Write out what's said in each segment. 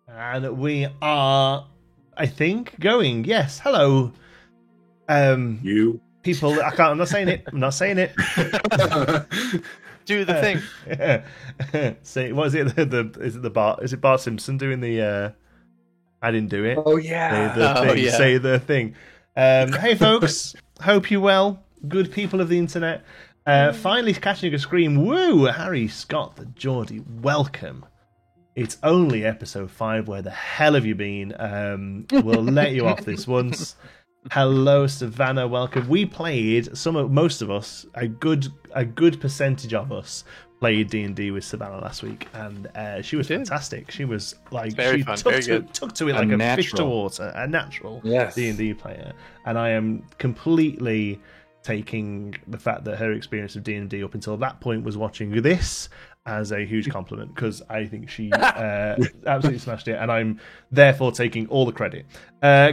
And we are, I think, going. Yes, hello. You people. I'm not saying it. I'm not saying it. Do the thing. Say, what is it? Is it the Bart? Is it Bart Simpson doing the? I didn't do it. Oh yeah. Say the thing. Yeah. Say the thing. Hey folks, hope you're well. Good people of the internet. Finally catching a scream. Woo! Harry, Scott, the Geordie, welcome. It's only episode 5. Where the hell have you been? We'll let you off this once. Hello, Savannah. Welcome. We played most of us, a good percentage of us played D&D with Savannah last week, and she was fantastic. She was like Very fun. Very good. took to it like a fish to water, a natural D&D player, and I am completely taking the fact that her experience of D&D up until that point was watching this as a huge compliment, because I think she absolutely smashed it, and I'm therefore taking all the credit.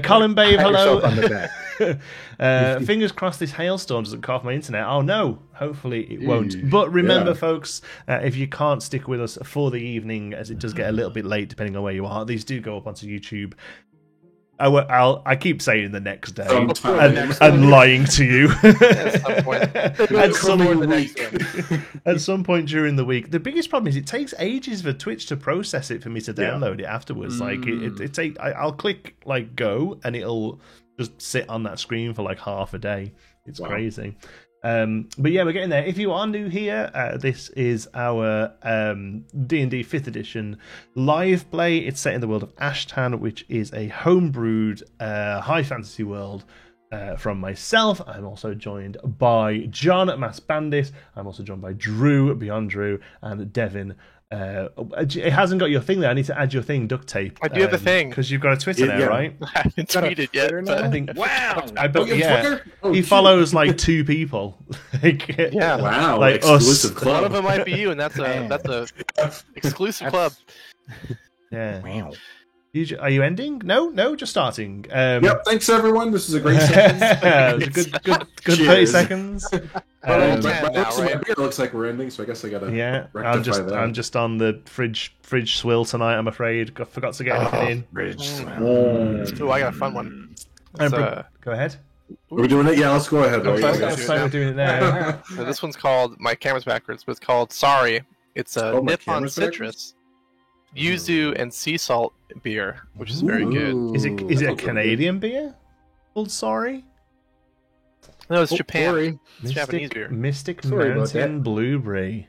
Colin Babe, hello. Fingers crossed this hailstorm doesn't cough my internet. Oh no, hopefully it won't. But remember, folks, if you can't stick with us for the evening, as it does get a little bit late depending on where you are, these do go up onto YouTube. I keep saying the next day and lying to you. At some point during the week. The biggest problem is it takes ages for Twitch to process it for me to download it afterwards. Like I'll click like go and it'll just sit on that screen for like half a day. It's crazy. But yeah, we're getting there. If you are new here, this is our D&D 5th edition live play. It's set in the world of Ashtan, which is a homebrewed high fantasy world from myself. I'm also joined by John at Mass Bandit. I'm also joined by Drew, Beyond Drew, and Devin. It hasn't got your thing there. I need to add your thing, duct tape. I do have a thing because you've got a Twitter now, right? I haven't tweeted yet. I think. Wow. I bet. He follows like 2 people. Wow. Like exclusive us. club. One of them might be you, and that's a exclusive club. Yeah. Wow. Are you ending? No, just starting. Yep. Thanks everyone. This is a great session. It was a good 30 seconds. My beer looks like we're ending, so I guess I gotta rectify that. I'm just on the fridge swill tonight. I'm afraid. Forgot to get anything in. Oh, I got a fun one. Go ahead. Are we doing it? Yeah, let's go ahead. We're doing it now. So this one's called, my camera's backwards, but it's called Sorry. It's a Nippon Citrus, Yuzu, and sea salt beer, which is very good. Is it a Canadian beer called Sorry? No, it's Japan. It's Mystic, Japanese beer. Mystic Sorry about Mountain Blueberry.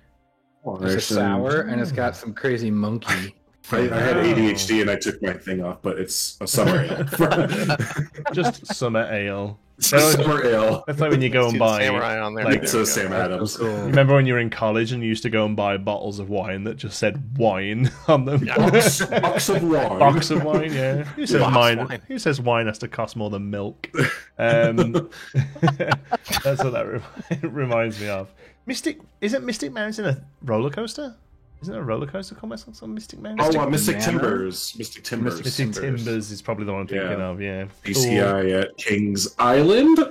It's a sour, and it's got some crazy monkey. I had ADHD and I took my thing off, but it's a summer ale. Just summer ale. Summer ale. That's like when you go and buy. Samurai on there. Like Sam Adams. You remember when you were in college and you used to go and buy bottles of wine that just said wine on them? Box of wine. Box of wine, yeah. Who says wine? Who says wine has to cost more than milk? That's what that reminds me of. Isn't Mystic Mountain a roller coaster? Isn't it a roller coaster called Mystic Mountain? Mystic Timbers. Mystic Timbers. Mystic Timbers is probably the one I'm thinking of, yeah. PCI at Kings Island. I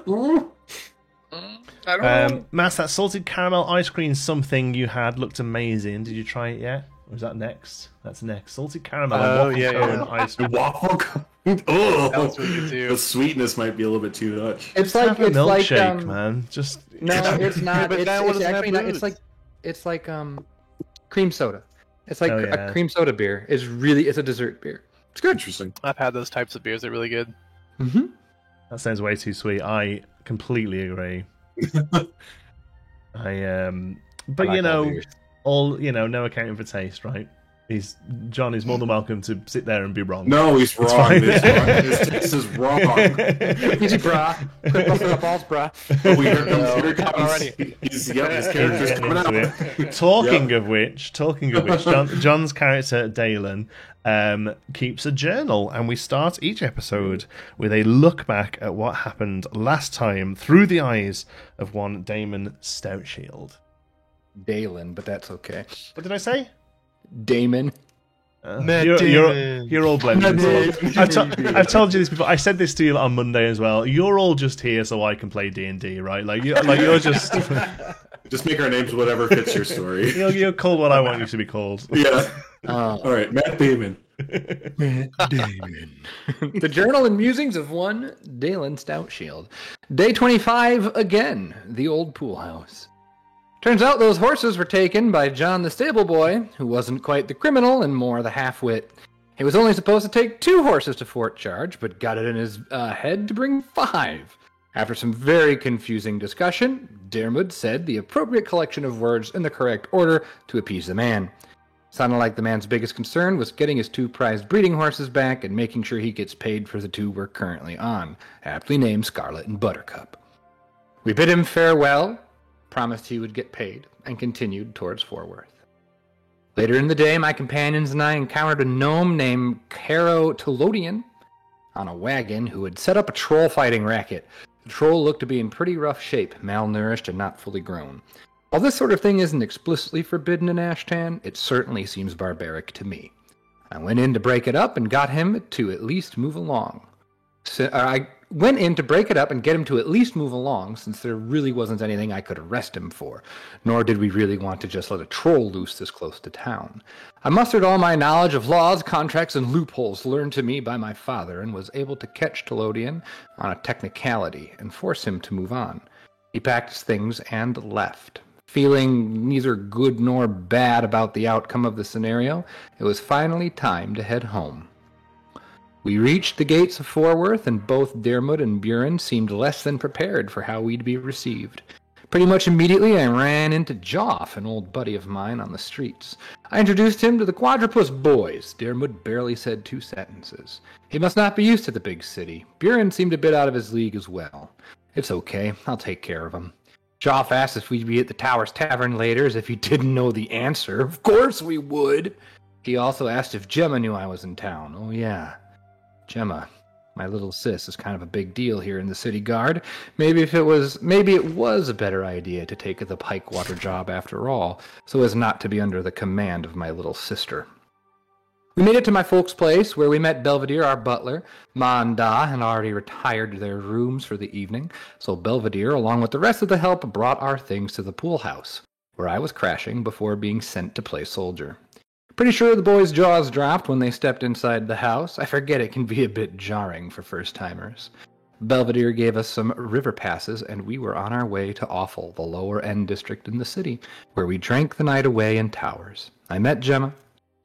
don't know. Mass, that salted caramel ice cream something you had looked amazing. Did you try it yet? Or is that next? That's next. Salted caramel and waffle cone ice cream. Waffle cone. That was really good too. The sweetness might be a little bit too much. It's like Have a milkshake, man. Just No, it's not. But that It's doesn't have actually not. booze. It's like cream soda. It's like yeah. a cream soda beer. It's a dessert beer. It's good. Interesting. I've had those types of beers. They're really good. Mm-hmm. that sounds way too sweet. I completely agree. But no accounting for taste, right? John is more than welcome to sit there and be wrong. No, he's wrong. fine. His taste is wrong. Easy, brah. Quit busting up balls, brah. Oh, here comes. Already. His character's coming out. Talking of which, John's character Dalen keeps a journal, and we start each episode with a look back at what happened last time through the eyes of one Damon Stoutshield. Dalen, but that's okay. What did I say? Damon. You're all blended. I've told you this before. I said this to you on Monday as well. You're all just here so I can play D&D, right? You're just Just make our names whatever fits your story. you're called what I want you to be called. Yeah. All right, Matt Damon. Matt Damon. The Journal and Musings of one Dalen Stoutshield. Day 25 again, the old pool house. Turns out those horses were taken by John the stable boy, who wasn't quite the criminal and more the half-wit. He was only supposed to take 2 horses to Fort Charge, but got it in his head to bring 5. After some very confusing discussion, Dermot said the appropriate collection of words in the correct order to appease the man. Sounded like the man's biggest concern was getting his 2 prized breeding horses back and making sure he gets paid for the 2 we're currently on, aptly named Scarlet and Buttercup. We bid him farewell, promised he would get paid, and continued towards Fort Worth. Later in the day, my companions and I encountered a gnome named Caro Telodian on a wagon who had set up a troll fighting racket. The troll looked to be in pretty rough shape, malnourished and not fully grown. While this sort of thing isn't explicitly forbidden in Ashtan, it certainly seems barbaric to me. I went in to break it up and got him to at least move along. I went in to break it up and get him to at least move along, since there really wasn't anything I could arrest him for, nor did we really want to just let a troll loose this close to town. I mustered all my knowledge of laws, contracts, and loopholes learned to me by my father, and was able to catch Telodian on a technicality and force him to move on. He packed his things and left. Feeling neither good nor bad about the outcome of the scenario, it was finally time to head home. We reached the gates of Fort Worth, and both Dermot and Buren seemed less than prepared for how we'd be received. Pretty much immediately, I ran into Joff, an old buddy of mine, on the streets. I introduced him to the Quadrupus boys. Dermot barely said 2 sentences. He must not be used to the big city. Buren seemed a bit out of his league as well. It's okay, I'll take care of him. Joff asked if we'd be at the Towers Tavern later, as if he didn't know the answer. Of course we would! He also asked if Gemma knew I was in town. Oh yeah. Gemma, my little sis, is kind of a big deal here in the city guard. Maybe it was a better idea to take the Pikewater job after all, so as not to be under the command of my little sister. We made it to my folks' place, where we met Belvedere, our butler. Ma and Da had already retired to their rooms for the evening, so Belvedere, along with the rest of the help, brought our things to the pool house, where I was crashing before being sent to play soldier. Pretty sure the boys' jaws dropped when they stepped inside the house. I forget it can be a bit jarring for first-timers. Belvedere gave us some river passes, and we were on our way to Awful, the lower-end district in the city, where we drank the night away in Towers. I met Gemma.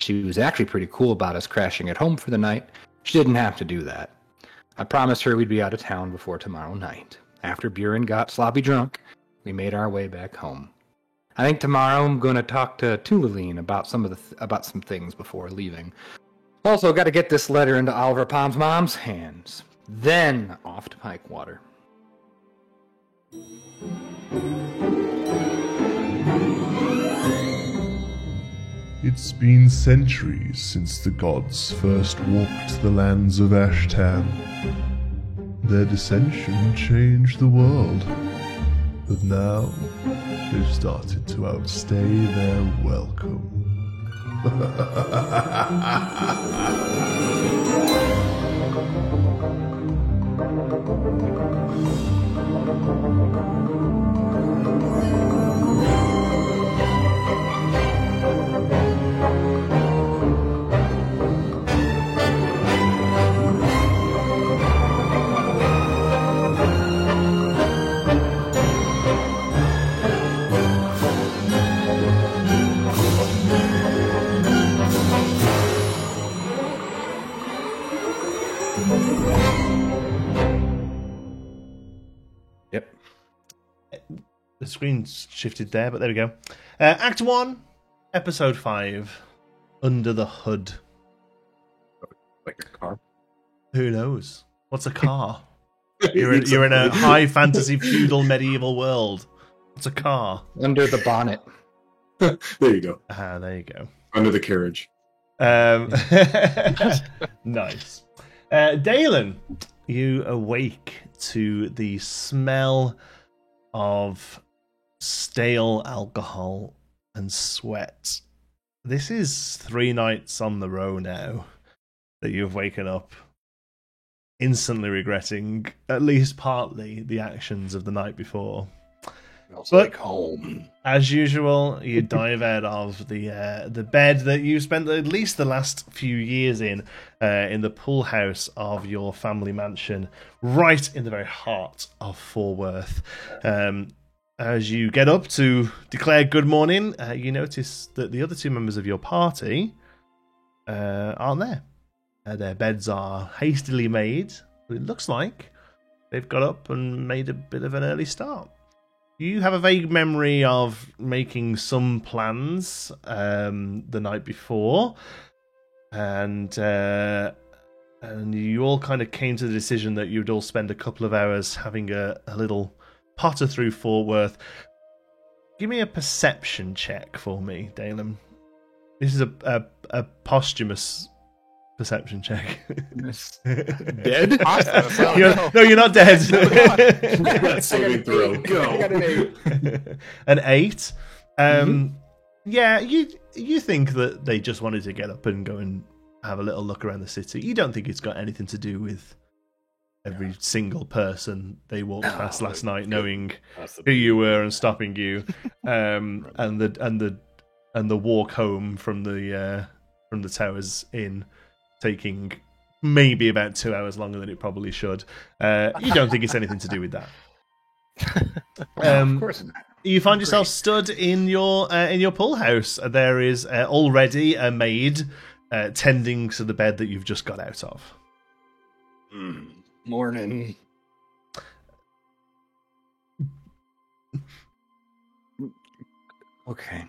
She was actually pretty cool about us crashing at home for the night. She didn't have to do that. I promised her we'd be out of town before tomorrow night. After Buren got sloppy drunk, we made our way back home. I think tomorrow I'm going to talk to Tulaline about some things before leaving. Also, got to get this letter into Oliver Palm's mom's hands. Then off to Pikewater. It's been centuries since the gods first walked the lands of Ashtan. Their dissension changed the world, but now they've started to outstay their welcome. Yep. The screen's shifted there, but there we go. Act 1, Episode 5, Under the Hood. Like a car? Who knows? What's a car? You're in a high fantasy feudal medieval world. What's a car? Under the bonnet. There you go. There you go. Under the carriage. Nice. Dalen, you awake to the smell of stale alcohol and sweat. This is 3 nights on the row now that you've waken up instantly regretting, at least partly, the actions of the night before. Smells But- like home. As usual, you dive out of the bed that you spent at least the last few years in the pool house of your family mansion, right in the very heart of Fort Worth. As you get up to declare good morning, you notice that the other two members of your party aren't there. Their beds are hastily made, but it looks like they've got up and made a bit of an early start. You have a vague memory of making some plans the night before, and you all kind of came to the decision that you'd all spend a couple of hours having a little potter through Fort Worth. Give me a perception check for me, Dalen. This is a posthumous perception check. Dead? You're not dead. Saving throw. I got an 8. An 8. Yeah, you think that they just wanted to get up and go and have a little look around the city. You don't think it's got anything to do with every single person they walked past last night, knowing who you were and stopping you, and the walk home from the Towers Inn taking maybe about 2 hours longer than it probably should. You don't think it's anything to do with that. Of course not. You find yourself stood in your pool house. There is already a maid tending to the bed that you've just got out of. Morning. Okay.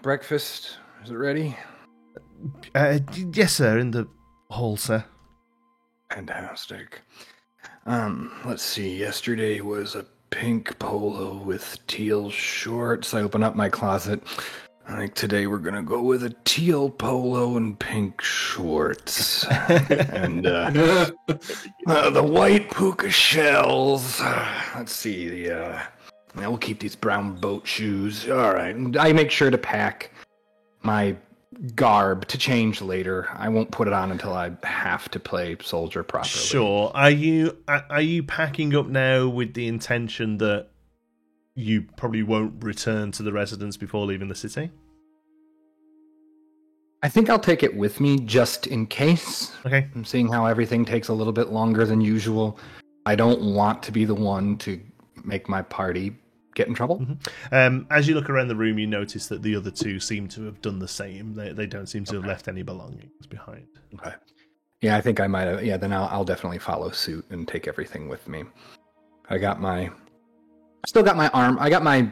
Breakfast, is it ready? Yes, sir, in the hall, sir. Fantastic. Let's see. Yesterday was a pink polo with teal shorts. I open up my closet. I think today we're gonna go with a teal polo and pink shorts, and the white puka shells. Let's see. We'll keep these brown boat shoes. All right. I make sure to pack my garb to change later. I won't put it on until I have to play soldier properly. Sure. Are you packing up now with the intention that you probably won't return to the residence before leaving the city? I think I'll take it with me just in case. Okay. I'm seeing how everything takes a little bit longer than usual. I don't want to be the one to make my party get in trouble. Mm-hmm. As you look around the room, you notice that the other two seem to have done the same. They don't seem to have left any belongings behind. Okay. Yeah, I think I might have. Yeah, then I'll definitely follow suit and take everything with me. Still got my arm. I got my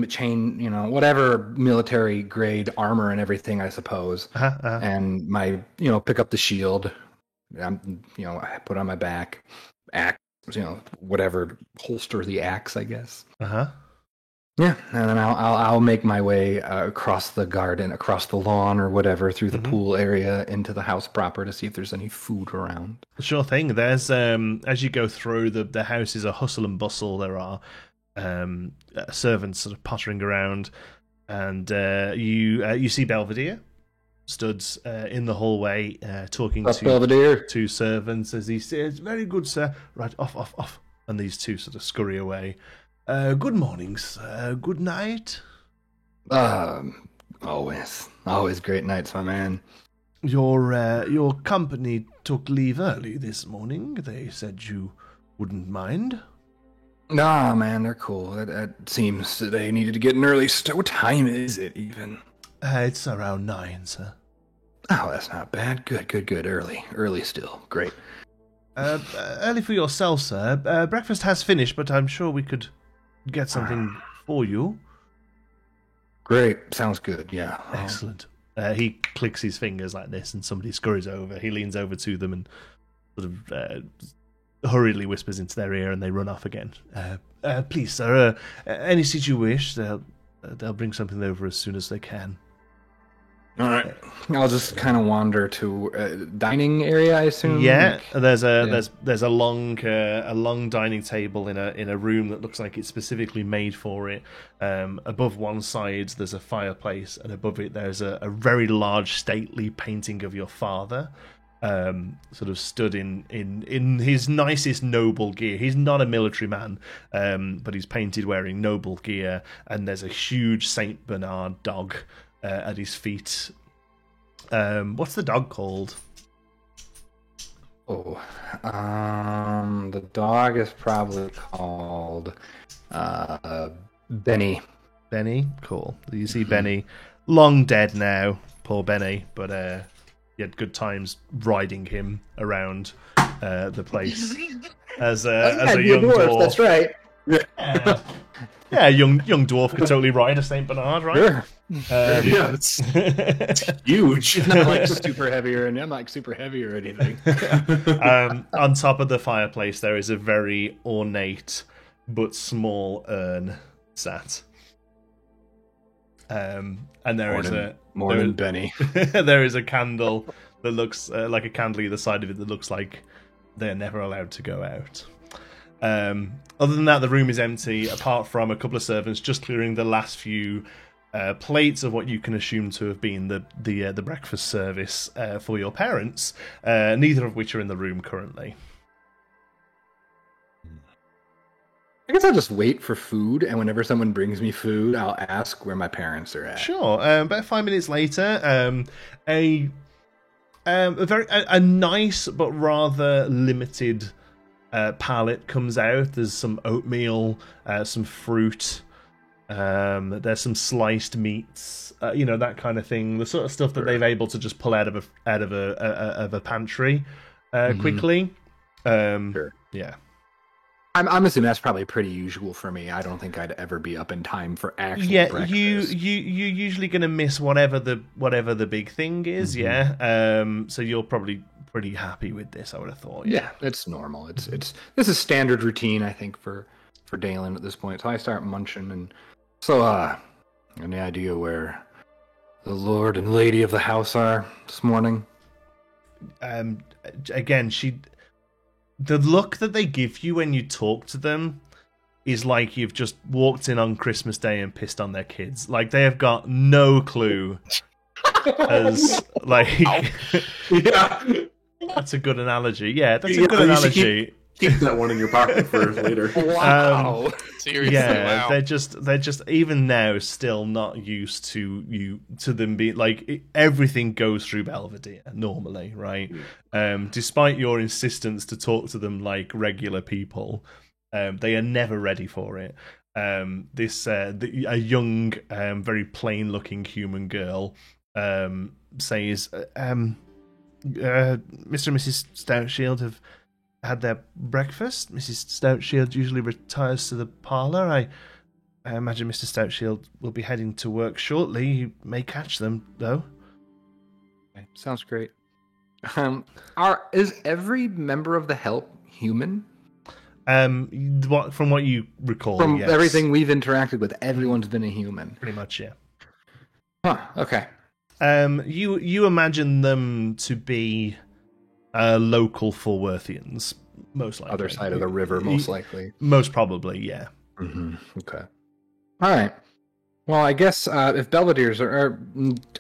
chain, whatever military grade armor and everything, I suppose. And my, pick up the shield. I put on my back. Axe, whatever, holster the axe, I guess. Yeah, and then I'll make my way across the garden, across the lawn or whatever, through the pool area into the house proper to see if there's any food around. Sure thing. There's as you go through, the house is a hustle and bustle. There are servants sort of pottering around, and you see Belvedere stood in the hallway talking to Belvedere. Two servants as he says, "Very good, sir. Right, off." And these two sort of scurry away. Good morning, sir. Good night. Always great nights, my man. Your company took leave early this morning. They said you wouldn't mind. Nah, man, they're cool. It seems that they needed to get an early start. What time is it, even? It's around 9, sir. Oh, that's not bad. Good. Early still. Great. Early for yourself, sir. Breakfast has finished, but I'm sure we could get something for you. Great. Sounds good, yeah. Excellent. He clicks his fingers like this, and somebody scurries over. He leans over to them and sort of hurriedly whispers into their ear, and they run off again. Please, sir, any seat you wish. They'll bring something over as soon as they can. All right. I'll just kind of wander to a dining area, I assume. Yeah, there's a long dining table in a room that looks like it's specifically made for it. Above one side there's a fireplace, and above it there's a very large stately painting of your father. sort of stood in his nicest noble gear. He's not a military man, but he's painted wearing noble gear, and there's a huge Saint Bernard dog at his feet. What's the dog called? Oh, the dog is probably called Benny. Benny? Cool. You see Benny, long dead now, poor Benny, but you had good times riding him around the place as a young dwarf. That's right. Yeah, a young dwarf could totally ride a Saint Bernard, right? Sure. Yeah, it's huge. It's not like super heavy or anything. On top of the fireplace, there is a very ornate but small urn sat. And Morning, Benny. there is a candle that looks like a candle either side of it that looks like they're never allowed to go out. Other than that, the room is empty, apart from a couple of servants just clearing the last few plates of what you can assume to have been the breakfast service for your parents, neither of which are in the room currently. I guess I'll just wait for food, and whenever someone brings me food, I'll ask where my parents are at. Sure. About 5 minutes later, a nice but rather limited palette comes out. There's some oatmeal, some fruit. There's some sliced meats, that kind of thing. The sort of stuff that they've able to just pull out of a pantry quickly. Sure. Yeah. I'm assuming that's probably pretty usual for me. I don't think I'd ever be up in time for actual breakfast. you're usually going to miss whatever the big thing is. Yeah. So you're probably pretty happy with this, I would have thought. Yeah, it's normal. This is standard routine, I think, for Dalen at this point. So I start munching, and so any idea where the Lord and Lady of the house are this morning? Again, the look that they give you when you talk to them is like you've just walked in on Christmas Day and pissed on their kids. Like, they have got no clue. As like, Yeah. That's a good analogy. Yeah, that's a good analogy. Keep that one in your pocket for later. Wow. Seriously, Yeah, wow. they're just even now still not used to them being like everything goes through Belvedere normally, right? Despite your insistence to talk to them like regular people, they are never ready for it. A young, very plain looking human girl says, Mr. and Mrs. Stoutshield have had their breakfast. Mrs. Stoutshield usually retires to the parlour. I imagine Mr. Stoutshield will be heading to work shortly. You may catch them, though. Okay, sounds great. Is every member of the help human? From what you recall, From yes. everything we've interacted with, everyone's been a human. Pretty much, yeah. Huh, okay. You imagine them to be local Fulworthians, most likely. Other side of the river, most likely. Most probably, yeah. Mm-hmm. Okay. All right. Well, I guess if Belvedere's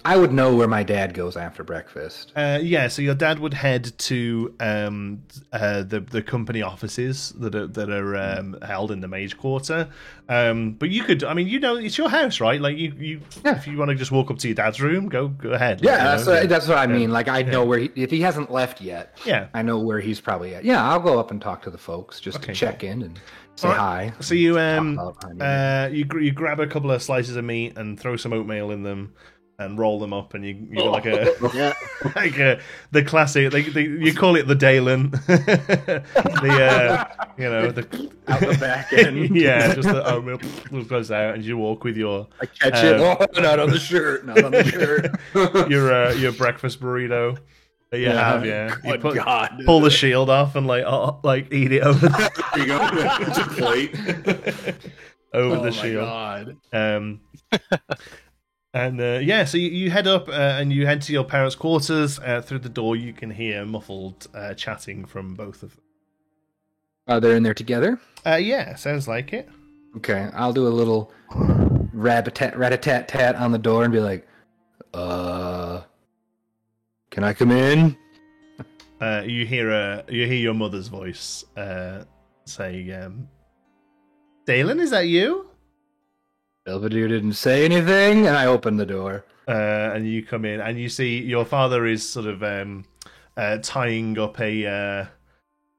I would know where my dad goes after breakfast. Yeah, so your dad would head to the company offices that are held in the Mage Quarter. But you could, it's your house, right? Like you if you want to just walk up to your dad's room, go ahead. Yeah, that's what I mean. Like I know where if he hasn't left yet. Yeah, I know where he's probably at. Yeah, I'll go up and talk to the folks just to check in and say hi. So you you grab a couple of slices of meat and throw some oatmeal in them and roll them up, and you got like the classic. You call it the Dalen. Out the back end. Yeah, just the oatmeal goes out, and you walk with your. I catch it. Not on the shirt. Not on the shirt. your breakfast burrito. That you have, yeah. You God. Pull the shield off and eat it over There you go. It's a plate. over the shield. God. So you head up and you head to your parents' quarters. Through the door, you can hear muffled chatting from both of them. They're in there together? Yeah, sounds like it. Okay, I'll do a little rat-a-tat-tat on the door and be like, can I come in? you hear your mother's voice say, Dalen, is that you? Belvedere didn't say anything, and I opened the door. And you come in, and you see your father is sort of tying up a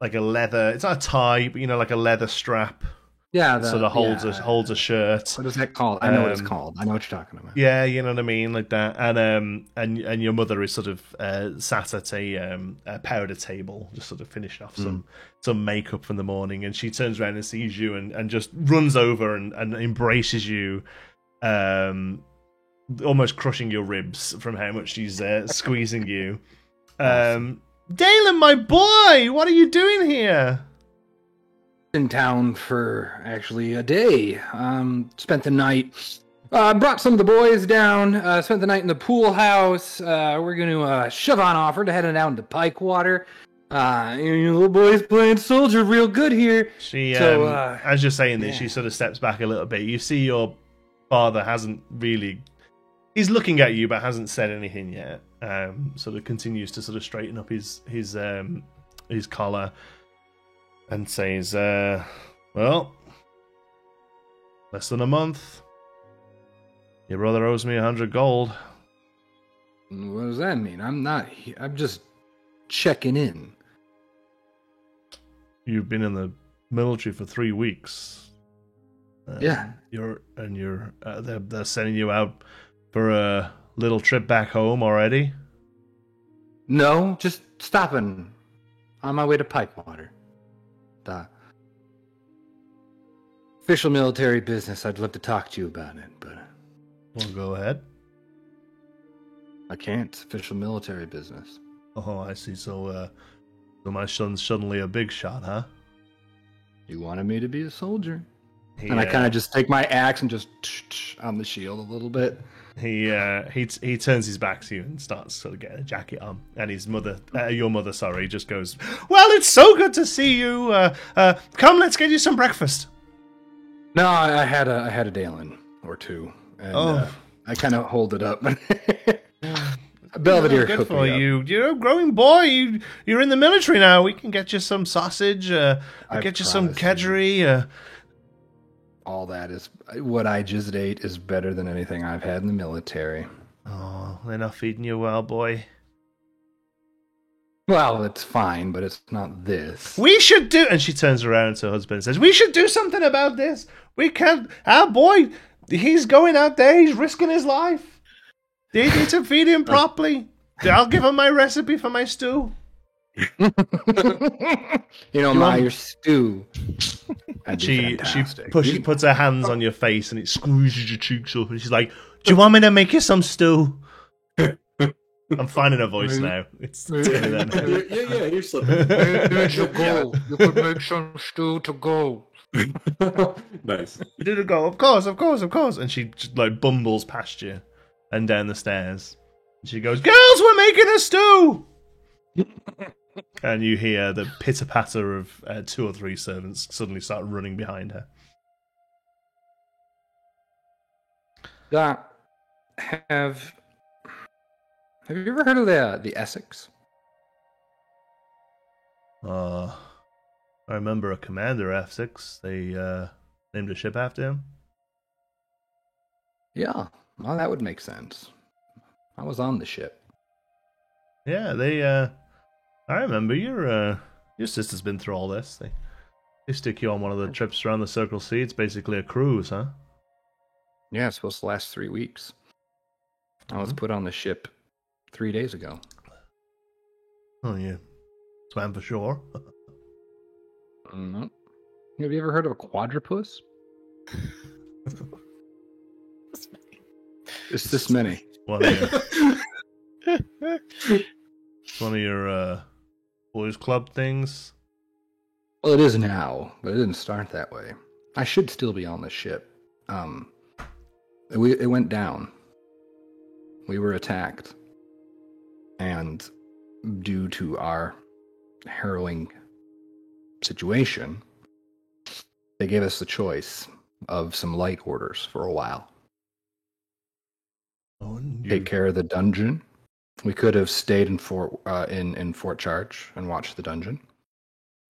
leather. It's not a tie, but like a leather strap. Yeah, sort of holds a shirt. What is that called? I know what it's called. I know what you're talking about. Yeah, you know what I mean, like that. And your mother is sort of sat at a powder table, just sort of finishing off some makeup from the morning, and she turns around and sees you and just runs over and embraces you, almost crushing your ribs from how much she's squeezing you. Dalen, my boy, what are you doing here? In town for actually a day. Spent the night. Brought some of the boys down. Spent the night in the pool house. We're going to shove on offer to heading down to Pikewater. Your little boy's playing soldier real good here. She, as you're saying this, she sort of steps back a little bit. You see your father hasn't really. He's looking at you, but hasn't said anything yet. Sort of continues to sort of straighten up his collar. And says, well, less than a month. Your brother owes me 100 gold. What does that mean? I'm just checking in. You've been in the military for 3 weeks. Yeah. They're sending you out for a little trip back home already? No, just stopping on my way to Pikewater. Official military business. I'd love to talk to you about it, but well, go ahead. I can't. It's official military business. Oh, I see. So my son's suddenly a big shot, huh? You wanted me to be a soldier, and I kind of just take my axe and just on the shield a little bit. He turns his back to you and starts sort of getting a jacket on, and your mother, just goes, well, it's so good to see you. Come, let's get you some breakfast. No, I had a Dalen or two, and I kind of hold it up. Belvedere, good for you. You're a growing boy. You're in the military now. We can get you some sausage. We'll get you some kedgeree. All that is what I just ate is better than anything I've had in the military. Oh, they're not feeding you well, boy. Well, it's fine, but it's not this. We should do... And she turns around to her husband and says, we should do something about this. We can't... Our boy, he's going out there. He's risking his life. They need to feed him properly. I'll give him my recipe for my stew. Your stew. She puts her hands on your face and it squeezes your cheeks up, and she's like, do you want me to make you some stew? I'm finding her voice now. It's yeah, you're slipping. There you go. You could make some stew to go. Nice. You did it go, of course. And she just, bumbles past you and down the stairs. And she goes, girls, we're making a stew! And you hear the pitter-patter of 2 or 3 servants suddenly start running behind her. Have you ever heard of the Essex? I remember a Commander Essex. They named a ship after him. Yeah, well, that would make sense. I was on the ship. Yeah, I remember your sister's been through all this. They stick you on one of the trips around the Circle Sea. It's basically a cruise, huh? Yeah, it's supposed to last 3 weeks. I was put on the ship 3 days ago. Oh, yeah. Swam for shore? No. Have you ever heard of a quadrupus? It's this many. One of your boys club things? Well, it is now, but it didn't start that way. I should still be on the ship. It went down. We were attacked. And due to our harrowing situation, they gave us the choice of some light orders for a while. Oh, Take care of the dungeon We could have stayed in Fort Charge and watched the dungeon.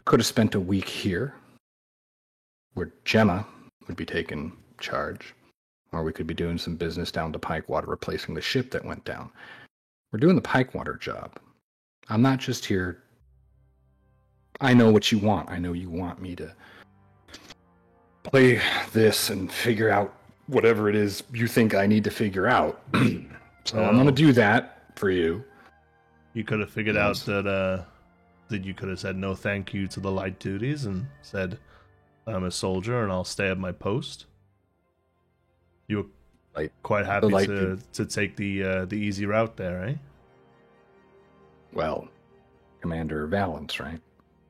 Could have spent a week here, where Gemma would be taking charge, or we could be doing some business down to Pikewater, replacing the ship that went down. We're doing the Pikewater job. I'm not just here. I know what you want. I know you want me to play this and figure out whatever it is you think I need to figure out. So I'm going to do that for you. You could have figured out that you could have said no thank you to the light duties and said, I'm a soldier and I'll stay at my post. You were quite happy to take the easy route there, eh? Well, Commander Valance, right?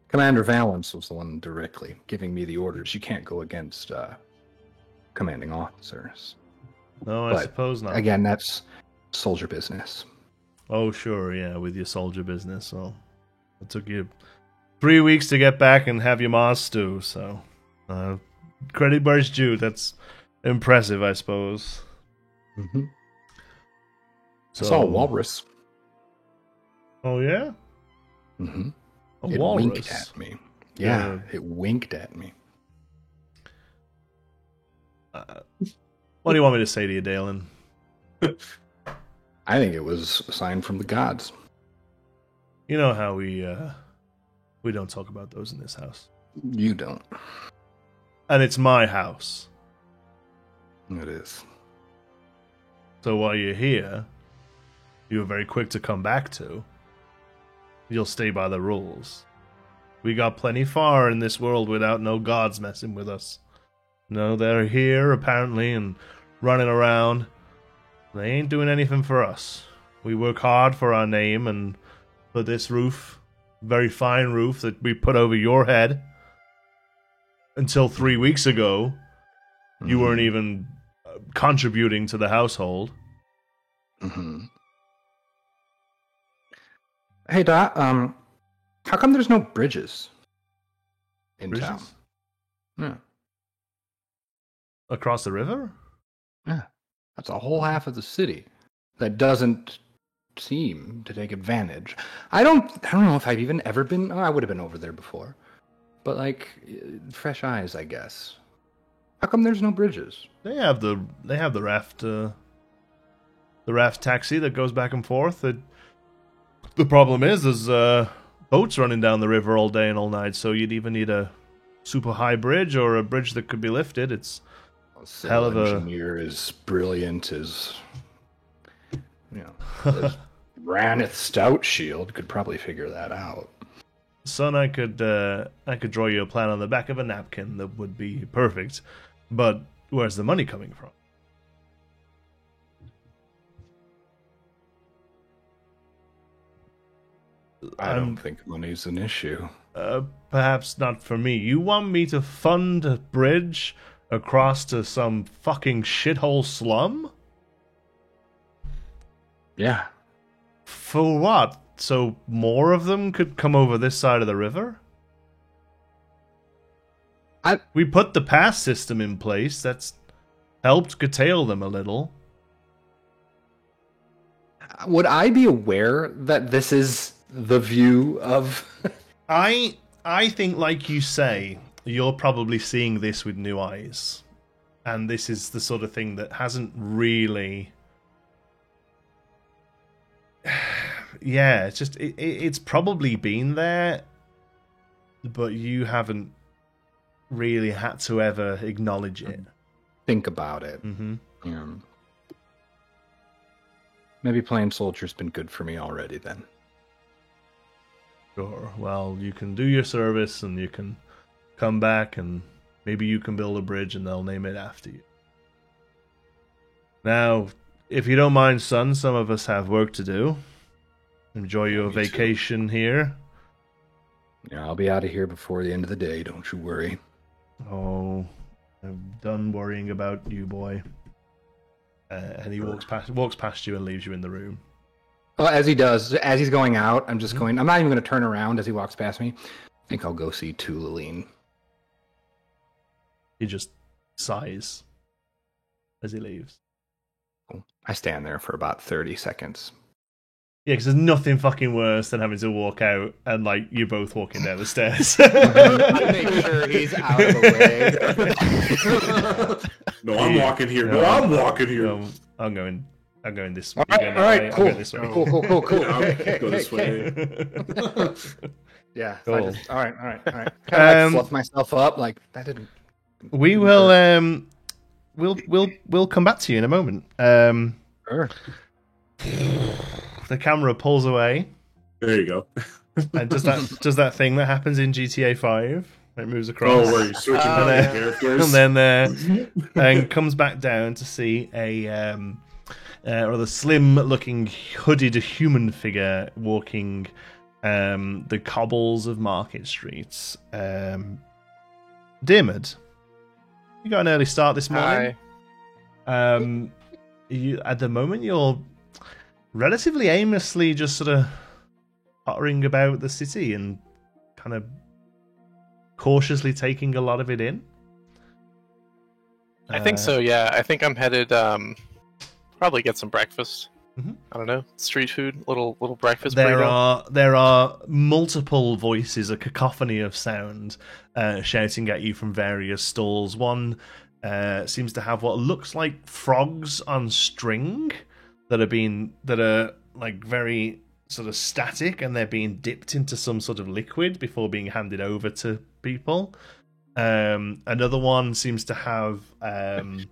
Commander Valance was the one directly giving me the orders. You can't go against commanding officers. No, I suppose not. Again, that's soldier business. Oh, sure, yeah, with your soldier business. So it took you 3 weeks to get back and have your Mars stew, so credit where it's due. That's impressive, I suppose. Mm-hmm. So, I saw a walrus. Oh, yeah? Mm-hmm. It walrus? Winked at me. Yeah, it winked at me. What do you want me to say to you, Dalen? I think it was a sign from the gods. You know how we don't talk about those in this house. You don't. And it's my house. It is. So while you're here, you were very quick to come back to. You'll stay by the rules. We got plenty far in this world without no gods messing with us. No, they're here, apparently, and running around. They ain't doing anything for us. We work hard for our name and for this roof, very fine roof that we put over your head. Until 3 weeks ago, you weren't even contributing to the household. Mm-hmm. Hey, Dot, how come there's no bridges in town? Yeah. Across the river? Yeah. That's a whole half of the city that doesn't seem to take advantage. I don't know if I've even ever been. Oh, I would have been over there before. But, like, fresh eyes, I guess. How come there's no bridges? They have the raft taxi that goes back and forth. The problem is there's boats running down the river all day and all night, so you'd either need a super high bridge or a bridge that could be lifted. It's hell of a engineer as brilliant as as Ranith Stout Shield could probably figure that out. Son, I could draw you a plan on the back of a napkin that would be perfect, but where's the money coming from? I don't think money's an issue. Perhaps not for me. You want me to fund a bridge across to some fucking shithole slum? Yeah. For what? So more of them could come over this side of the river? We put the pass system in place. That's helped curtail them a little. Would I be aware that this is the view of... I think, like you say, you're probably seeing this with new eyes. And this is the sort of thing that hasn't really... Yeah, it's just... It's probably been there, but you haven't really had to ever acknowledge it. Think about it. Mm-hmm. Yeah. Maybe playing soldier's been good for me already then. Sure. Well, you can do your service and you can come back and maybe you can build a bridge and they'll name it after you. Now, if you don't mind, son, some of us have work to do. Enjoy your vacation here. Yeah, I'll be out of here before the end of the day, don't you worry. Oh, I'm done worrying about you, boy. And he walks past you and leaves you in the room. Well, as he's going out, I'm just going... I'm not even going to turn around as he walks past me. I think I'll go see Tulaline. He just sighs as he leaves. I stand there for about 30 seconds. Yeah, because there's nothing fucking worse than having to walk out and like you're both walking down the stairs. I make sure he's out of the way. No, I'm walking here. No, I'm walking here. No, I'm going this way. All right, cool. I'm going this way. Cool. Yeah, go this way. Yeah. Cool. All right. Kind of like fluff myself up. Like that didn't. We will. We'll come back to you in a moment. Sure. The camera pulls away. There you go. And does that thing that happens in GTA 5? It moves across. Oh, where you switching between characters? And then and comes back down to see a rather slim-looking hooded human figure walking the cobbles of Market Street. Diarmid, you got an early start this morning. Hi. You at the moment you're relatively aimlessly just sort of pottering about the city and kind of cautiously taking a lot of it in. I think so. Yeah, I think I'm headed. Probably get some breakfast. Mhm. I don't know, street food, little breakfast. There burrito. are multiple voices, a cacophony of sound, shouting at you from various stalls. One seems to have what looks like frogs on string that are like very sort of static, and they're being dipped into some sort of liquid before being handed over to people. Another one seems to have like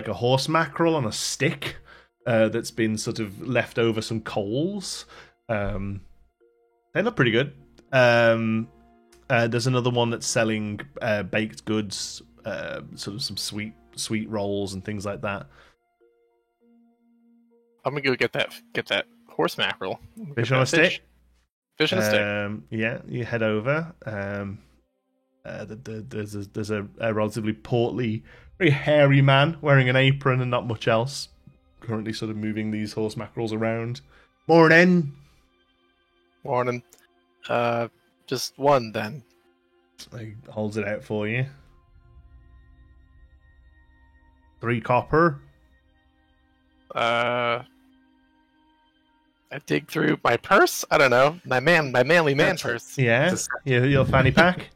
a horse mackerel on a stick that's been sort of left over some coals. They look pretty good. There's another one that's selling baked goods, sort of some sweet rolls and things like that. I'm gonna go get that horse mackerel. Fish Get on a that stick. Fish on a stick. Yeah, you head over. There's a relatively portly, very hairy man wearing an apron and not much else, currently sort of moving these horse mackerels around. Morning. Morning. Just one then. He holds it out for you. 3 copper. I dig through my purse. I don't know, my manly man purse. Yeah, your fanny pack.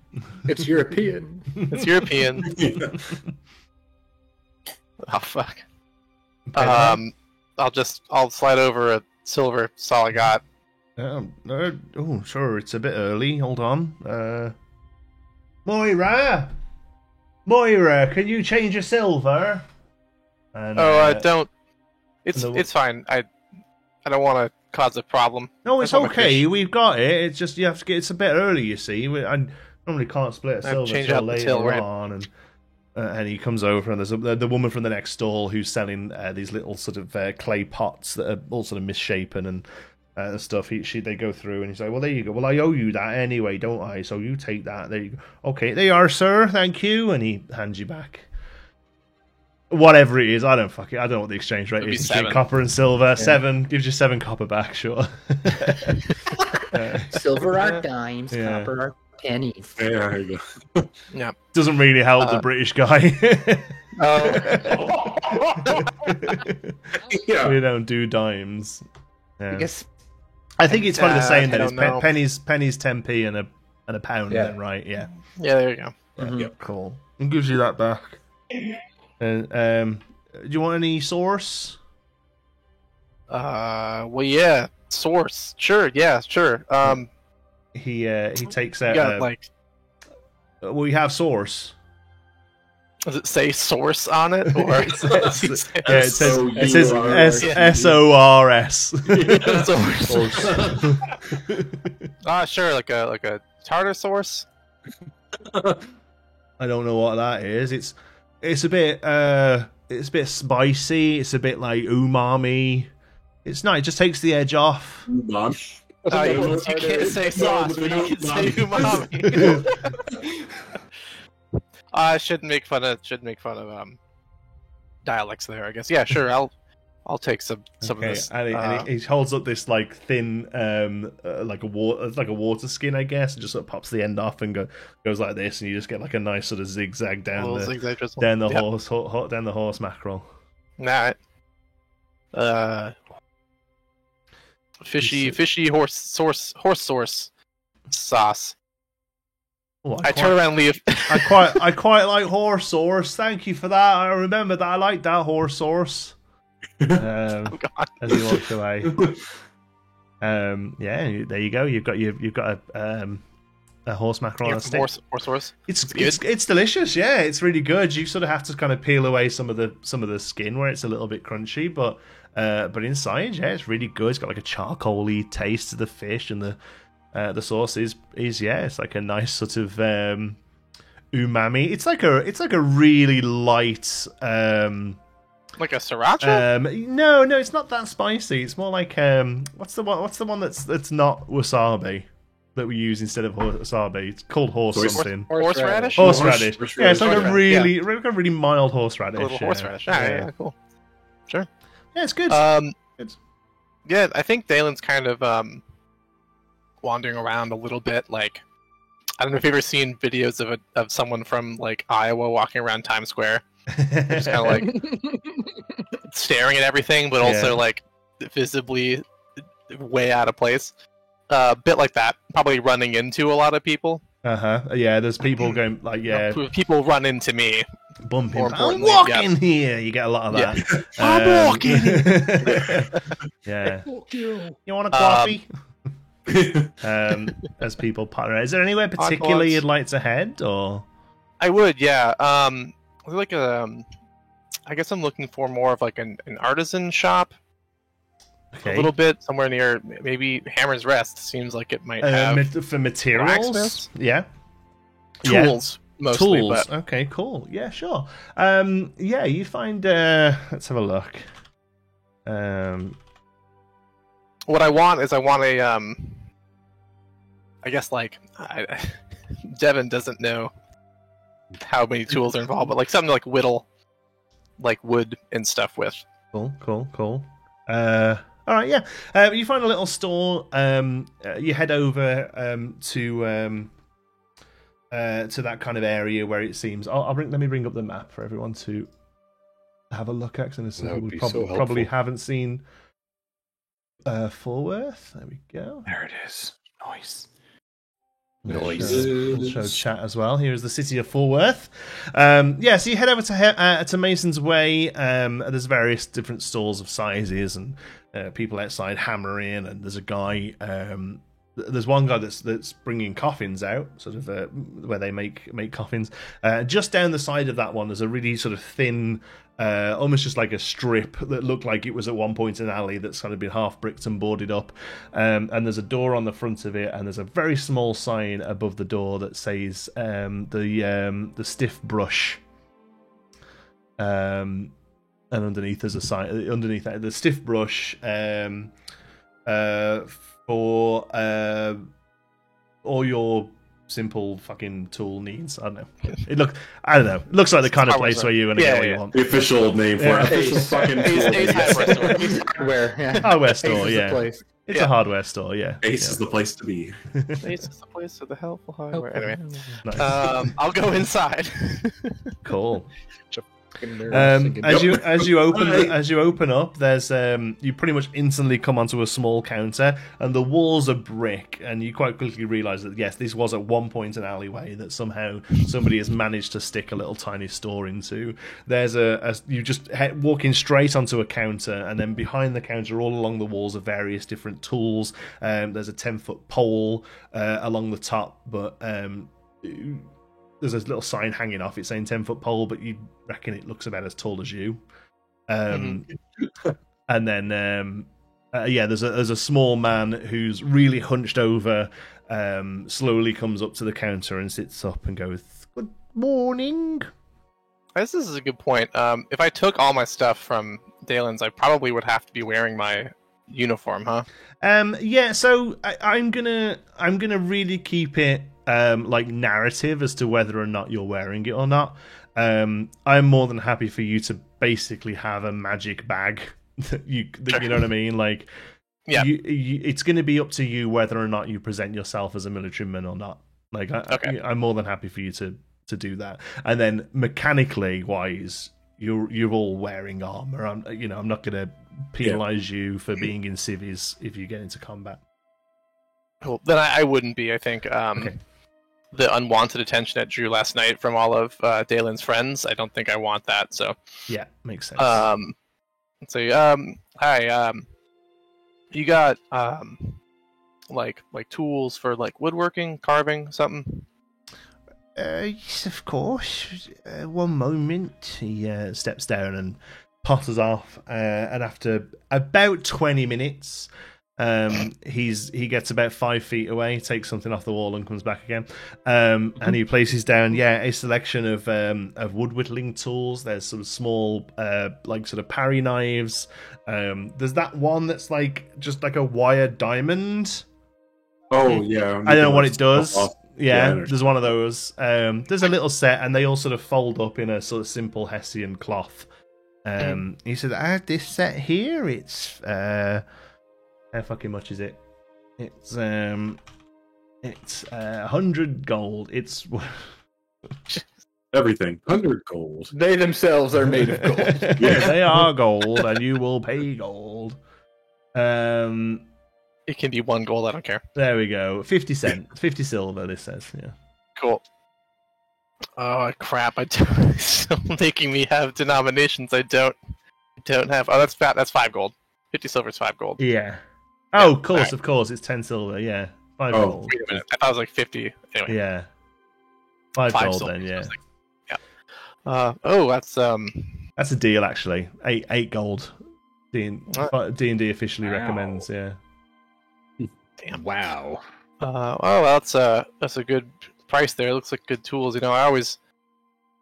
It's European. It's European. Oh fuck. Okay, I'll slide over a silver. That's all I got. oh, sure. It's a bit early. Hold on. Moira, can you change a silver? And, Don't. and the- It's fine. I don't want to cause a problem. No, it's I want my okay. fish. We've got it. It's just you have to get. It's a bit early, you see. I normally can't split a I have to silver change till out the later till, right? on, and he comes over, and there's the woman from the next stall who's selling these little sort of clay pots that are all sort of misshapen and stuff. They go through, and he's like, "Well, there you go. Well, I owe you that anyway, don't I? So you take that. There you go. Okay, there you are, sir. Thank you." And he hands you back whatever it is. I don't know what the exchange rate It'd be is between 7. copper and silver. 7 gives you 7 copper back, sure. Silver are dimes, Yeah. copper are pennies. Yeah, there you go. Yeah. Doesn't really help the British guy. Yeah. We don't do dimes. Yeah. I guess I think it's probably the same I then. It's don't know. pennies 10p and a pound Yeah. then, right? Yeah. Yeah. There you go. Mhm. Cool. It gives you that back. Do you want any sauce? Well, yeah. Source. Sure. Yeah. Sure. He takes You out got like. we have sauce. Does it say source on it, or Yeah, it says S-O-U-R-S. SORS. Sure, like a tartar sauce. I don't know what that is. It's a bit spicy. It's a bit like umami. It's not. It just takes the edge off. Mom. You can't say sauce, but you can say umami. I shouldn't make fun of dialects there. I guess. Yeah, sure. I'll take some of this. And he holds up this like thin, like a water skin, I guess, and just sort of pops the end off and goes like this, and you just get like a nice sort of zigzag down the zigzag drizzle. down the Yep. horse mackerel. Nah. fishy horse sauce sauce. Oh, I turn around and leave. I quite like horse sauce. Thank you for that. I remember that. I like that horse sauce. As he walks away. Yeah, there you go. You've got a horse mackerel on a stick. Horse sauce. It's delicious. Yeah, it's really good. You sort of have to kind of peel away some of the skin where it's a little bit crunchy, but inside, yeah, it's really good. It's got like a charcoaly taste to the fish, and the sauce is it's like a nice sort of umami. It's like a really light like a sriracha. No, it's not that spicy. It's more like what's the one that's not wasabi that we use instead of wasabi? It's called something. Horseradish. Horseradish. Yeah, it's like a really mild horseradish. A little horseradish. Yeah, cool. Sure. Yeah, it's good. Yeah, I think Dalen's kind of wandering around a little bit. Like, I don't know if you've ever seen videos of someone from like Iowa walking around Times Square, just kind of like staring at everything, but also like visibly way out of place. Bit like that, probably running into a lot of people. Yeah, there's people going like people run into me. Bumping. I'm walking here. You get a lot of that. I'm walking. Yeah. You want a coffee? As people partner, is there anywhere particularly you'd like to head, or? I would, yeah. Like I guess I'm looking for more of like an artisan shop. Okay. A little bit somewhere near maybe Hammer's Rest. Seems like it might have for materials. Blacksmiths? Yeah. Tools. Mostly, tools. But... Okay, cool. Yeah, sure. Yeah, you find. Let's have a look. What I want is a. I guess like Devin doesn't know how many tools are involved, but like something to like whittle, like wood and stuff with. Cool. All right, yeah. You find a little store. You head over to that kind of area where it seems. Let me bring up the map for everyone to have a look at. Because we probably haven't seen Fulworth. There we go. There it is. Nice. We'll show chat as well. Here is the city of Fulworth. So you head over to Mason's Way. There's various different stalls of sizes and people outside hammering, and there's a guy. There's one guy that's bringing coffins out, sort of where they make coffins. Just down the side of that one, there's a really sort of thin, almost just like a strip that looked like it was at one point an alley that's kind of been half bricked and boarded up. And there's a door on the front of it, and there's a very small sign above the door that says the Stiff Brush. And underneath there's a sign. Underneath that, the Stiff Brush. For all your simple fucking tool needs. I don't know. It looks like the kind of place where you want to get what you want. The official name for it. Official fucking tool. Hardware store, yeah. It's a hardware store, yeah. Ace is the place to be. Ace is the place of the helpful hardware. Anyway, nice. I'll go inside. Cool. As you open up, there's you pretty much instantly come onto a small counter, and the walls are brick, and you quite quickly realise that yes, this was at one point an alleyway that somehow somebody has managed to stick a little tiny store into. There's you just walking straight onto a counter, and then behind the counter, all along the walls, are various different tools. There's a 10-foot pole along the top, but there's a little sign hanging off it saying 10-foot pole, but you reckon it looks about as tall as you. And then, there's a small man who's really hunched over, slowly comes up to the counter and sits up and goes, "Good morning." This is a good point. If I took all my stuff from Dalen's, I probably would have to be wearing my uniform, huh? So I'm gonna really keep it like narrative as to whether or not you're wearing it or not. I'm more than happy for you to basically have a magic bag that you know what I mean. Like, yeah, it's going to be up to you whether or not you present yourself as a militaryman or not. Like, I'm more than happy for you to do that. And then mechanically wise, you're all wearing armor. I'm not going to penalize you for being in civvies if you get into combat. Cool. Then I wouldn't be. I think Okay. the unwanted attention it drew last night from all of Dalen's friends. I don't think I want that. So Yeah, makes sense. let's see. Hi. You got like tools for like woodworking, carving, something? Yes, of course. One moment. He steps down and potters off, and after about 20 minutes, he gets about 5 feet away, takes something off the wall, and comes back again. And he places down, a selection of wood whittling tools. There's some small, like sort of parry knives. There's that one that's like just like a wire diamond. Oh yeah, I don't know what it does. Yeah, There's one of those. There's a little set, and they all sort of fold up in a sort of simple Hessian cloth. He said, "I have this set here. It's how fucking much is it? It's 100 gold. It's everything 100 gold. They themselves are made of gold. They are gold, and you will pay gold. It can be 1 gold. I don't care. There we go. 50 silver. This says, yeah. Cool. Oh crap! It's still making me have denominations I don't have. Oh, that's 5 gold. 50 silver is 5 gold. Yeah. Oh, of course, it's 10 silver. Yeah, 5 gold. Wait a minute. I thought it was like 50. Anyway. Yeah, 5 gold silver, then. Yeah. That's a deal actually. 8 gold. D&D officially recommends. Yeah. Damn! Wow. That's a good price there. It looks like good tools. I always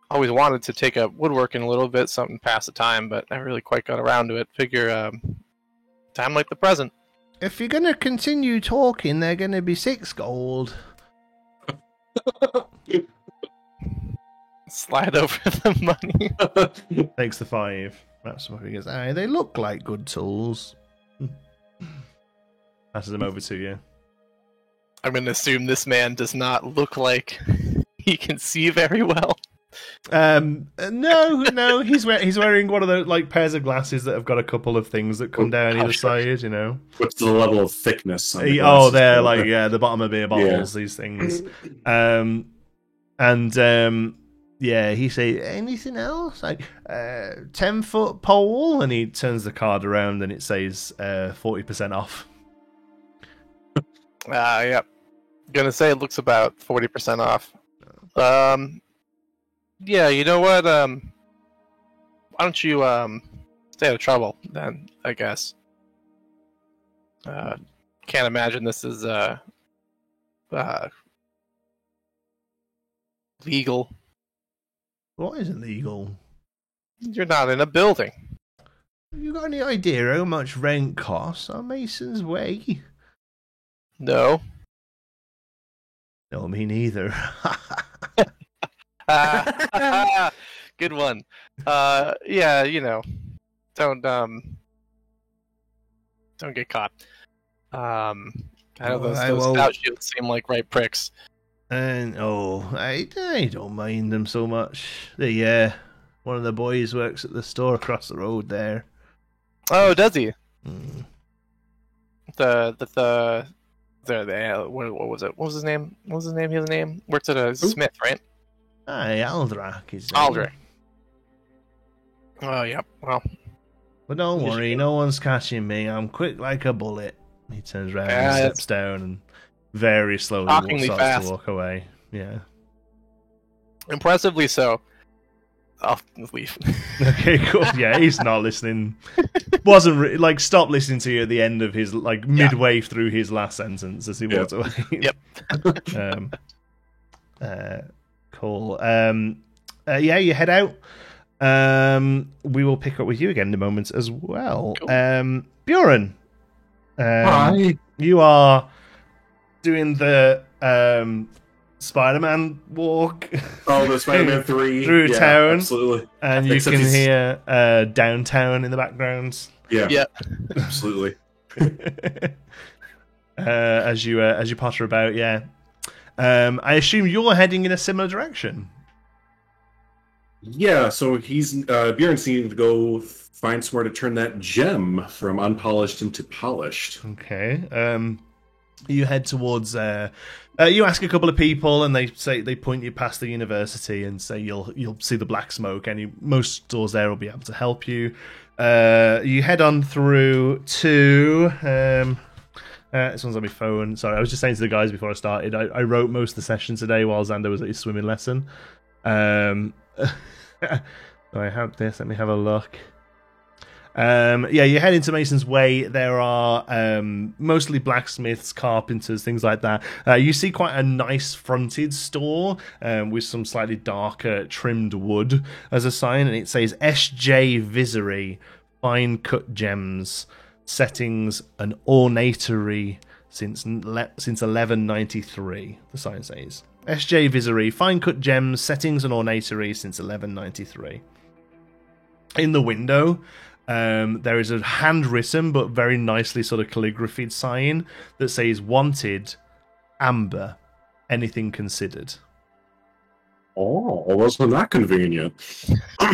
wanted to take up woodworking a little bit, something to pass the time, but I really quite got around to it. Figure time like the present. If you're gonna continue talking, they're gonna be 6 gold. Slide over the money. Takes the 5. That's what he goes. They look like good tools. Passes them over to you. I'm going to assume this man does not look like he can see very well. No, he's wearing one of those like pairs of glasses that have got a couple of things that come down either side. What's the level of thickness? On the they're like the bottom of beer bottles. Yeah. These things. He say anything else like 10-foot pole, and he turns the card around and it says 40% off. Yep. Gonna say it looks about 40% off. Yeah, you know what? Why don't you stay out of trouble then? I guess. Can't imagine this is legal. What is illegal? You're not in a building. Have you got any idea how much rent costs on Mason's Way? No. No, me neither. Good one. Yeah, don't get caught. I know those stout shields seem like right pricks. And I don't mind them so much. One of the boys works at the store across the road there. Oh, does he? Mm. What was it? What was his name? His name? Works at a Smith, right? Aye, Aldrak is Aldrak. Oh, yeah. Well. But don't worry, no one's catching me. I'm quick like a bullet. He turns around and steps down and very slowly starts to walk away. Yeah. Impressively so. I'll leave. Okay, cool. Yeah, he's not listening. Wasn't stopped listening to you at the end of his midway through his last sentence as he walked away. Yep. Cool. You head out. We will pick up with you again in a moment as well. Cool. Bjorn. Hi. You are doing the Spider-Man walk. Oh, the Spider-Man 3 through town, absolutely, and you can hear downtown in the background. Yeah, absolutely. As you potter about, I assume you're heading in a similar direction. Yeah, so Bjorn's needing to go find somewhere to turn that gem from unpolished into polished. Okay. You head towards. You ask a couple of people, and they point you past the university and say you'll see the black smoke. Most stores there will be able to help you. You head on through to. This one's on my phone. Sorry, I was just saying to the guys before I started. I wrote most of the session today while Xander was at his swimming lesson. So I have this. Let me have a look. You head into Mason's Way. There are mostly blacksmiths, carpenters, things like that. You see quite a nice fronted store with some slightly darker trimmed wood as a sign, and it says SJ Visery, fine cut gems, settings, and ornatery since 1193. The sign says SJ Visery, fine cut gems, settings, and ornatery since 1193. In the window, there is a handwritten but very nicely sort of calligraphied sign that says "Wanted, Amber, anything considered." Oh, wasn't that convenient? All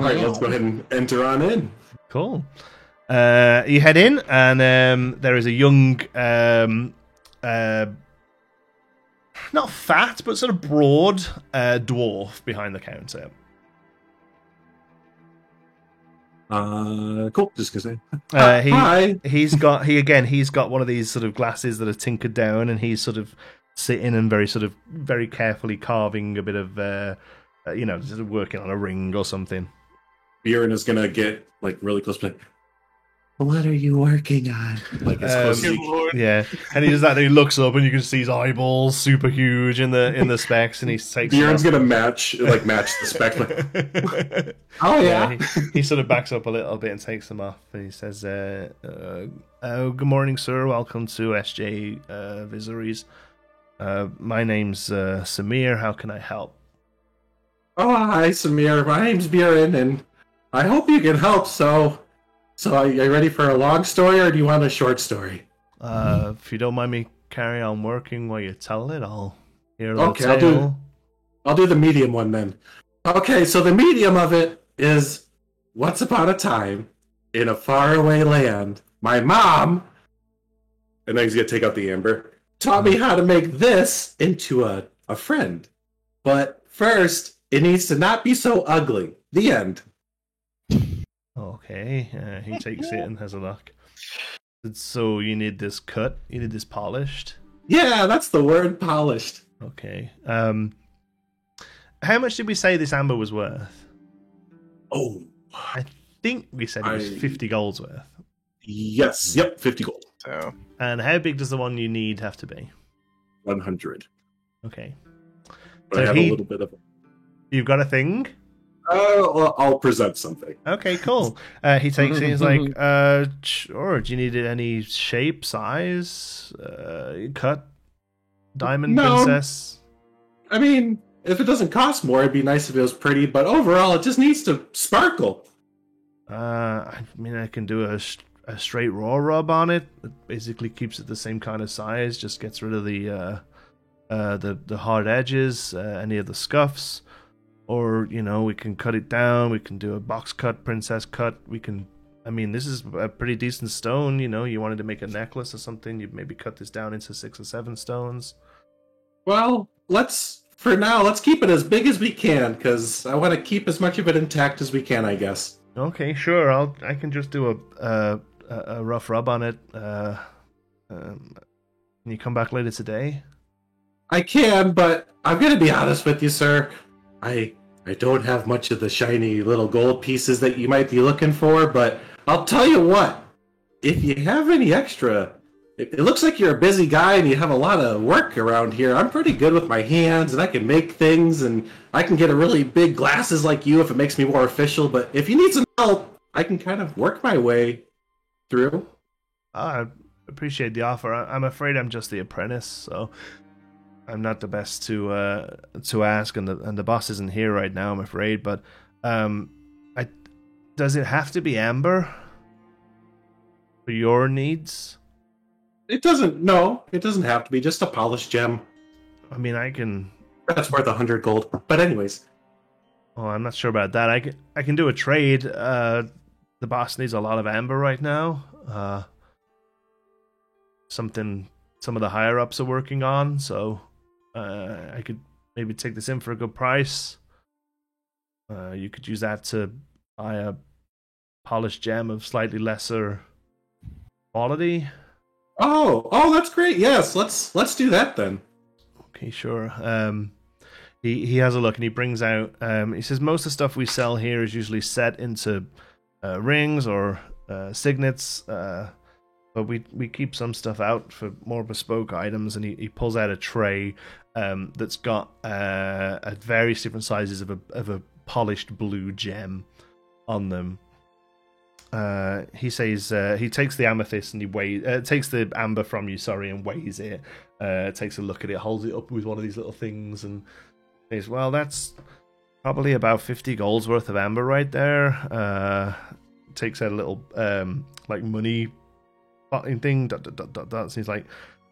right, let's go ahead and enter on in. Cool. You head in, and there is a young, not fat, but sort of broad dwarf behind the counter. Cool. Just gonna say. Hi. He's got one of these sort of glasses that are tinkered down, and he's sort of sitting and very carefully carving a bit of, sort of working on a ring or something. Bjorn is gonna get like really close, like, what are you working on? Like as close as yeah, and he does that. And he looks up, and you can see his eyeballs super huge in the specs, and he takes. Bjorn's gonna match the specs. Like, oh yeah. He sort of backs up a little bit and takes them off, and he says, "Good morning, sir. Welcome to SJ Viseries. My name's Samir. How can I help?" Oh, hi, Samir. My name's Bjorn, and I hope you can help. So are you ready for a long story, or do you want a short story? If you don't mind me carry on working while you tell it, I'll hear the okay, tale. I'll do the medium one then. Okay, so the medium of it is, once upon a time, in a faraway land, my mom, and then he's gonna take out the amber, taught me how to make this into a friend. But first, it needs to not be so ugly. The end. Okay, he takes it and has a look. So you need this cut? You need this polished? Yeah, that's the word, polished. Okay. How much did we say this amber was worth? Oh. I think we said it was 50 golds worth. Yes, yep, 50 gold. So. And how big does the one you need have to be? 100. Okay. But I have a little bit of... You've got a thing? Well, I'll present something. Okay, cool. He takes it. He's like, sure. Do you need it any shape, size, cut, diamond princess? I mean, if it doesn't cost more, it'd be nice if it was pretty. But overall, it just needs to sparkle. I mean, I can do a straight raw rub on it. It basically keeps it the same kind of size. Just gets rid of the hard edges, any of the scuffs. Or, we can cut it down, we can do a box cut, princess cut, this is a pretty decent stone, you wanted to make a necklace or something, you'd maybe cut this down into 6 or 7 stones. Well, let's keep it as big as we can, because I want to keep as much of it intact as we can, I guess. Okay, sure, I can just do a rough rub on it. Can you come back later today? I can, but I'm going to be honest with you, sir. I don't have much of the shiny little gold pieces that you might be looking for, but I'll tell you what. If you have any extra, it looks like you're a busy guy and you have a lot of work around here. I'm pretty good with my hands, and I can make things, and I can get a really big glasses like you if it makes me more official, but if you need some help, I can kind of work my way through. I appreciate the offer. I'm afraid I'm just the apprentice, so... I'm not the best to ask, and the boss isn't here right now, I'm afraid. But does it have to be amber for your needs? It doesn't. No, it doesn't have to be. Just a polished gem. I mean, I can. That's worth 100 gold. But anyways, Oh, I'm not sure about that. I can do a trade. The boss needs a lot of amber right now. Something some of the higher ups are working on, so I could maybe take this in for a good price. You could use that to buy a polished gem of slightly lesser quality. Oh, that's great. Yes, let's do that then. Okay, sure. He has a look and he brings out. He says most of the stuff we sell here is usually set into rings or signets, but we keep some stuff out for more bespoke items. And he pulls out a tray that's got various different sizes of a polished blue gem on them. He says he takes the amethyst and he takes the amber from you, and weighs it. Takes a look at it, holds it up with one of these little things, and says, "Well, that's probably about 50 gold's worth of amber right there." Takes out a little like money thing. He's like,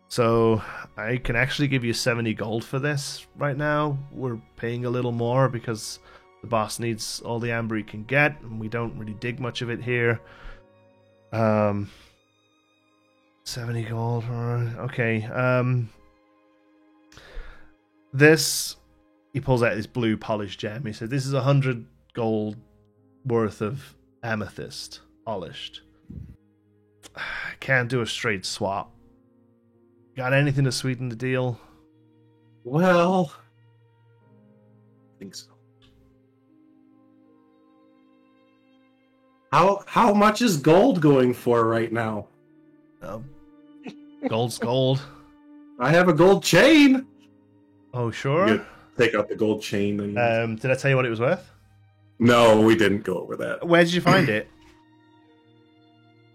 "So I can actually give you 70 gold for this right now. We're paying a little more because the boss needs all the amber he can get, and we don't really dig much of it here." 70 gold. Okay. This, he pulls out this blue polished gem. He said, "This is 100 gold worth of amethyst polished. Can't do a straight swap. Got anything to sweeten the deal?" Well, I think so. How much is gold going for right now? Gold's gold. I have a gold chain. Oh, sure. Take out the gold chain. And... Did I tell you what it was worth? No, we didn't go over that. Where did you find it?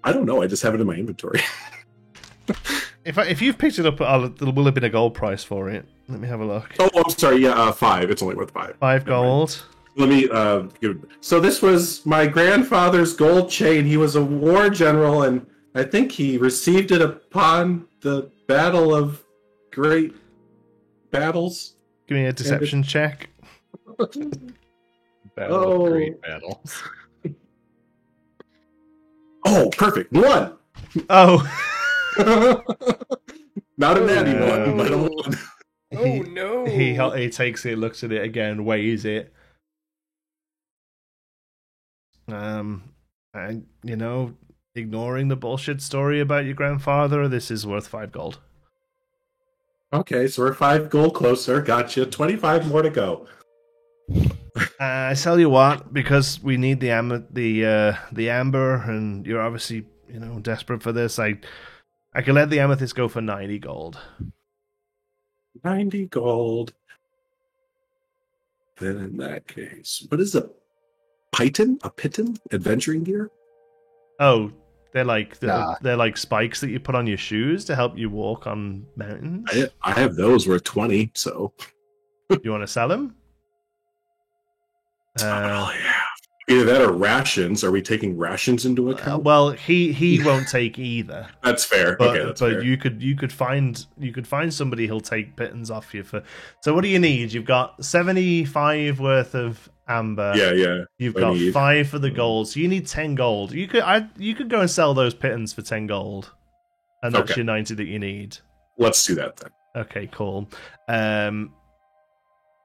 I don't know. I just have it in my inventory. If you've picked it up, there will have been a gold price for it. Let me have a look. Oh, I'm sorry. Yeah, 5. It's only worth 5. 5 gold. Let me so this was my grandfather's gold chain. He was a war general, and I think he received it upon the Battle of Great Battles. Give me a deception check. Battle of Great Battles. Oh, perfect. 1. Oh. Not a natty one, but a 1. Oh no. He takes it, looks at it again, weighs it. And ignoring the bullshit story about your grandfather, this is worth 5 gold. Okay, so we're 5 gold closer. Gotcha. 25 more to go. I tell you what, because we need the amber, and you're obviously desperate for this. I can let the amethyst go for 90 gold. 90 gold. Then in that case, what is a piton? A piton? Adventuring gear? Oh, they're like spikes that you put on your shoes to help you walk on mountains. I have those worth 20. So, you want to sell them? Yeah. Either that or rations. Are we taking rations into account? Well, he won't take either. That's fair. But, okay, that's but fair. you could find somebody who'll take pittance off you for. So what do you need? You've got 75 worth of amber. Yeah. You've got 5 for the gold. So you need 10 gold. You could go and sell those pittance for 10 gold, and that's your 90 that you need. Let's do that then. Okay, cool.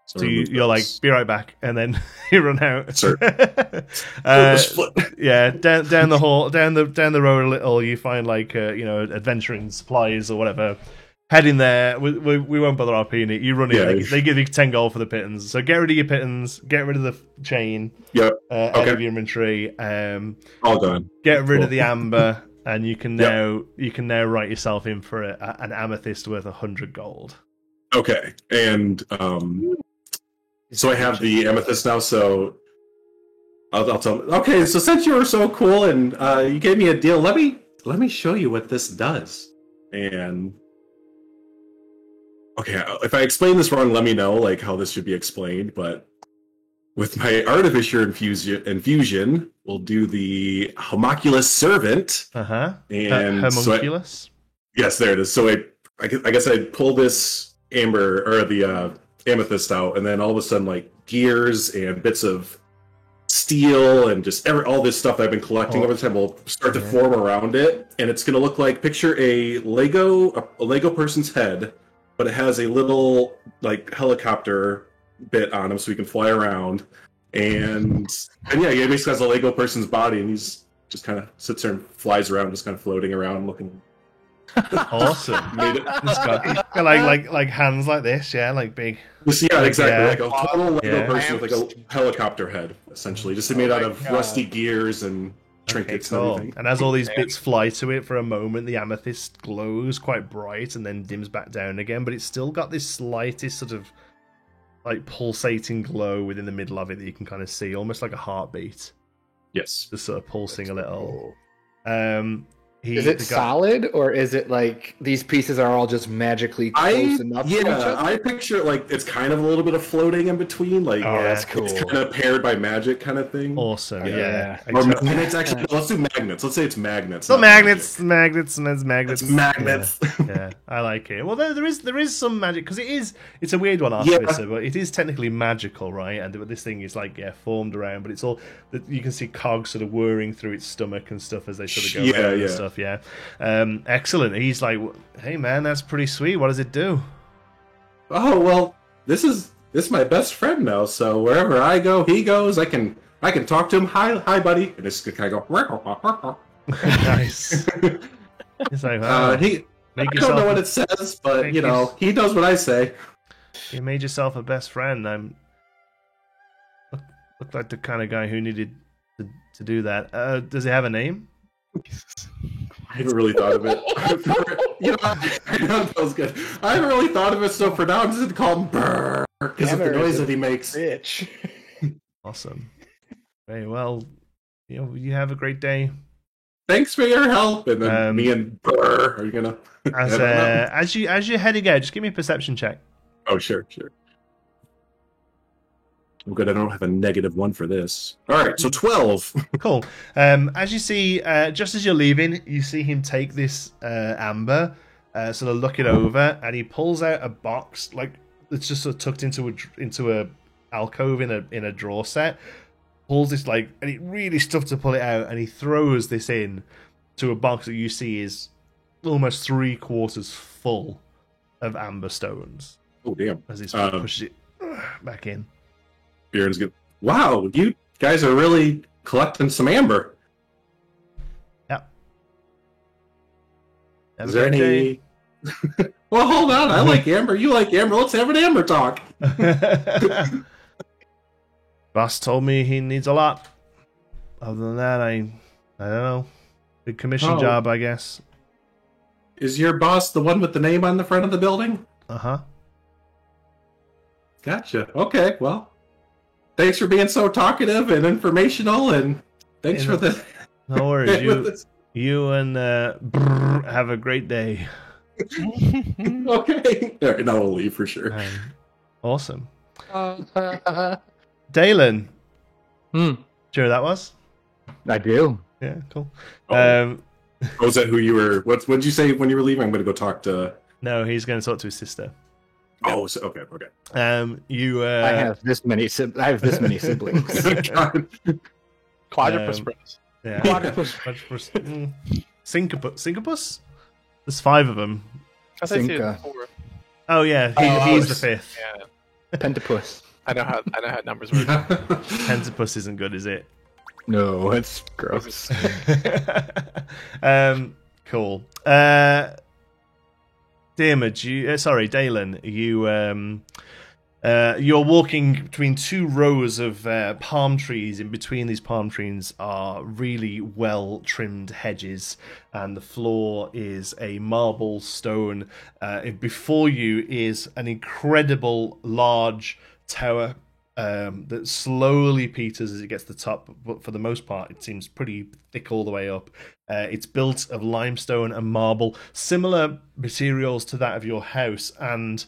So you're like, be right back, and then you run out. Sir. Yeah, down the hall, down the road a little, you find like adventuring supplies or whatever. Head in there. We won't bother RPing it. You run in. Yeah. They give you 10 gold for the pittance. So get rid of your pittance. Get rid of the chain. Yep. Out of your inventory. All gone. Get rid of the amber, and you can now write yourself in for an amethyst worth 100 gold. Okay, and so I have the amethyst now, so I'll tell them. Okay, so since you were so cool and you gave me a deal, let me show you what this does. And okay, if I explain this wrong, let me know like how this should be explained. But with my artificer infusion, we'll do the homunculus servant. And homunculus. Yes, there it is. So I guess I pull this amber or the amethyst out, and then all of a sudden, like gears and bits of steel and just all this stuff that I've been collecting over time will start to form around it, and it's going to look like, picture a Lego person's head, but it has a little like helicopter bit on him so he can fly around, and yeah, he basically has a Lego person's body, and he's just kind of sits there and flies around, just kind of floating around, looking awesome. It's got like hands like this, yeah, like big. Yeah, exactly. Like a total Lego person with like a helicopter head, essentially, just made out of rusty gears and trinkets and everything. And as all these bits fly to it for a moment, the amethyst glows quite bright and then dims back down again, but it's still got this slightest sort of like pulsating glow within the middle of it that you can kind of see, almost like a heartbeat. Yes, just sort of pulsing a little. Is it solid, or is it like these pieces are all just magically close enough to each other? I picture it like it's kind of a little bit of floating in between. Like, that's cool. It's kind of paired by magic kind of thing. Awesome, yeah. Or magnets, actually. Let's do magnets. Let's say it's magnets. So magnets. It's magnets. Yeah, I like it. Well, there is some magic, because it's a weird one, Artificer, but it is technically magical, right? And this thing is like formed around, but it's all you can see cogs sort of whirring through its stomach and stuff as they sort of go around and stuff. Yeah, excellent. He's like, hey man, that's pretty sweet. What does it do? Oh well, this is my best friend now. So wherever I go, he goes. I can talk to him. Hi, buddy. And just kind of go. Nice. He's like, I don't know what it says, but he knows what I say. You made yourself a best friend. Looked like the kind of guy who needed to do that. Does he have a name? I haven't really thought of it. That was good. I haven't really thought of it, so for now I'm just going to call him Brrr, because of the noise that he makes. Bitch. Awesome. Very well. You have a great day. Thanks for your help. And then me and Brrr are going to... As you're heading out, just give me a perception check. Oh, sure. Oh, good. I don't have a -1 for this. All right, so 12. Cool. As you see, just as you're leaving, you see him take this amber, sort of look it over, and he pulls out a box, like it's just sort of tucked into a alcove in a drawer set. Pulls this and it really tough to pull it out, and he throws this in to a box that you see is almost 3/4 full of amber stones. Oh damn! As he sort of pushes it back in. Bjorn's good. Wow, you guys are really collecting some amber. Yeah. Is there any... Well, hold on. I like amber. You like amber. Let's have an amber talk. Boss told me he needs a lot. Other than that, I don't know. Big commission job, I guess. Is your boss the one with the name on the front of the building? Uh-huh. Gotcha. Okay, well. Thanks for being so talkative and informational, and thanks for the... No worries. You and Brrr have a great day. Okay. All right, now we'll leave for sure. Awesome. Dalen. Sure that was? I do. Yeah, cool. Was that who you were... What did you say when you were leaving? I'm going to go talk to... No, he's going to talk to his sister. Oh, so, okay. I have this many siblings. Quadrupus bros. Yeah. Quadrupus. Syncopus? There's 5 of them. I think it's 4. Oh yeah, he's the 5th. Yeah. Pentapus. I know how numbers work. Pentapus isn't good, is it? No, it's gross. Cool. Dalen, you're walking between 2 rows of palm trees. In between these palm trees are really well-trimmed hedges, and the floor is a marble stone. Before you is an incredible large tower that slowly peters as it gets to the top, but for the most part it seems pretty thick all the way up. It's built of limestone and marble, similar materials to that of your house, and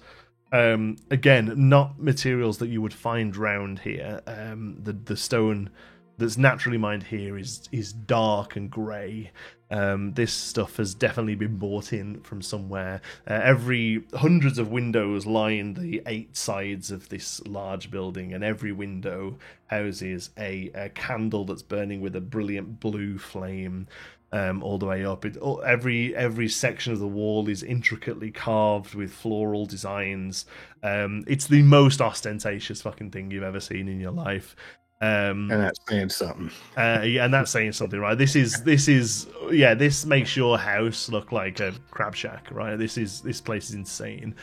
again, not materials that you would find round here. The stone that's naturally mined here is dark and grey. This stuff has definitely been brought in from somewhere. Every hundreds of windows line the 8 sides of this large building, and every window houses a candle that's burning with a brilliant blue flame all the way up. Every section of the wall is intricately carved with floral designs. It's the most ostentatious fucking thing you've ever seen in your life. And that's saying something. And that's saying something, right? This makes your house look like a crab shack, right? This place is insane.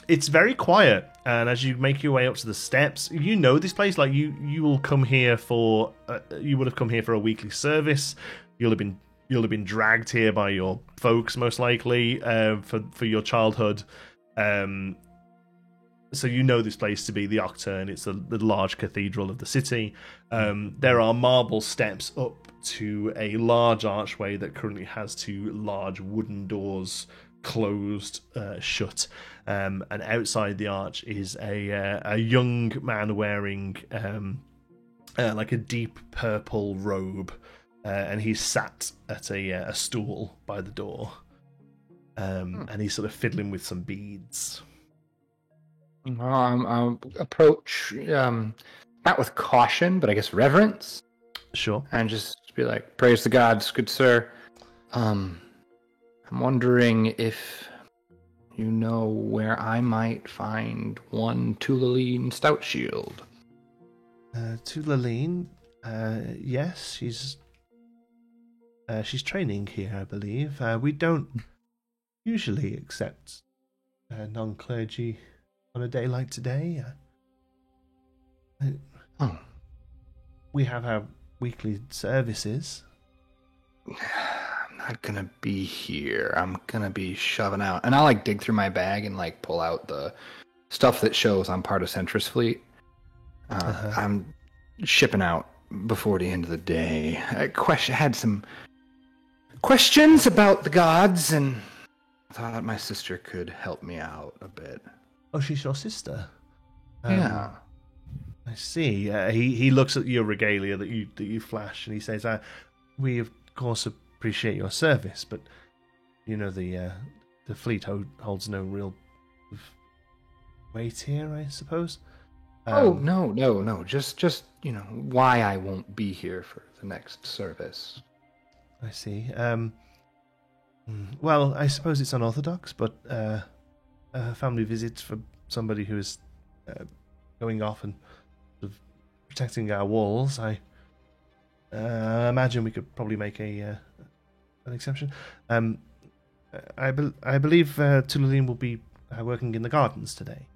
It's very quiet, and as you make your way up to the steps, you know this place. Like you will come here for you would have come here for a weekly service. You'll have been dragged here by your folks, most likely, for your childhood. So you know this place to be the Octurne. It's the large cathedral of the city. There are marble steps up to a large archway that currently has 2 large wooden doors closed shut. And outside the arch is a young man wearing like a deep purple robe. And he's sat at a stool by the door. And he's sort of fiddling with some beads. I'll approach, not with caution, but I guess reverence. Sure. And just be like, praise the gods, good sir. I'm wondering if you know where I might find one Tulaline Stout Shield. Tulaline? Yes, she's training here, I believe. We don't usually accept non-clergy on a day like today. We have our weekly services. I'm not gonna be here. I'm gonna be shoving out. And I'll like dig through my bag and like pull out the stuff that shows I'm part of Centris Fleet. I'm shipping out before the end of the day. I had some questions about the gods, and I thought my sister could help me out a bit. Oh, she's your sister? Yeah. I see. He looks at your regalia that you flash, and he says, "We of course appreciate your service, but you know the fleet holds no real weight here, I suppose." No. Just you know why I won't be here for the next service. I see. Well, I suppose it's unorthodox, but a family visit for somebody who is going off and sort of protecting our walls. I imagine we could probably make an exception. I believe Tulaline will be working in the gardens today,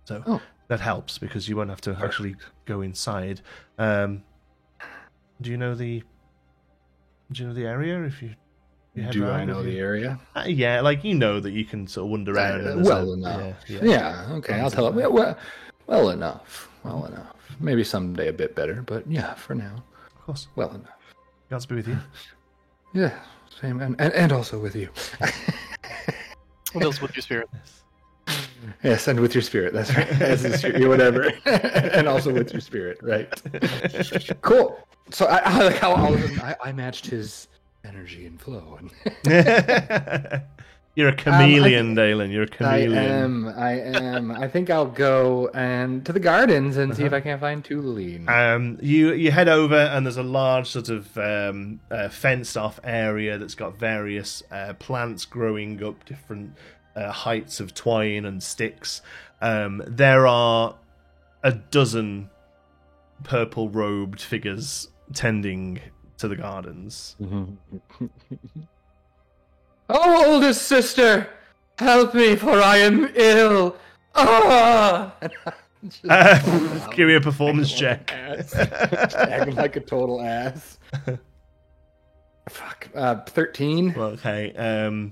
so that helps because you won't have to actually go inside. Do you know the area? If you do I know the area? Yeah, like you know that you can sort of wander around. Well enough. Yeah. Okay, I'll tell it. Well enough. Maybe someday a bit better, but yeah, for now. Of course. Well enough. God's be with you. Yeah, same, and also with you. What else with your spirit? Yes, and with your spirit. That's right. As is your whatever, and also with your spirit. Right. Cool. So I like how all of a sudden I matched his energy and flow. You're a chameleon, Dalen. You're a chameleon. I am. I think I'll go to the gardens and see if I can find Tulaline. You head over, and there's a large sort of fenced off area that's got various plants growing up different heights of twine and sticks. There are a dozen purple robed figures tending to the gardens. Oh, oldest sister, help me, for I am ill. Give me a performance check. Acting like a total ass. Fuck. 13. Okay.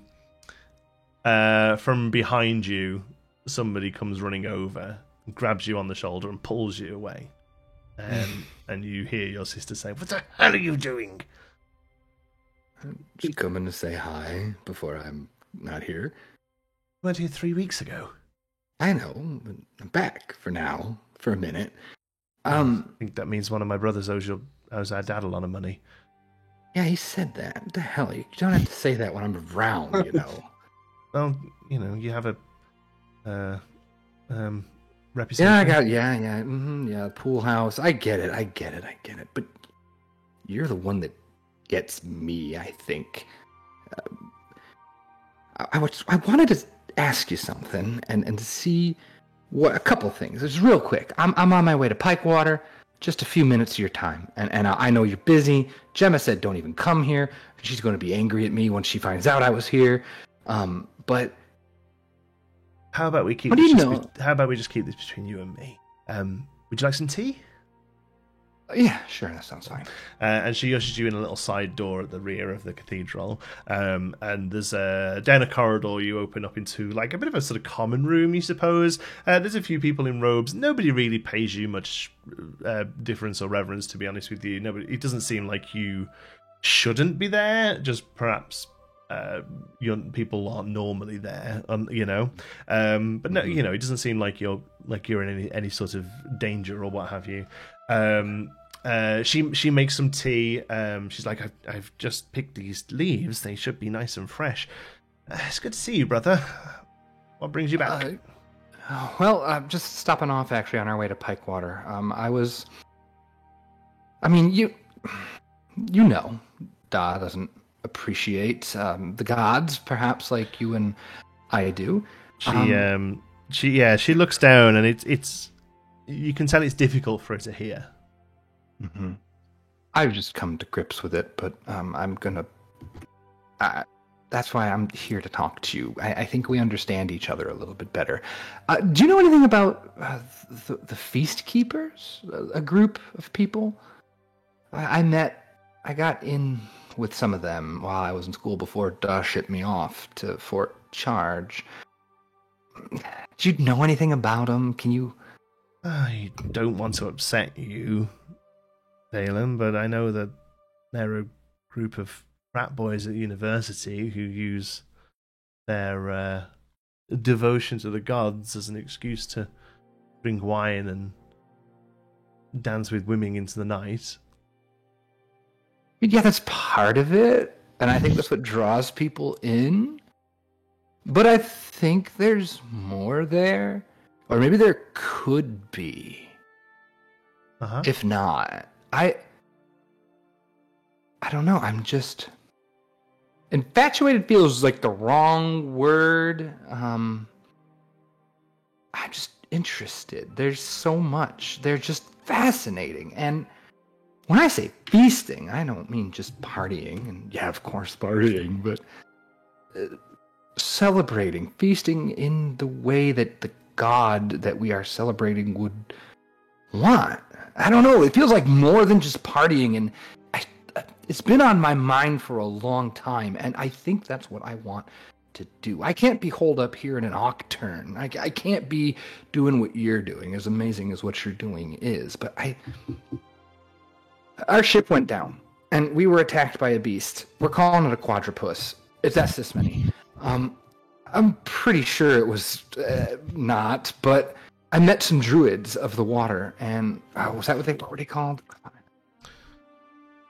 From behind you, somebody comes running over, grabs you on the shoulder, and pulls you away. And you hear your sister say, "What the hell are you doing?" Just coming to say hi before I'm not here. You weren't here 3 weeks ago. I know, but I'm back for now, for a minute. I think that means one of my brothers owes our dad a lot of money. Yeah, he said that. What the hell? You don't have to say that when I'm around, you know. Well, you have a reputation. Yeah, pool house. I get it. But you're the one that gets me, I think. I wanted to ask you something and to see a couple things. Just real quick. I'm on my way to Pikewater. Just a few minutes of your time. And I know you're busy. Gemma said don't even come here. She's going to be angry at me when she finds out I was here. But how about we keep? What do you know? How about we just keep this between you and me? Would you like some tea? Yeah, sure, that sounds fine. And she ushers you in a little side door at the rear of the cathedral. And there's down a corridor you open up into like a bit of a sort of common room, you suppose. There's a few people in robes. Nobody really pays you much difference or reverence, to be honest with you. It doesn't seem like you shouldn't be there. Just perhaps young people aren't normally there, but no, it doesn't seem like you're in any sort of danger or what have you. She makes some tea. She's like, I've just picked these leaves. They should be nice and fresh. It's good to see you, brother. What brings you back? Just stopping off actually on our way to Pikewater. Da doesn't appreciate the gods, perhaps like you and I do. She looks down, and it's you can tell it's difficult for her to hear. Mm-hmm. I've just come to grips with it, but I'm gonna. That's why I'm here to talk to you. I think we understand each other a little bit better. Do you know anything about the Feast Keepers? A group of people I got in with some of them while I was in school before Duh shipped me off to Fort Charge. Do you know anything about them? Can you... I don't want to upset you, Dalen, but I know that they're a group of frat boys at university who use their devotion to the gods as an excuse to drink wine and dance with women into the night. Yeah, that's part of it, and I think that's what draws people in. But I think there's more there, or maybe there could be. If not, I don't know. I'm just infatuated. Feels like the wrong word. I'm just interested. There's so much. They're just fascinating, and when I say feasting, I don't mean just partying, and yeah, of course partying, but celebrating, feasting in the way that the god that we are celebrating would want. I don't know, it feels like more than just partying, and it's been on my mind for a long time, and I think that's what I want to do. I can't be holed up here in an octurne. I can't be doing what you're doing, as amazing as what you're doing is, but our ship went down, and we were attacked by a beast. We're calling it a quadrupus. It's this many. I'm pretty sure it was not, but I met some druids of the water, and was that what were they called?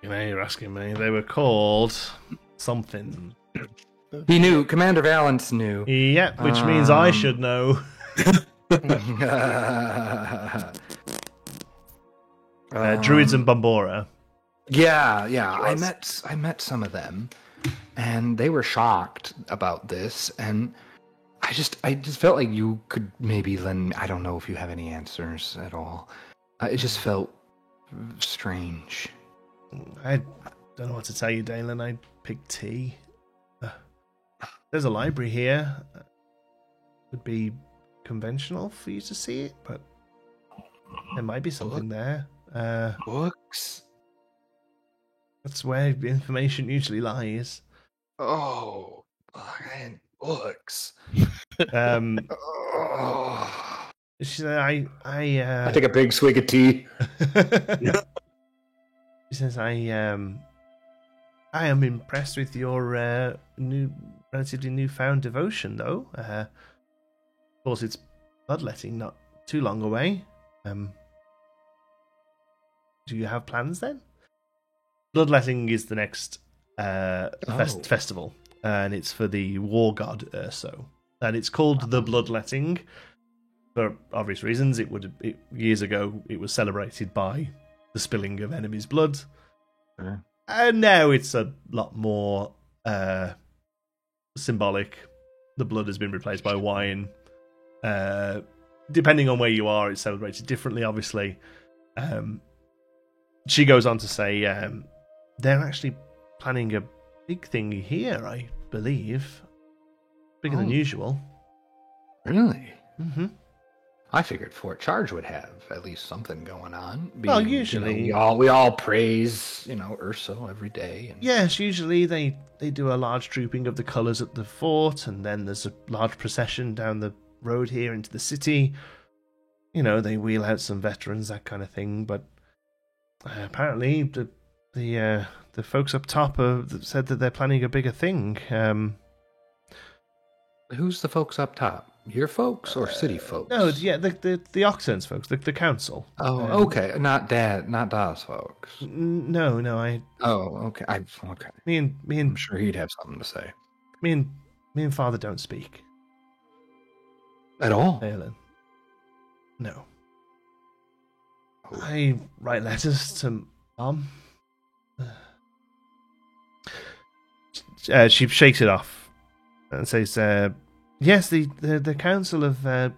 You're asking me. They were called something. He knew. Commander Valance knew. Yeah, which means I should know. Druids and Bombora. Yeah. I met some of them, and they were shocked about this, and I just felt like you could maybe lend me. I don't know if you have any answers at all. It just felt strange. I don't know what to tell you, Dalen. I picked tea. There's a library here. Would be conventional for you to see it, but there might be something there. Books? That's where information usually lies. Oh, books. She said, I take a big swig of tea. She says, I am impressed with your relatively newfound devotion, though. Of course, it's bloodletting not too long away. do you have plans then? Bloodletting is the next festival, and it's for the war god Urso, and it's called the Bloodletting for obvious reasons. Years ago it was celebrated by the spilling of enemies' blood, and now it's a lot more symbolic. The blood has been replaced by wine. Depending on where you are, it's celebrated differently, obviously. She goes on to say they're actually planning a big thing here, I believe. Bigger than usual. Really? Mm-hmm. I figured Fort Charge would have at least something going on. Well, usually... we all praise, Urso every day. And... Yes, usually they do a large trooping of the colours at the fort, and then there's a large procession down the road here into the city. They wheel out some veterans, that kind of thing, but apparently the folks up top said that they're planning a bigger thing. Who's the folks up top? Your folks or city folks? No, yeah, the Octurns folks, the council. Oh, okay, not Dad's folks. No, Oh, okay. Okay. Me and I'm sure he'd have something to say. Me and Father don't speak at all. Aelin. No. I write letters to Mom. She shakes it off and says, "Yes, the council have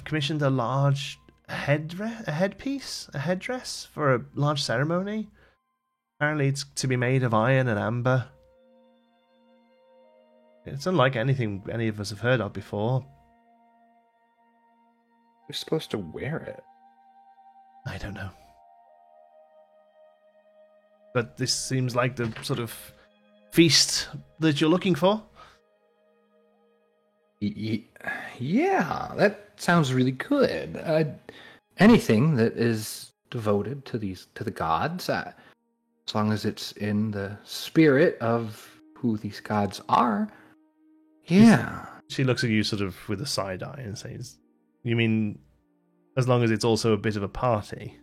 commissioned a large headpiece for a large ceremony. Apparently, it's to be made of iron and amber. It's unlike anything any of us have heard of before." You're supposed to wear it. I don't know. But this seems like the sort of feast that you're looking for. Yeah, that sounds really good. Anything that is devoted to the gods, as long as it's in the spirit of who these gods are. Yeah. She looks at you sort of with a side eye and says, "You mean as long as it's also a bit of a party?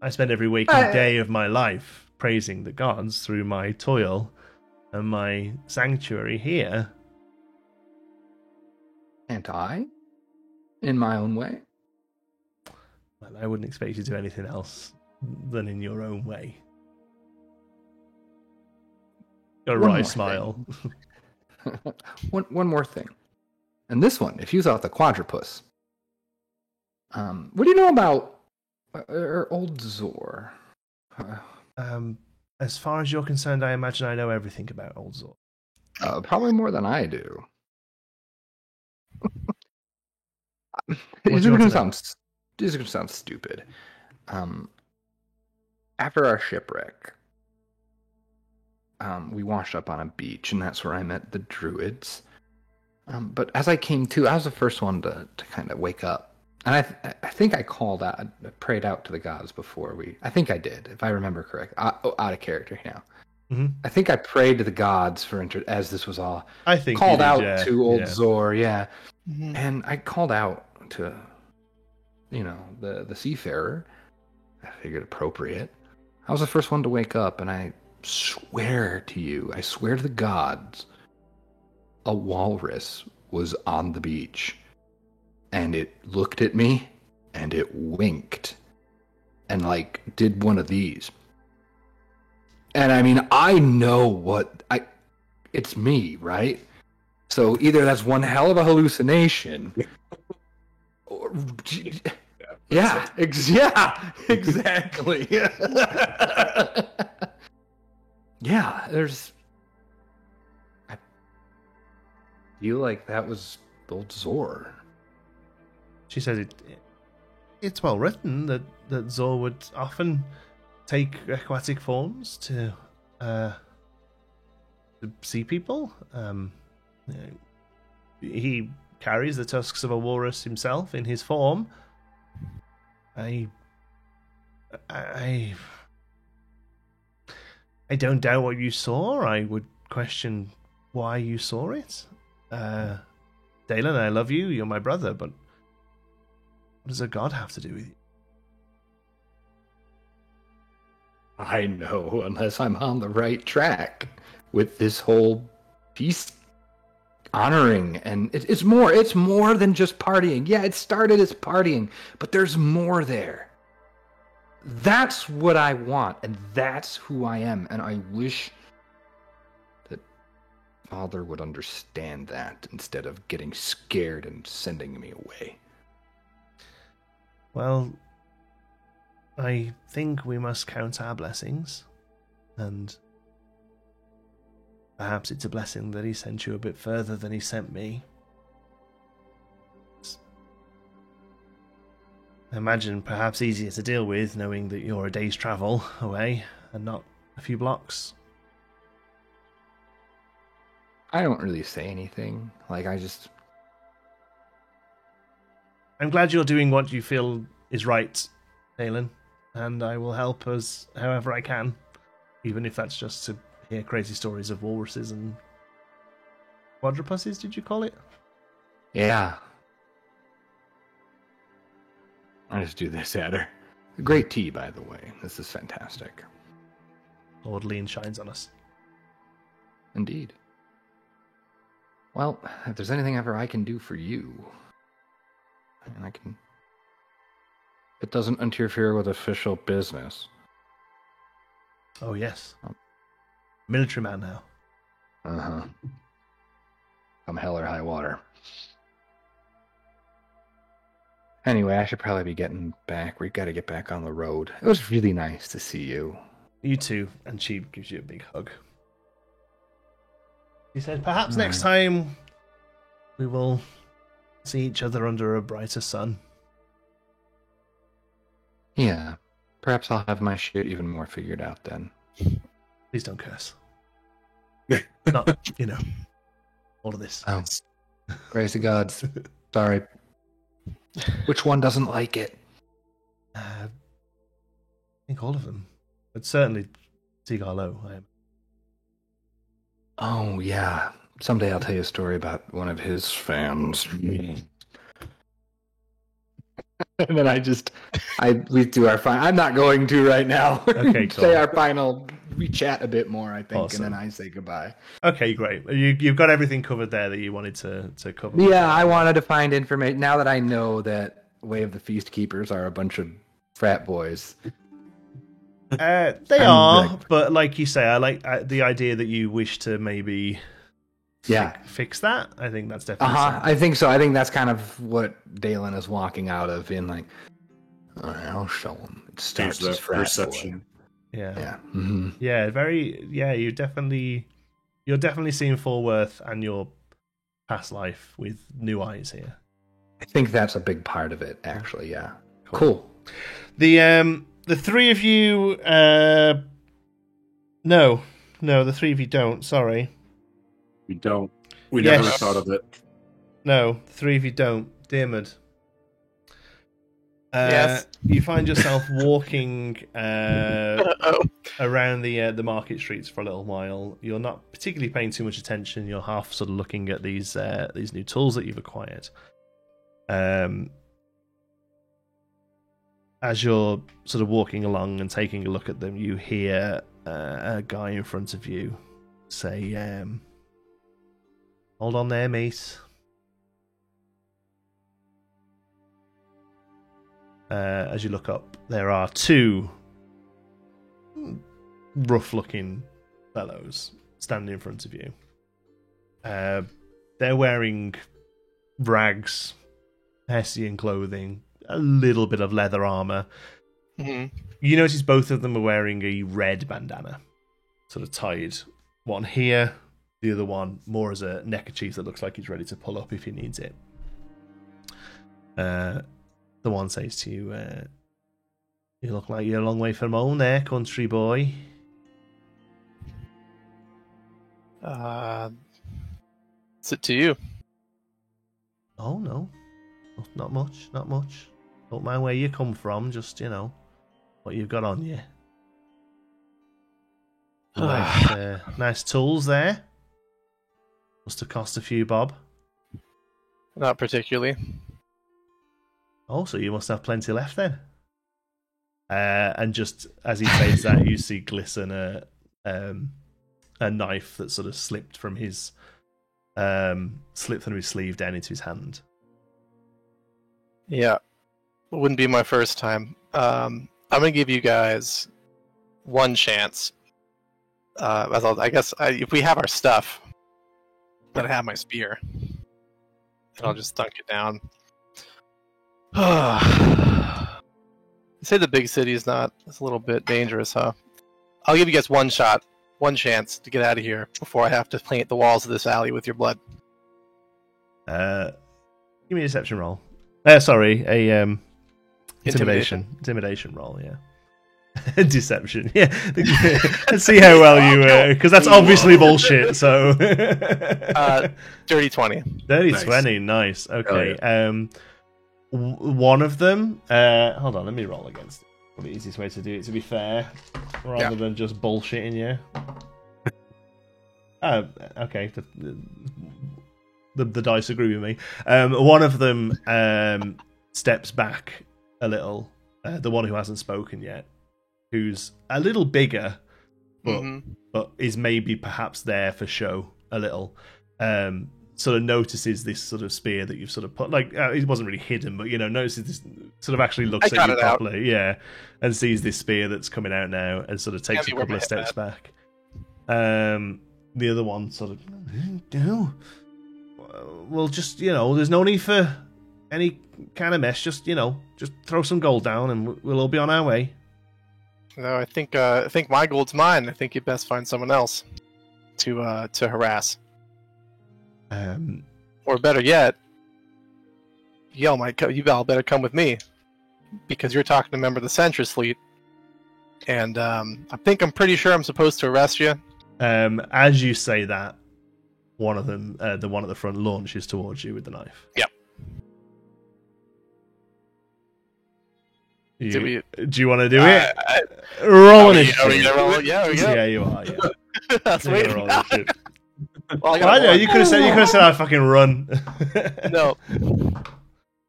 I spend every waking day of my life praising the gods through my toil and my sanctuary here." And I? In my own way? Well, I wouldn't expect you to do anything else than in your own way. Got a wry smile. One more thing. And this one, if you thought the quadrupus. What do you know about Old Zor? As far as you're concerned, I imagine I know everything about Old Zor. Probably more than I do. This is going to sound stupid. After our shipwreck, we washed up on a beach, and that's where I met the druids. But as I came to, I was the first one to kind of wake up. And I think I prayed out to the gods before I think I did, if I remember correct. Out of character now. Mm-hmm. I think I prayed to the gods as this was all. I think called did, out to Old Zor, yeah. Mm-hmm. And I called out to, the seafarer. I figured appropriate. I was the first one to wake up, and I swear to the gods, a walrus was on the beach. And it looked at me, and it winked, and did one of these. And I mean, I know it's me, right? So either that's one hell of a hallucination, or yeah, exactly. Yeah, I feel like that was Old Zor. She says it's well written that Zor would often take aquatic forms to see people. He carries the tusks of a walrus himself in his form. I don't doubt what you saw. I would question why you saw it. Dalen, I love you. You're my brother, but what does a god have to do with you? I know, unless I'm on the right track with this whole feast honoring, and it's more than just partying. Yeah, it started as partying, but there's more there. That's what I want, and that's who I am, and I wish that Father would understand that instead of getting scared and sending me away. Well, I think we must count our blessings, and perhaps it's a blessing that he sent you a bit further than he sent me. I imagine perhaps easier to deal with, knowing that you're a day's travel away and not a few blocks. I don't really say anything. I'm glad you're doing what you feel is right, Dalen, and I will help us however I can, even if that's just to hear crazy stories of walruses and quadrupuses, did you call it? Yeah. I just do this at her. Great tea, by the way. This is fantastic. Lord Lean shines on us. Indeed. Well, if there's anything ever I can do for you, and I can... It doesn't interfere with official business. Oh, yes. Military man now. Uh-huh. Come hell or high water. Anyway, I should probably be getting back. We've got to get back on the road. It was really nice to see you. You too. And she gives you a big hug. He said, perhaps next time we will see each other under a brighter sun. Yeah. Perhaps I'll have my shit even more figured out then. Please don't curse. Not, all of this. Oh. Praise the gods. Sorry. Which one doesn't like it? I think all of them. But certainly Tigarlo. Oh, yeah. Someday I'll tell you a story about one of his fans. And then we do our final. I'm not going to right now. Okay, cool. Say our final. We chat a bit more, I think, Awesome. and then I say goodbye. Okay, great. You've got everything covered there that you wanted to cover. Yeah, I wanted to find information. Now that I know that Way of the Feast Keepers are a bunch of frat boys. They are, but like you say, I like the idea that you wish to maybe fix that. I think that's definitely I think so. I think that's kind of what Dalen is walking out of in like, all right, I'll show him. It starts as frat perception. Boy. Yeah. Yeah. Mm-hmm. Yeah, very you're definitely seeing Fulworth and your past life with new eyes here. I think that's a big part of it, actually, yeah. Cool. The three of you no, the three of you don't, sorry. We don't. We never thought of it. No, the three of you don't. Diarmid. Yes. You find yourself walking around the market streets for a little while. You're not particularly paying too much attention. You're half sort of looking at these new tools that you've acquired. As you're sort of walking along and taking a look at them, you hear a guy in front of you say, "Hold on there, mate." As you look up, there are two rough-looking fellows standing in front of you. They're wearing rags, Hessian clothing, a little bit of leather armor. Mm-hmm. You notice both of them are wearing a red bandana, sort of tied. One here, the other one more as a neckerchief that looks like he's ready to pull up if he needs it. The one says to you, "You look like you're a long way from home there, country boy." It's it to you. Oh, no. Not much. Don't mind where you come from, just, what you've got on you. Nice tools there. Must have cost a few bob. Not particularly. Oh, so you must have plenty left then. And just as he says that, you see glisten a knife that sort of slipped through his sleeve down into his hand. Yeah, it wouldn't be my first time. I'm gonna give you guys one chance. I guess if we have our stuff, then I have my spear, and I'll just dunk it down. You say the big city is not. It's a little bit dangerous, huh? I'll give you guys one shot, one chance to get out of here before I have to paint the walls of this alley with your blood. Give me a deception roll. Sorry, a intimidation roll. Yeah. Deception, yeah. Let's see how well you, because that's obviously bullshit. So, dirty 20. Dirty 20, nice. Okay. One of them. Hold on, let me roll against it. Probably the easiest way to do it, to be fair, rather than just bullshitting you. Oh, okay. The dice agree with me. One of them steps back a little. The one who hasn't spoken yet, who's a little bigger, but is maybe perhaps there for show a little. Sort of notices this sort of spear that you've sort of put, like it wasn't really hidden, but notices this, sort of actually looks at you properly, and sees this spear that's coming out now, and sort of takes a couple of steps back. The other one sort of, well, just there's no need for any kind of mess. Just just throw some gold down, and we'll all be on our way. No, I think my gold's mine. I think you'd best find someone else to harass. Or better yet, y'all better come with me, because you're talking to a member of the Centris fleet, and I'm pretty sure I'm supposed to arrest you. As you say that, one of them, the one at the front, launches towards you with the knife. Yep. Do you want to do it? Roll initiative. Yeah, you are. Yeah. That's waiting. Well, I know you could have said I fucking run. No.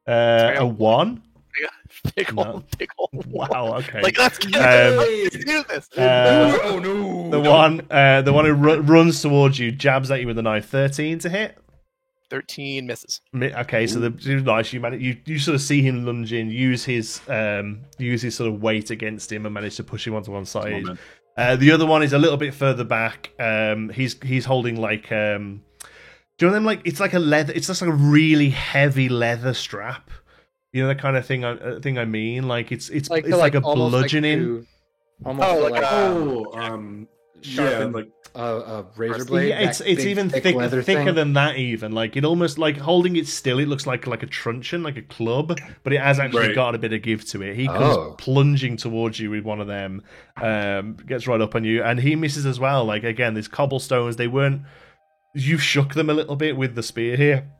A 1? Big old. Wow. Okay. Like, let's do this. Oh no. The one who runs towards you, jabs at you with a knife. 13 to hit. 13 misses. Okay, so the nice. You sort of see him lunge in, use his sort of weight against him, and manage to push him onto one side. The other one is a little bit further back. He's holding like do you know them, like it's like a leather. It's just like a really heavy leather strap. You know the kind of thing I mean. Like it's like a bludgeoning. Like a razor blade. Yeah, it's even thicker than that. Even like it almost like holding it still. It looks like a truncheon, like a club, but it has actually got a bit of give to it. He comes plunging towards you with one of them, gets right up on you, and he misses as well. Like again, these cobblestones. You shook them a little bit with the spear here,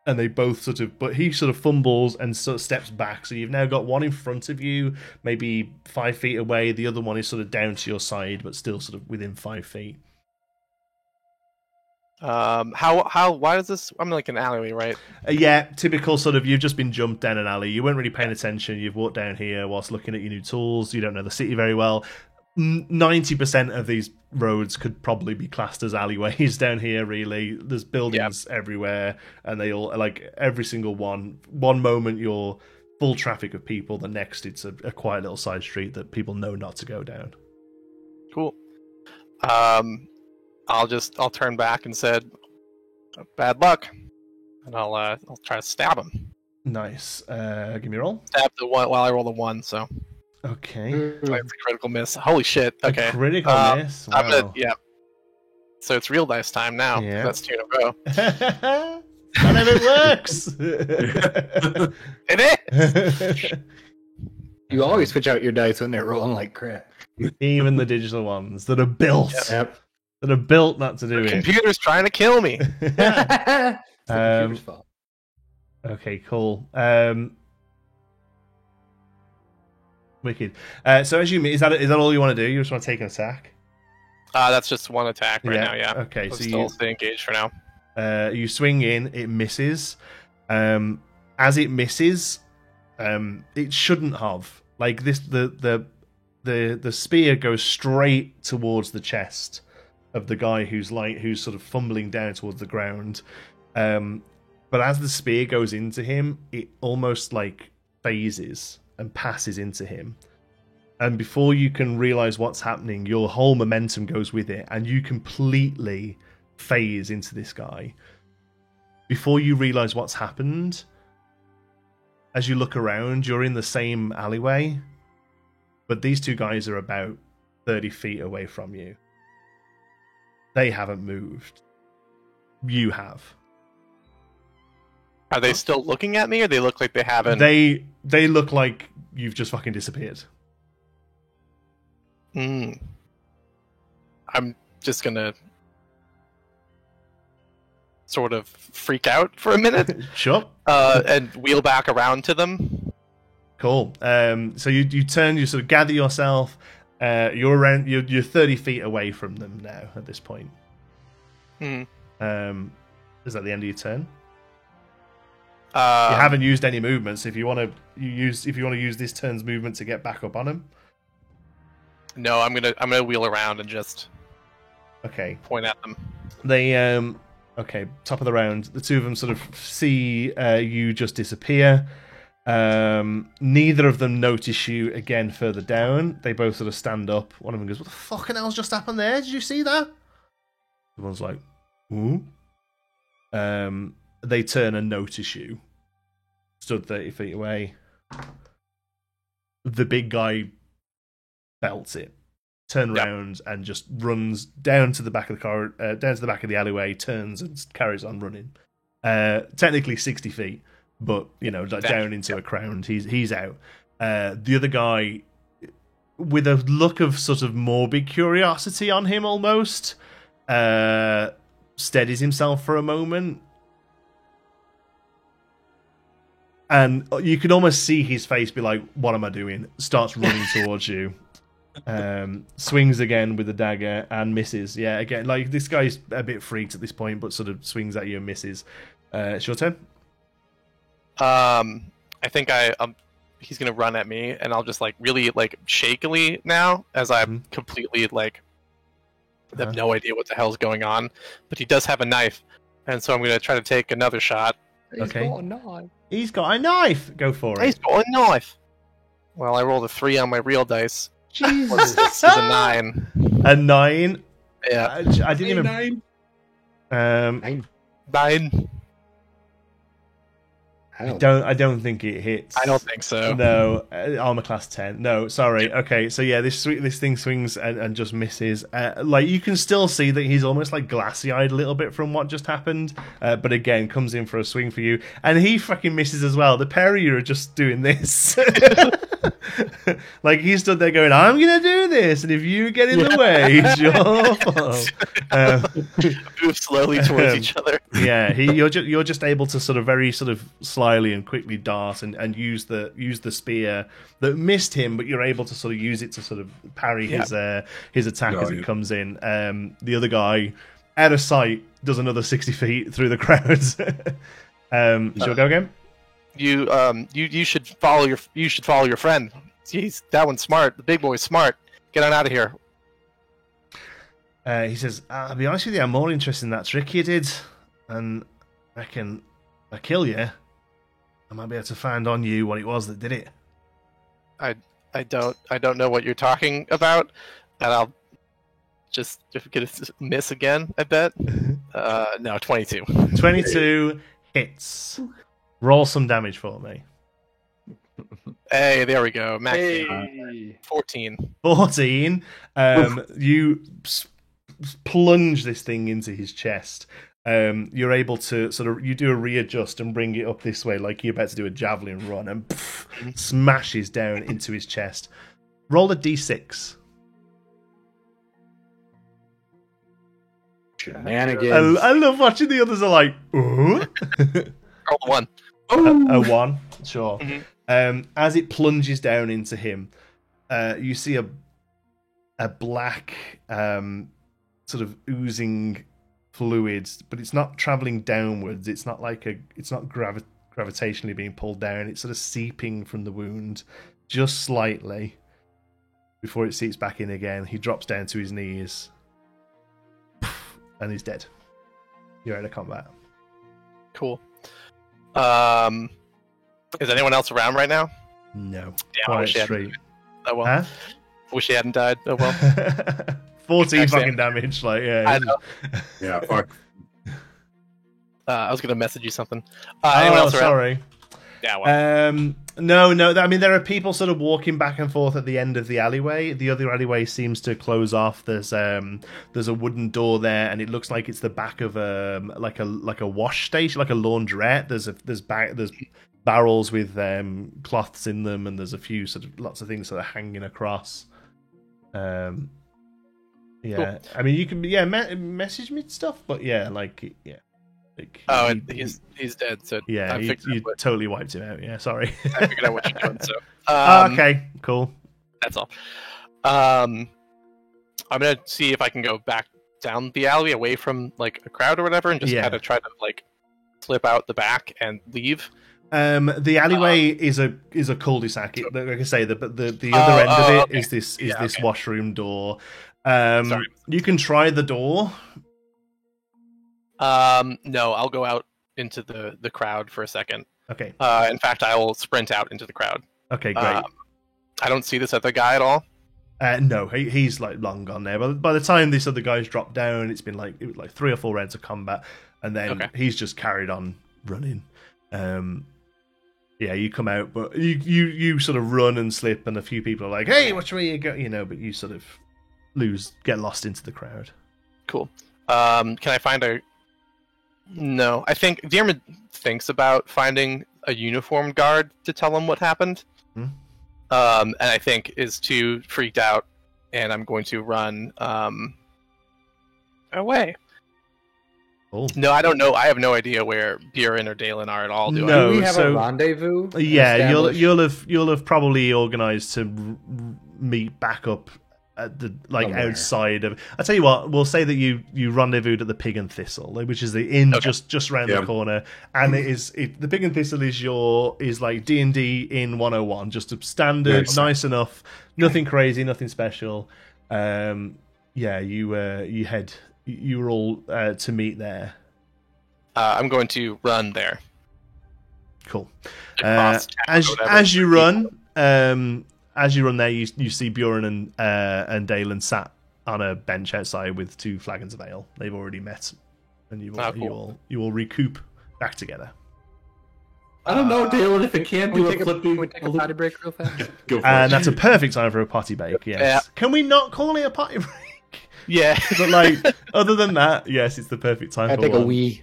and they both but he sort of fumbles and sort of steps back. So you've now got one in front of you, maybe 5 feet away. The other one is sort of down to your side, but still sort of within 5 feet. Why does this? I'm like an alleyway, right? Yeah, typical sort of. You've just been jumped down an alley. You weren't really paying attention. You've walked down here whilst looking at your new tools. You don't know the city very well. 90% of these roads could probably be classed as alleyways down here. Really, there's buildings everywhere, and they all like every single one. One moment you're full traffic of people, the next it's a quiet little side street that people know not to go down. Cool. I'll turn back and said, "Bad luck," and I'll try to stab him. Nice. Give me a roll. Stab the one while I roll the 1. So. Okay. It's a critical miss. Holy shit. Okay. A critical miss? Wow. I'm gonna, So it's real dice time now. Yeah. That's 2 in a row. None of it works. It is. You always switch out your dice when they're rolling like crap. Even the digital ones that are built. Yep. That are built not to do it. The computer's trying to kill me. It's the computer's fault. Okay, cool. Wicked. So as is that all you want to do? You just want to take an attack? That's just one attack right now. Yeah. Okay. So you stay engaged for now. You swing in. It misses. As it misses, it shouldn't have. Like this, the spear goes straight towards the chest of the guy who's sort of fumbling down towards the ground. But as the spear goes into him, it almost like phases and passes into him. And before you can realize what's happening, your whole momentum goes with it, and you completely phase into this guy. Before you realize what's happened, as you look around, you're in the same alleyway, but these two guys are about 30 feet away from you. They haven't moved. You have. Are they still looking at me, or they look like they haven't? They look like you've just fucking disappeared. I'm just gonna sort of freak out for a minute. Sure. And wheel back around to them. Cool. So you turn, you sort of gather yourself. You're 30 feet away from them now at this point. Hmm. Is that the end of your turn? You You haven't used any movements. If you want to use this turn's movement to get back up on them. No, I'm gonna wheel around and just Okay. point at them. They okay, top of the round. The two of them sort of see you just disappear. Neither of them notice you again further down. They both sort of stand up. One of them goes, "What the fucking hell's just happened there? Did you see that?" The one's like, "Ooh." They turn and notice you. Stood 30 feet away. The big guy belts it. Turn around and just runs down to the back of the car, down to the back of the alleyway, turns and carries on running. Technically 60 feet, but like down into a crowd. He's out. The other guy, with a look of sort of morbid curiosity on him, almost steadies himself for a moment, and you can almost see his face be like, "What am I doing?" Starts running towards you. Swings again with the dagger and misses. Yeah, again, like this guy's a bit freaked at this point, but sort of swings at you and misses. It's your turn. I think he's gonna run at me, and I'll just like really like shakily now, as I'm completely like have no idea what the hell's going on. But he does have a knife, and so I'm gonna try to take another shot. He's got a knife. He's got a knife. Go for it. He's got a knife. Well, I rolled a 3 on my real dice. Jesus. This is a 9. A 9. Yeah. I didn't even. 9. 9. I don't think it hits. I don't think so. No, armor class 10. No, sorry. Okay, so yeah, this thing swings and just misses. Like you can still see that he's almost like glassy-eyed a little bit from what just happened. But again, comes in for a swing for you, and he fucking misses as well. The pair of you are just doing this. Like he stood there going, "I'm gonna do this, and if you get in the way, it's your fault." Move slowly towards each other. Yeah, you're just able to sort of very sort of slyly and quickly dart and use the spear that missed him, but you're able to sort of use it to sort of parry his attack as it comes in. The other guy, out of sight, does another 60 feet through the crowds. Shall we go again? You should follow your friend. That one's smart. The big boy's smart. Get on out of here. He says, "I'll be honest with you, I'm more interested in that trick you did, and I reckon if I kill you, I might be able to find on you what it was that did it." I don't know what you're talking about, and I'll just get a miss again. I bet. No, 22. 22 hits. Roll some damage for me. Hey, there we go. Max. Hey. 14. 14. You plunge this thing into his chest. You're able to you do a readjust and bring it up this way like you're about to do a javelin run, and smashes down into his chest. Roll a d6. Shenanigans. I love watching the others are like, ooh. Roll 1. A 1, sure. Mm-hmm. As it plunges down into him, you see a black sort of oozing fluids, but it's not traveling downwards. It's not like it's not gravitationally being pulled down. It's sort of seeping from the wound, just slightly before it seeps back in again. He drops down to his knees, and he's dead. You're out of combat. Cool. Is anyone else around right now? No. Damn, I Quiet wish he hadn't street. died. Oh well. Huh? Wish he hadn't died. Oh well. 14 Actually, fucking damage. Like, yeah. I know. Yeah, fuck. I was gonna message you something. Anyone else around? Sorry. Yeah. Well. No. I mean, there are people sort of walking back and forth at the end of the alleyway. The other alleyway seems to close off. There's a wooden door there, and it looks like it's the back of like a wash station, like a laundrette. There's barrels with cloths in them, and there's a few lots of things sort of hanging across. Yeah. Cool. I mean, you can message me stuff, but yeah, like yeah. Like, he's dead. So yeah, you totally wiped him out. Yeah, sorry. I figured out what you're doing. So okay, cool. That's all. I'm gonna see if I can go back down the alley away from like a crowd or whatever, and just kind of try to like slip out the back and leave. The alleyway is a cul-de-sac. Like I say, the other end of it is this washroom door. Sorry. You can try the door. No, I'll go out into the crowd for a second. Okay. In fact, I will sprint out into the crowd. Okay, great. I don't see this other guy at all. No, he's like long gone there. But by the time this other guy's dropped down, it was like 3 or 4 rounds of combat, and then he's just carried on running. Yeah, you come out, but you sort of run and slip, and a few people are like, "Hey, which way you go?" You know, but you sort of get lost into the crowd. Cool. Can I find a? No, I think Diarmid thinks about finding a uniformed guard to tell him what happened. And I think is too freaked out, and I'm going to run away. Oh. No, I don't know. I have no idea where Buren or Dalen are at all. Do we have a rendezvous? Yeah, you'll have probably organised to meet back up at the outside of. I tell you what, we'll say that you rendezvoused at the Pig and Thistle, which is the inn just round the corner, and the Pig and Thistle is like D&D in 101, just a standard, nice enough, nothing crazy, nothing special. You were all to meet there. I'm going to run there. Cool. As you run there, you see Buren and Dalen sat on a bench outside with 2 flagons of ale. They've already met, and you all recoup back together. I don't know, Dalen, if it can do Can we take a potty break real fast? Go for And it. that's a perfect time for a potty break. Yes. Yeah. Can we not call it a potty break? Yeah. But like, other than that, yes, it's the perfect time. I for take one. a wee.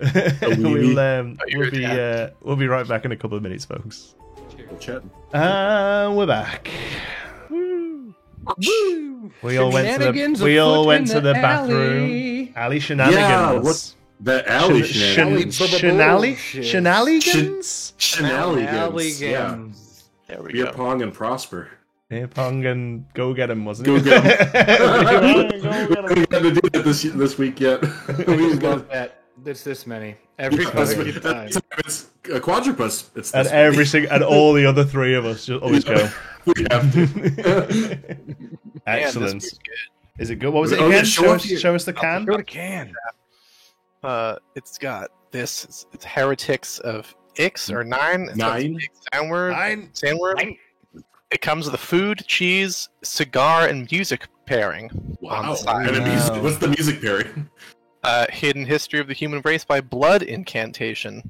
We'll be right back in a couple of minutes, folks. Chat. We're back. Woo! We all went to the bathroom. Alley shenanigans. The alley shenanigans. Shenanigans. Shenanigans. Yeah. There we Beer go. pong and prosper. Beer pong and go get him, wasn't Go it? get 'em. Go We got to do that this week yet. We love that. It's this many every fucking time. It's a quadrupus. It's And this every single, and all the other 3 of us just always go. we have to. Excellent. Man, this was good. Is it good? What was it Oh, again? yeah, Show us the can. Go to can. It's got this. It's Heretics of Ix or 9. It's got 9. Sandword. It comes with a food, cheese, cigar, and music pairing. On Wow. the side. And what's the music pairing? Hidden History of the Human Race by Blood Incantation.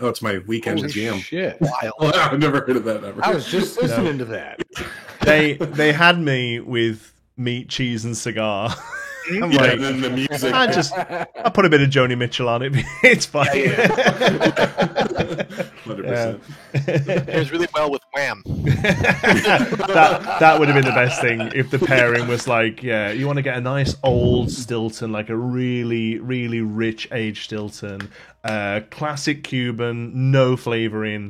Oh, it's my weekend Holy jam. shit! Wild. Oh, I've never heard of that ever. I was just listening to that. They had me with meat, cheese, and cigar. I'm Yeah, like, and then the music. I put a bit of Joni Mitchell on it. It's fine. 100%. Pairs really well with Wham. that would have been the best thing if the pairing was like, yeah, you want to get a nice old Stilton, like a really, really rich aged Stilton, classic Cuban, no flavoring,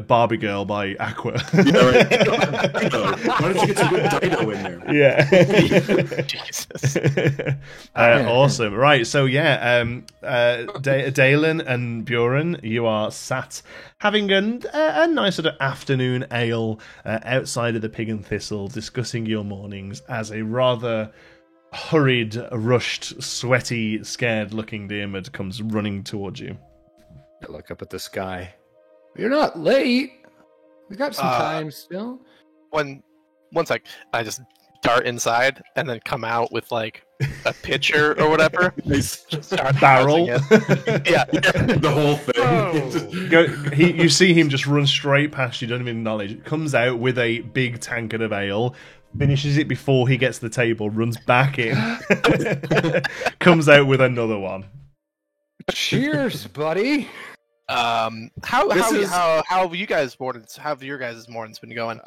Barbie Girl by Aqua. Yeah, right. Why don't you get some good Dido in there? Yeah. Jesus. Awesome. Right. So yeah, Dalen and Bjorn, you are sat having a nice sort of afternoon ale outside of the Pig and Thistle, discussing your mornings as a rather hurried, rushed, sweaty, scared-looking Diarmid comes running towards you. I look up at the sky. You're not late. We got some time still. One sec. I just dart inside and then come out with like a pitcher or whatever. Just start Barrel. housing it. Yeah. The whole thing. You see him just run straight past you, don't even acknowledge. Comes out with a big tankard of ale, finishes it before he gets to the table, runs back in, comes out with another one. Cheers, buddy. How have you guys mornings? How have your guys' mornings been going?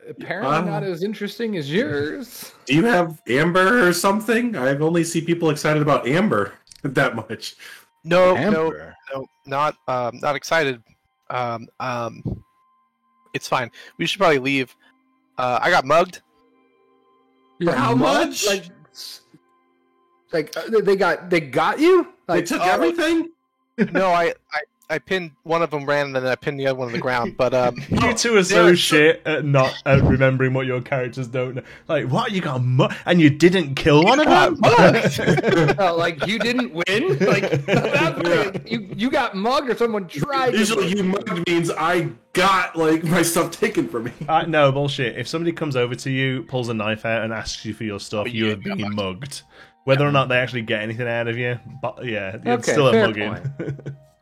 Apparently not as interesting as yours. Do you have Amber or something? I've only seen people excited about Amber that much. No, not excited. It's fine. We should probably leave. I got mugged. For how much? Like they got you? They took everything? No, I pinned one of them, ran, and then I pinned the other one on the ground. But you two are so shit at not remembering what your characters don't know. Like, what, you got mugged and you didn't kill one of them? Like you didn't win? Like you got mugged or someone tried. Usually, you mugged means I got like my stuff taken from me. No bullshit. If somebody comes over to you, pulls a knife out, and asks you for your stuff, you have been mugged. Whether or not they actually get anything out of you, but yeah, it's still a mugging.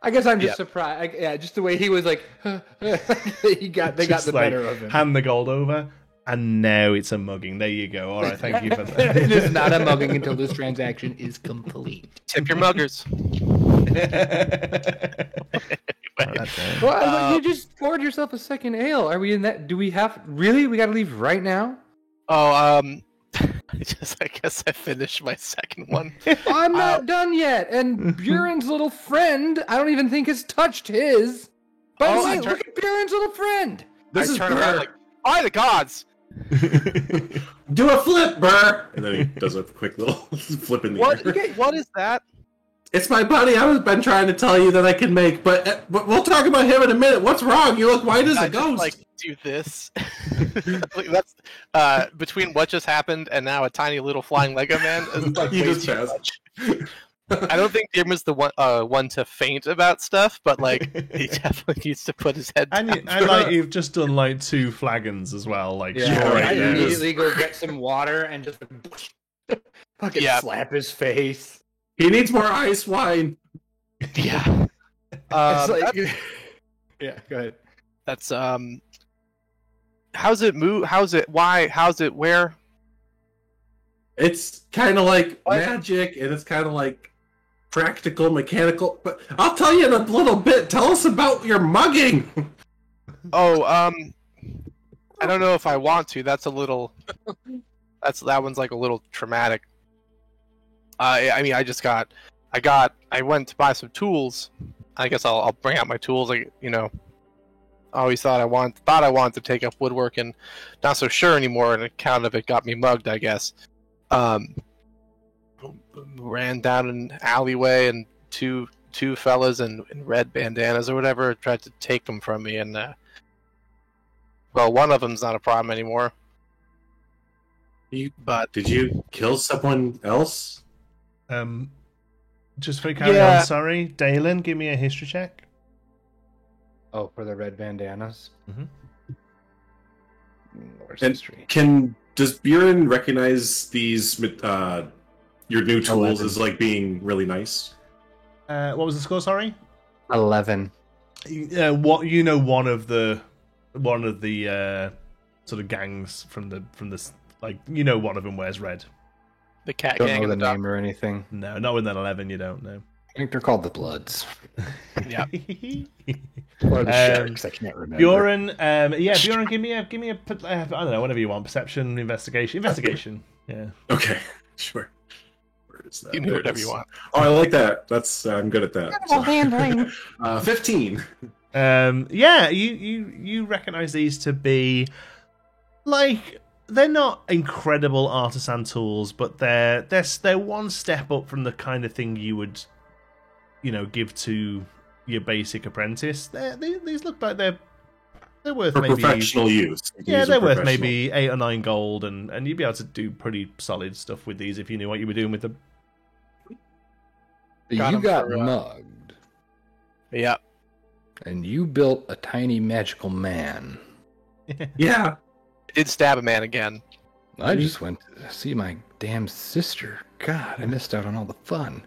I guess I'm just surprised. Just the way he was like, they got the better of him. Hand the gold over, and now it's a mugging. There you go. All right, thank you for that. It is not a mugging until this transaction is complete. Tip your muggers. Well, you just poured yourself a second ale. Are we in that? Do we have really? We got to leave right now? I guess I finished my second one. I'm not done yet. And Buren's little friend, I don't even think has touched his. By the way, look at Buren's little friend. This is turn around like, by the gods. Do a flip, Burr. And then he does a quick little flip in the air. What is that? It's my buddy. I've been trying to tell you that I can make, but we'll talk about him in a minute. What's wrong? You look white as a ghost. Like, do this. That's between what just happened and now a tiny little flying Lego man. Is like way too much. I don't think Diarmid's the one to faint about stuff, but like he definitely needs to put his head down. And like you've just done like 2 flagons as well. Like I immediately go get some water and just fucking slap his face. He needs more ice wine. Yeah. Yeah, go ahead. That's how's it move? How's it? Why? How's it? Where? It's kind of like magic, and it's kind of like practical, mechanical. But I'll tell you in a little bit. Tell us about your mugging. I don't know if I want to. That's a little. That one's like a little traumatic. I mean, I went to buy some tools. I guess I'll bring out my tools. I always thought I wanted to take up woodworking. Not so sure anymore, and account of it got me mugged, I guess. Ran down an alleyway, and two fellas in red bandanas or whatever tried to take them from me, and one of them's not a problem anymore. But did you kill someone else? Just for carry on, sorry. Dalen, give me a history check. Oh, for the red bandanas? Mm-hmm. Where's history? Does Buren recognize these, your new tools 11. as like being really nice? What was the score, sorry? 11. One of the sort of gangs from the like, one of them wears red. The cat Don't gang know in the the name or anything. No, not with that 11. You don't know. I think they're called the Bloods. Yeah. Or the Sharks. I can't remember. Bjorn, Bjorn, give me a I don't know, whatever you want. Perception, investigation. Yeah. Okay, sure. Where is that? You can do whatever you want. Oh, I like that. I'm good at that. So. 15. Yeah, you recognize these to be like they're not incredible artisan tools, but they're one step up from the kind of thing you would, give to your basic apprentice. These look like they're worth For maybe professional use. Yeah, These they're are worth professional. maybe 8 or 9 gold, and you'd be able to do pretty solid stuff with these if you knew what you were doing with them. Got You 'em got for, mugged, Yeah. and you built a tiny magical man. Yeah. I did stab a man again. I just went to see my damn sister. God, I missed out on all the fun.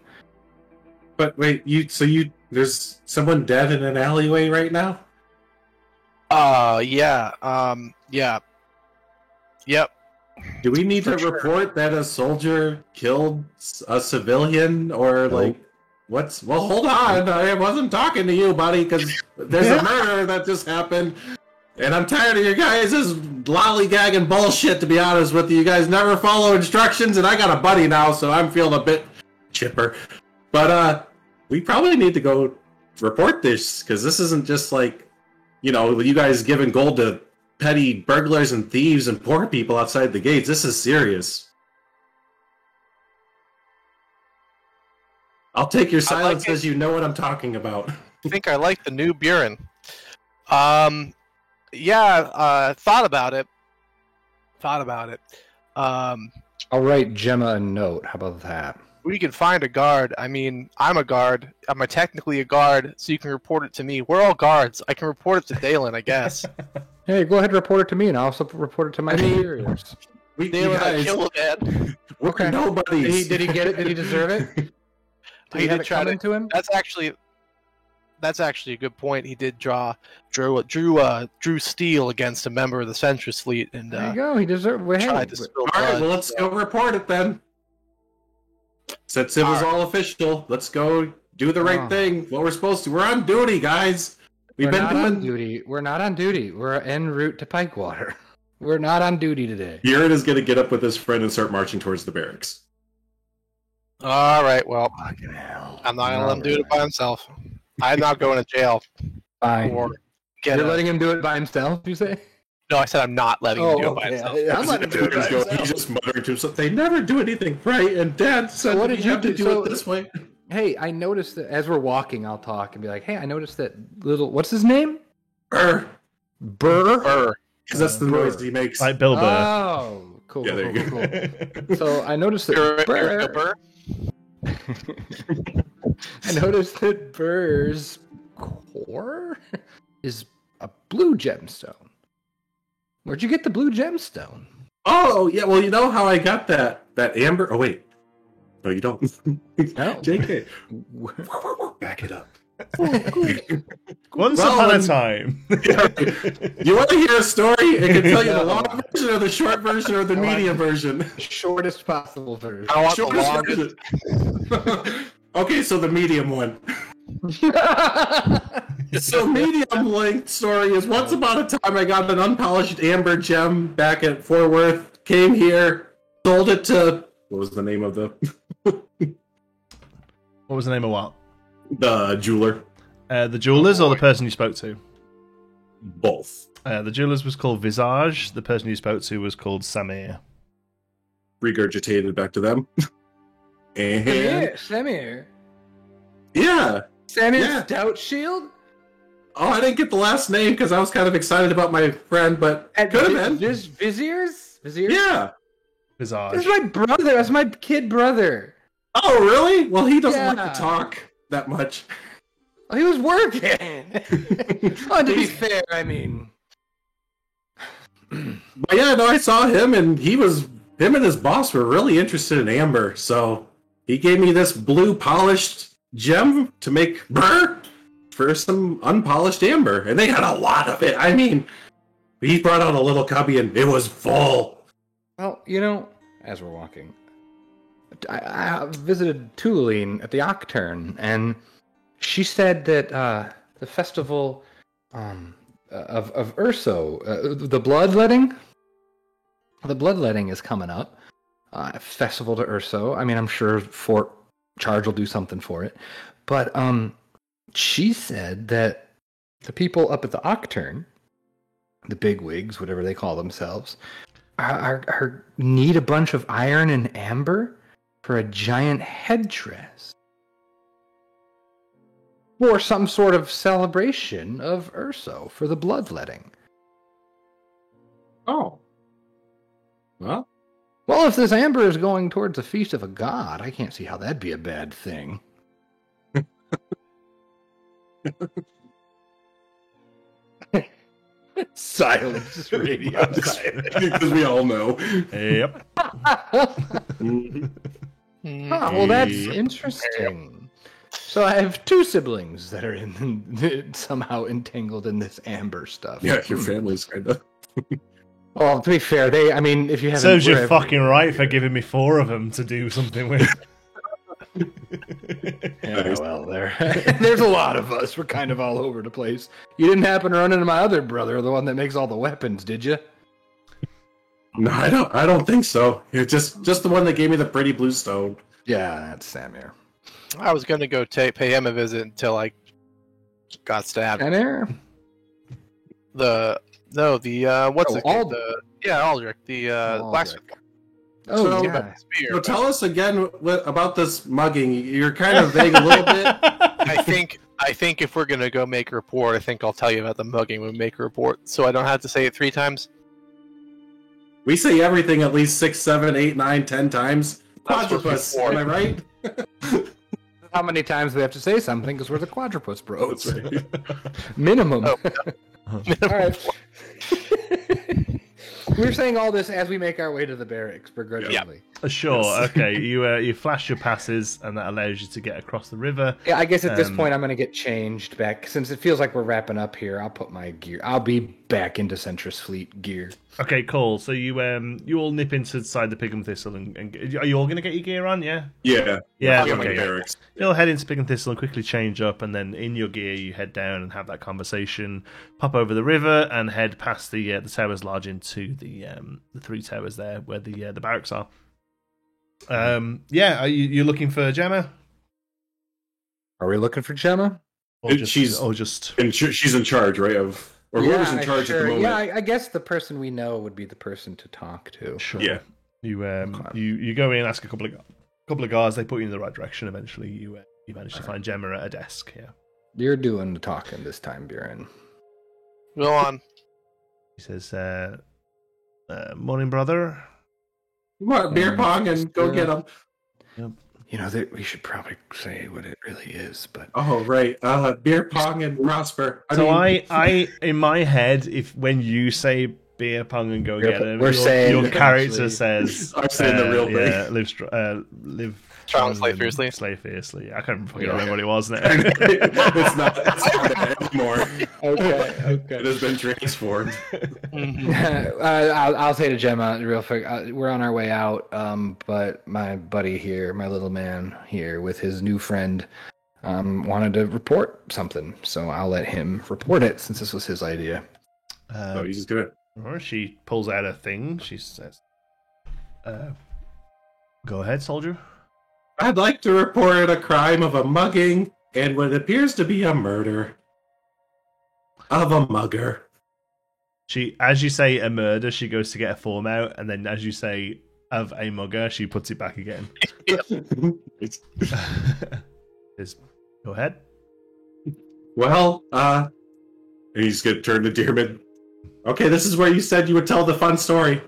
But wait, there's someone dead in an alleyway right now? Yeah. Yeah. Yep. Do we need For to sure. report that a soldier killed a civilian or like what's? Well, hold on. I wasn't talking to you, buddy, because there's a murder that just happened, and I'm tired of your guys' lollygagging bullshit. To be honest with you, you guys never follow instructions, and I got a buddy now, so I'm feeling a bit chipper. But we probably need to go report this because this isn't just like, you guys giving gold to petty burglars and thieves and poor people outside the gates. This is serious. I'll take your silence it. as you know what I'm talking about. I think I like the new Buren. Yeah, thought about it. I'll write Gemma a note. How about that? We can find a guard. I mean, I'm a guard. I'm technically a guard, so you can report it to me. We're all guards. I can report it to Dalen, I guess. Hey, go ahead and report it to me, and I'll also report it to my superiors. You Dalen, I guys, killed a man. we're Okay. nobodies. Did he get it? Did he deserve it? Did He he have did it try coming to him? That's actually a good point. He did drew steel against a member of the Centrist fleet, and There you go. He deserved. Well, hey, tried to spill All right, blood. well, let's go report it then. Since it was all official, let's go do the right Oh. thing. What we're supposed to. We're on duty, guys. We've we're been not on doing. duty. We're not on duty. We're en route to Pikewater. We're not on duty today. Buren is going to get up with his friend and start marching towards the barracks. All right, well, Fucking hell. I'm not gonna let him do it by himself. I'm not going to jail Fine. or get. You're letting him do it by himself, you say? No, I said I'm not letting him do it by okay. himself. I'm letting him do it by Buren's going, himself. he's just muttering to himself. They never do anything right, and Dad said what we did you have to do? do So- it this way. Hey, I noticed that as we're walking, I'll talk and be like, hey, I noticed that little. What's his name? Burr, Burr? Burr. because that's the noise he makes. Like Bill Burr. Oh, cool. Yeah, there you cool, cool. So I noticed that Burr. I noticed that Burr's core is a blue gemstone. Where'd you get the blue gemstone? Oh, yeah, well, you know how I got that amber? Oh, wait. No, you don't. No. JK. Back it up. Once Well, upon a when- time. You want to hear a story? It can tell you the long version or the short version or the medium version. Shortest possible version. I want the Shortest longest. version. Okay, so the medium one. So medium length story is once upon a time I got an unpolished amber gem back at Fort Worth, came here, sold it to, what was the name of the What was the name of what? jeweler? The jewelers or the person you spoke to? Both. The jewelers was called Visage. The person you spoke to was called Samir. Regurgitated back to them. And Samir. yeah. Samir Yeah. Stout Shield? Oh, I didn't get the last name because I was kind of excited about my friend, but could have been. Viziers? Viziers? Yeah. Visage. That's my brother. That's my kid brother. Oh, really? Well, he doesn't Yeah. like to talk that much. Oh, he was working. Oh, to be fair, I mean. But yeah, no, I saw him, and him and his boss were really interested in amber, so he gave me this blue polished gem to make burr for some unpolished amber, and they had a lot of it. I mean, he brought out a little cubby, and it was full. Well, as we're walking, I visited Tuline at the Octurne, and she said that the festival of Urso, the bloodletting is coming up. Festival to Urso. I mean, I'm sure Fort Charge will do something for it, but she said that the people up at the Octurne, the bigwigs, whatever they call themselves, are need a bunch of iron and amber for a giant headdress. Or some sort of celebration of Urso for the bloodletting. Oh. Well, Well, if this amber is going towards the feast of a god, I can't see how that'd be a bad thing. Silence, just radio silence. because we all know. Yep. Well, that's interesting. So I have two siblings that are somehow entangled in this amber stuff. Yeah, your family's kind of. Well, to be fair, if you haven't... Serves you fucking right for giving me 4 of them to do something with. Yeah, well, there's a lot of us. We're kind of all over the place. You didn't happen to run into my other brother, the one that makes all the weapons, did you? No, I don't think so. It's just the one that gave me the pretty blue stone. Yeah, that's Samir. I was gonna go pay him a visit until I got stabbed. Samir? What's it called? Aldrich. Aldrich, the blacksmith. Oh, So- yeah. Spear. So tell us again about this mugging. You're kind of vague a little bit. I think if we're gonna go make a report, I think I'll tell you about the mugging when we make a report, so I don't have to say it 3 times. We say everything at least 6, 7, 8, 9, 10 times. That's what Quadrupus, before. am I right? How many times do we have to say something? Because we're the Quadrupus Bros. That's right. Minimum. Oh. All right. We're saying all this as we make our way to the barracks, begrudgingly. Sure. Okay. You flash your passes, and that allows you to get across the river. Yeah, I guess at this point I'm going to get changed back. Since it feels like we're wrapping up here, I'll put my gear. I'll be back into Centris Fleet gear. Okay, cool. So you all nip inside the Pig and Thistle, and are you all going to get your gear on? Yeah. Yeah. Yeah. I'll get my Okay. barracks. You'll head into Pig and Thistle and quickly change up, and then in your gear you head down and have that conversation. Pop over the river and head past the Towers Lodge into the 3 towers there where the barracks are. Are you looking for Gemma? Are we looking for Gemma? Or And just, she's- or just And she's in charge, right? Or whoever's in charge at the moment. Yeah, I guess the person we know would be the person to talk to. sure. Yeah. You go in, ask a couple of guards. They put you in the right direction. Eventually, you manage to find Gemma at a desk. Yeah. You're doing the talking this time, Buren. Go on. He says, "Morning, brother." Come on, beer pong and go get them. You know, we should probably say what it really is, but Oh, right. Beer pong and prosper. I in my head, when you say beer pong and go get it, we're saying your character actually- says, I'm saying the real thing. yeah, live Strong, slay fiercely. Slay fiercely. I can't fucking remember what it was now. it's not anymore. okay. It has been transformed. I'll say to Gemma real quick. We're on our way out, but my buddy here, my little man here, with his new friend, wanted to report something. So I'll let him report it since this was his idea. So he's just gonna. Or she pulls out a thing. She says, "Go ahead, soldier." I'd like to report a crime of a mugging and what appears to be a murder of a mugger. As you say a murder, she goes to get a form out, and then as you say of a mugger, she puts it back again. Says, "Go ahead." Well, and he's gonna turn to Dearman. Okay, this is where you said you would tell the fun story.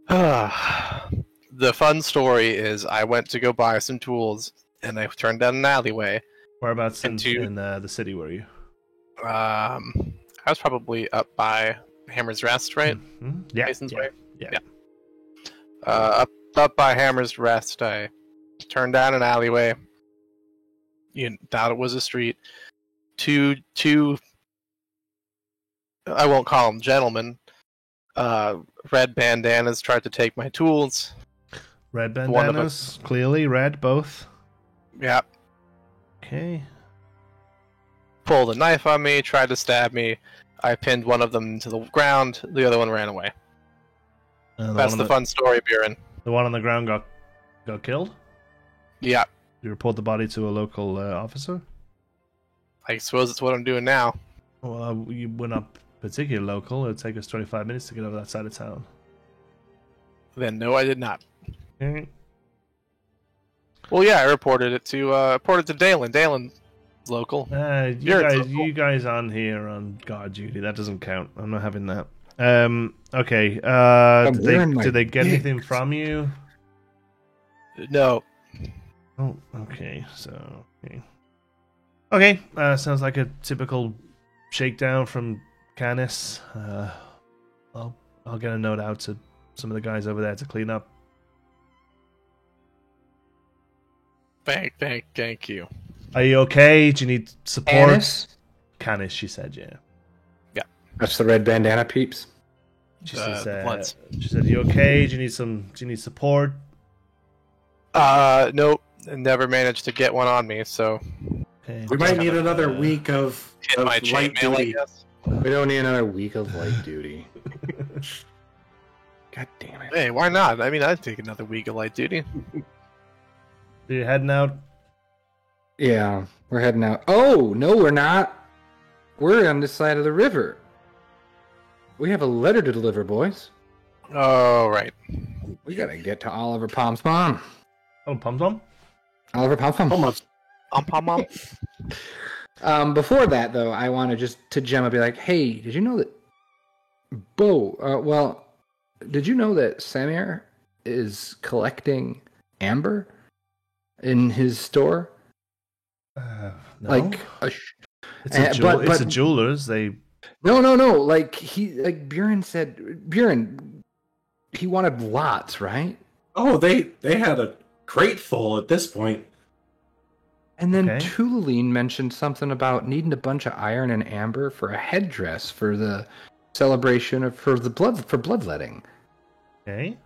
The fun story is I went to go buy some tools, and I turned down an alleyway. Whereabouts in Into- the city were you? I was probably up by Hammer's Rest, right? Mhm. Yeah. Mason's Way? Yeah. Up by Hammer's Rest, I turned down an alleyway. You doubt it was a street. Two I won't call them gentlemen. Red bandanas tried to take my tools. Red One of bandanas, clearly red, both. Yeah, Okay. pulled a knife on me, tried to stab me. I pinned one of them to the ground. The other one ran away. That's the fun story, Buren. The one on the ground got killed. Yeah, You report the body to a local officer. I suppose it's what I'm doing now. Well, we're not particularly local. It'll take us 25 minutes to get over that side of town. Then no, I did not. Okay. Well, yeah, I reported it to Dalen. Dalen's local. You guys on here on guard duty. That doesn't count. I'm not having that. Okay. Did they get anything from you? No. Oh, okay. So, okay. Sounds like a typical shakedown from Canis. I'll get a note out to some of the guys over there to clean up. Thank you. Are you okay? Do you need support? Canis? She said, yeah. Yeah. That's the red bandana peeps. She said, you okay? Do you need support? Nope. Never managed to get one on me, so. Okay. We might need another week of my light chainmail, I duty. guess. We don't need another week of light duty. God damn it. Hey, why not? I mean, I'd take another week of light duty. So you're heading out? Yeah, we're heading out. Oh, no, we're not. We're on this side of the river. We have a letter to deliver, boys. Oh, right. We gotta get to Oliver Palm's mom. Oh, Pom-Pom? Oliver Palm's mom. Almost. Before that, though, I want to just to Gemma be like, hey, did you know that did you know that Samir is collecting amber in his store? No. Like It's a jeweler's. They No. Like Buren said, he wanted lots, right? Oh, they had a crate full at this point. And then Okay. Tulaline mentioned something about needing a bunch of iron and amber for a headdress for the celebration for bloodletting. okay.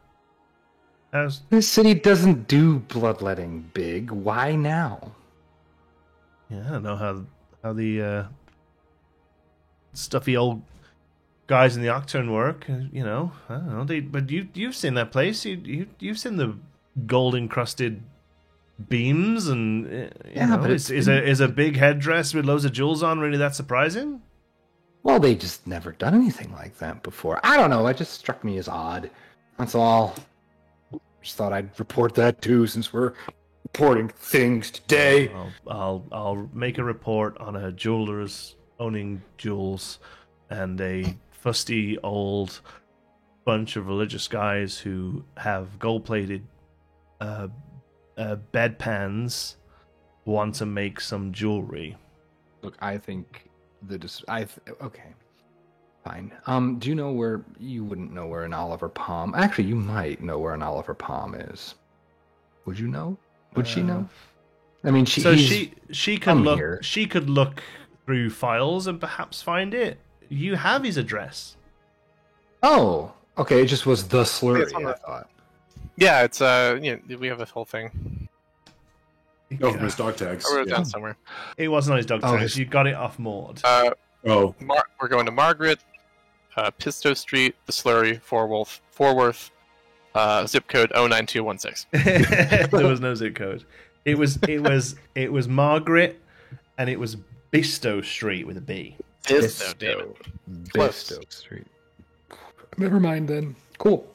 This city doesn't do bloodletting big. Why now? Yeah, I don't know how the stuffy old guys in the Octurne work. I don't know. But you've seen that place. You've seen the gold encrusted beams and But is a big headdress with loads of jewels on really that surprising? Well, they just never done anything like that before. I don't know. It just struck me as odd. That's all. Just thought I'd report that too, since we're reporting things today. I'll make a report on a jeweler's owning jewels and a fusty old bunch of religious guys who have gold-plated bedpans want to make some jewelry. Look, I think okay, fine. Do you know where? You wouldn't know where an Oliver Palm. Actually, you might know where an Oliver Palm is. Would you know? Would she know? I mean, she could look. here. She could look through files and perhaps find it. You have his address. Oh, okay. It just was the It's slurry. on I the- thought. Yeah, it's we have this whole thing. Oh, from his dog tags. I wrote it Yeah. down somewhere. It wasn't on his dog Oh, tags. You got it off Maud. Oh, We're going to Margaret, Pisto Street, the Slurry, Forworth, zip code 09216. There was no zip code. It was Margaret, and it was Bisto Street with a B. Pisto, damn it. Close. Bisto Street. Never mind then. Cool.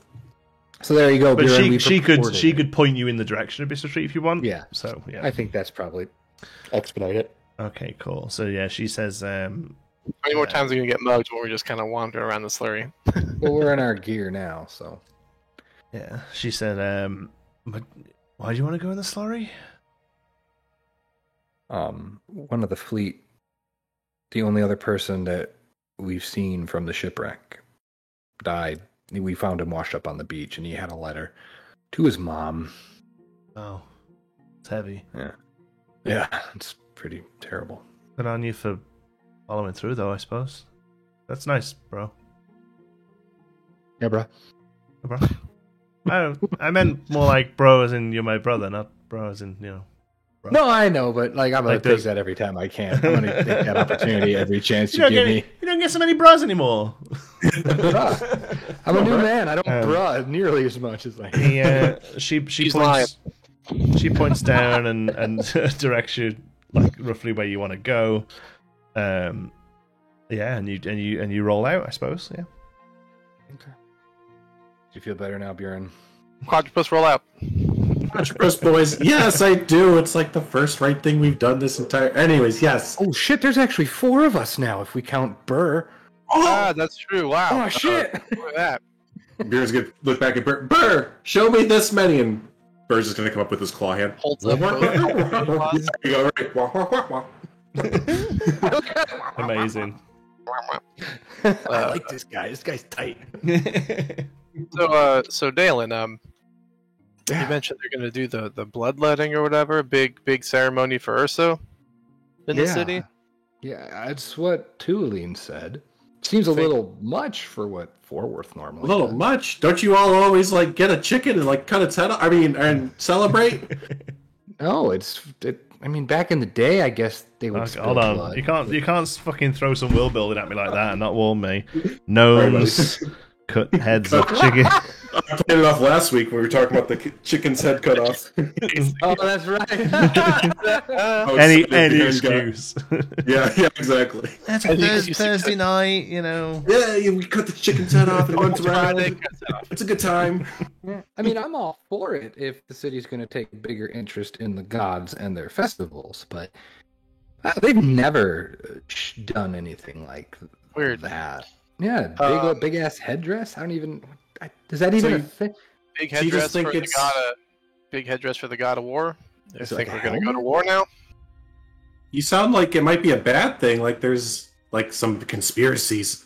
So there you go. But Buren, we've she reported it. could point you in the direction of Bisto Street if you want. Yeah. So yeah. I think that's probably expedite it. Okay, cool. So yeah, she says, How many more times are we going to get mugged when we just kind of wander around the Slurry? Well, we're in our gear now, so. yeah, she said, but why do you want to go in the slurry? One of the fleet, the only other person that we've seen from the shipwreck, died. We found him washed up on the beach, and he had a letter to his mom. Oh, it's heavy. Yeah, it's pretty terrible. Good on you for following through, though. I suppose that's nice, bro. Yeah, bro. Bro. I meant more like bro as in you're my brother, not bro as in bro. No, I know, but I'm gonna Like take this. that every time I can. I'm gonna take that opportunity every chance you don't give get me. you don't get so many bros anymore. Bruh. I'm a new man. I don't bruh nearly as much as I. She She's points down and directs you like roughly where you want to go. Yeah, and you roll out, I suppose. Yeah. Okay. Do you feel better now, Bjorn? Quadrupus roll out. Quadrupus boys. Yes, I do. It's like the first right thing we've done this entire. Anyways, yes. Oh shit! There's actually 4 of us now if we count Burr. Ah, that's true. Wow. Oh shit! Look at that. Beer's gonna look back at Burr. Burr, show me this many, and Burr's just gonna come up with his claw hand. Holds up. There you go, right. Wah, wah, wah, wah. Amazing. I like this guy. This guy's tight. So Dalen, you mentioned they're going to do the bloodletting or whatever, big ceremony for Urso in the city. Yeah, that's what Tualine said. Seems a little much for what Forworth normally. A little does. much. Don't you all always like get a chicken and like cut its head off? I mean, and celebrate? No, I mean, back in the day, I guess they would. Okay, hold on, blood, you can't fucking throw some world building at me like that and not warn me. Gnomes cut heads of chicken. I played it off last week when we were talking about the chicken's head cut off. Oh, that's right. any excuse. Yeah, exactly. That's I think a Thursday night, you know. Yeah, we cut the chicken's head off and it runs around. It's a good time. I mean, I'm all for it if the city's going to take a bigger interest in the gods and their festivals, but they've never done anything like Weird. that. Yeah, big ass headdress. I don't even. Is that even a thing? Big So you headdress just think for the it's- god of big headdress for the god of war. I Is it think like we're a going to go to helmet? war now. You sound like it might be a bad thing. Like there's like some conspiracies.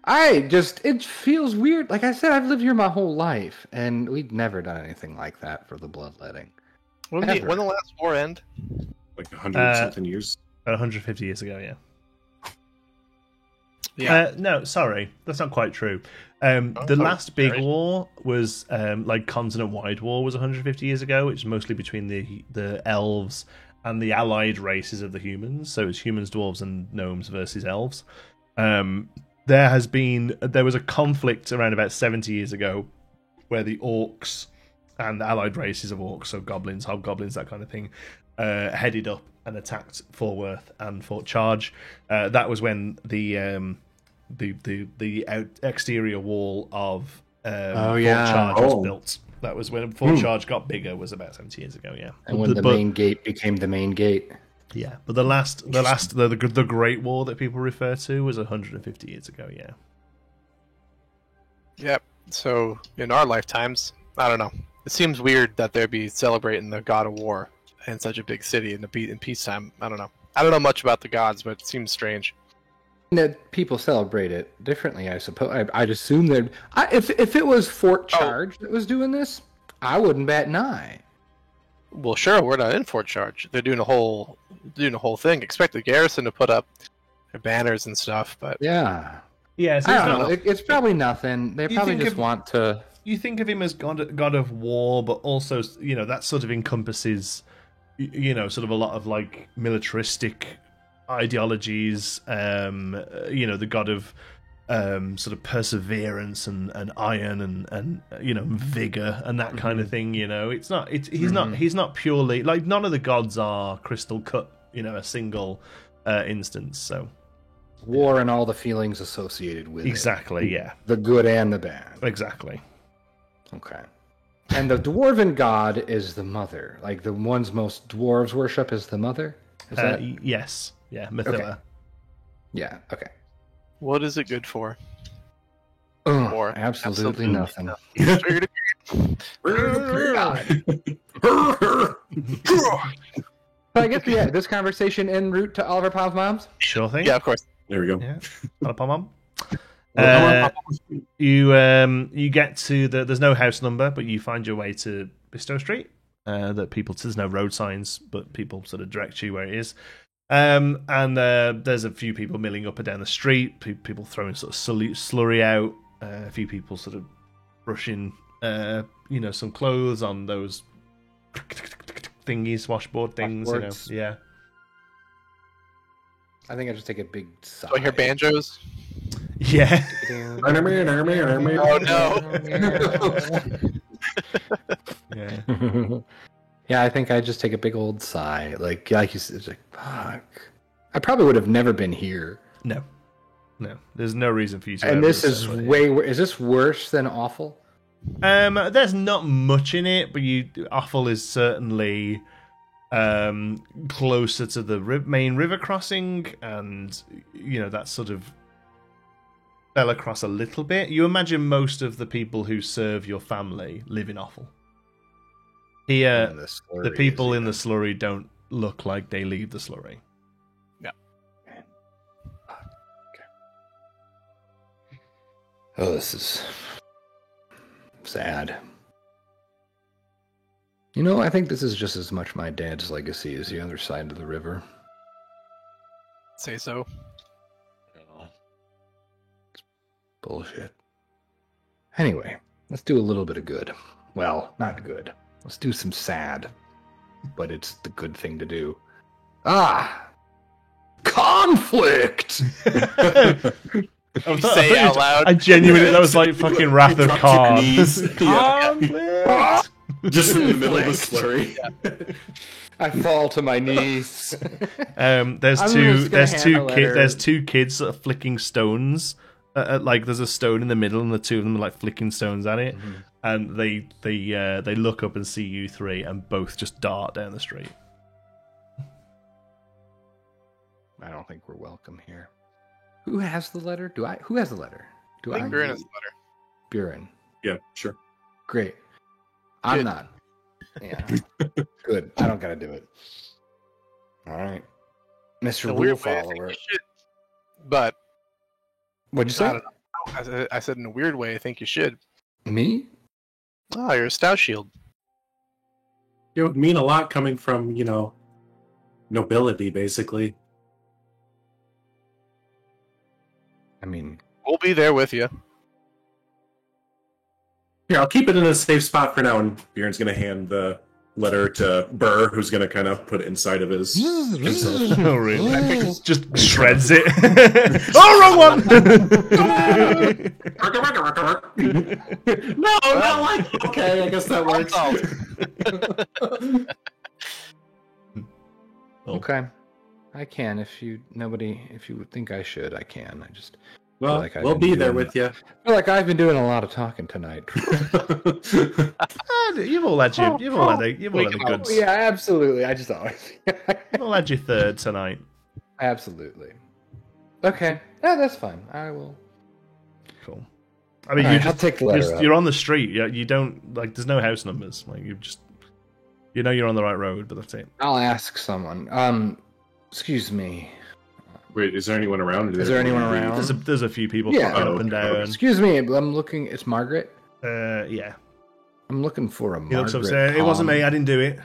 It feels weird. Like I said, I've lived here my whole life, and we've never done anything like that for the bloodletting. When Ever. the last war end? Like 100 something years. About 150 years ago, yeah. Yeah. No, sorry, that's not quite true. The last big sorry. war was like continent-wide war was 150 years ago, which is mostly between the elves and the allied races of the humans. So it's humans, dwarves, and gnomes versus elves. There was a conflict around about 70 years ago where the orcs and the allied races of orcs, so goblins, hobgoblins, that kind of thing, headed up and attacked Forworth and Fort Charge. That was when the exterior wall of Fort Charge was built. That was when Fort Charge got bigger. Was about 70 years ago. Yeah, And when the main gate became the main gate. Yeah, but the Great War that people refer to was 150 years ago. Yeah. Yep. So in our lifetimes, I don't know. It seems weird that they'd be celebrating the god of war in such a big city in peacetime. I don't know. I don't know much about the gods, but it seems strange. That people celebrate it differently, I suppose. I'd assume that if it was Fort Charge that was doing this, I wouldn't bat an eye. Well, sure, we're not in Fort Charge. They're doing a whole thing. Expect the garrison to put up their banners and stuff, but Yeah, Yeah, so I it's don't not- know. It's probably nothing. They You probably think just of- want to. you think of him as god of war, but also, you know, that sort of encompasses, you know, sort of a lot of like militaristic ideologies. You know, the god of sort of perseverance and iron and you know, vigor and that kind of thing. You know, he's not purely like, none of the gods are crystal cut. You know, a single instance. So War and all the feelings associated with exactly, yeah, it. The good and the bad. exactly. Okay. And the dwarven god is the mother. Like the ones most dwarves worship is the mother? Is that? Yes, yeah, Mithila. Yeah, okay. what is it good for? Ugh, Or absolutely nothing. Figured So I guess this conversation en route to Oliver Palm's mom's? Sure thing. yeah, of course. There we go. Yeah. Pom-pom. Well, You get to there's no house number, but you find your way to Bistow Street. There's no road signs, but people sort of direct you where it is. And there's a few people milling up and down the street. People throwing sort of slurry out. A few people sort of brushing, you know, some clothes on those thingies, washboard things. Washboards. You know, yeah. I think I just take a big sigh. Do I hear banjos? Yeah. Oh no! Yeah. Yeah, I think I just take a big old sigh. Like you said, it's like, fuck. I probably would have never been here. No. No, there's no reason for you to. And ever this is assemble it. is this worse than awful? There's not much in it, but Offal is certainly closer to the main river crossing, and that sort of fell across a little bit. You imagine most of the people who serve your family live in Offal. Here, the people in the slurry don't look like they leave the slurry. Yeah. Okay. Oh, this is sad. I think this is just as much my dad's legacy as the other side of the river. Say so. It's bullshit. Anyway, let's do a little bit of good. Well, not good. Let's do some sad. But it's the good thing to do. Conflict! You say it out loud. I genuinely, that was like fucking Wrath of Drop to your Khan. knees. Just in the middle of the slurry. I fall to my knees. There's I'm two. just gonna There's hand two a kids. letter. There's two kids that are flicking stones. Like there's a stone in the middle, and the two of them are like flicking stones at it. Mm-hmm. And they look up and see you three, and both just dart down the street. I don't think we're welcome here. Who has the letter? Who has the letter? I think Buren has a letter. Buren. Yeah, sure. Great. I'm Good. not. Yeah. Good. I don't gotta do it. All right. Mr. In a Rule weird way, I think Follower. you should. But What'd you I say? don't know. I said in a weird way, I think you should. Me? Oh, you're a stout shield. It would mean a lot coming from, nobility, basically. I mean, We'll be there with you. Here, I'll keep it in a safe spot for now, and Bjorn's going to hand the letter to Burr, who's going to kind of put it inside of his himself. Oh, really? Just shreds it. Oh, wrong one! No, not like. Okay, I guess that works. okay. I can if you would think I should, I can. I just Well, like I've we'll been be there doing with you. feel like I've been doing a lot of talking tonight. You've all had the goods. Yeah, absolutely. I just always You've all had your third tonight. absolutely. Okay. Yeah, that's fine. I will. Cool. I mean, All right, you I'll take the letter up. you're on the street. You don't like. There's no house numbers. Like you just, you're on the right road, but that's it. I'll ask someone. Excuse me. Wait, is there anyone around? Is there anyone around? There's a few people Yeah. popping up and down. Excuse me, I'm looking. It's Margaret. Yeah. I'm looking for a He Margaret. looks upstairs. It wasn't me. I didn't do it.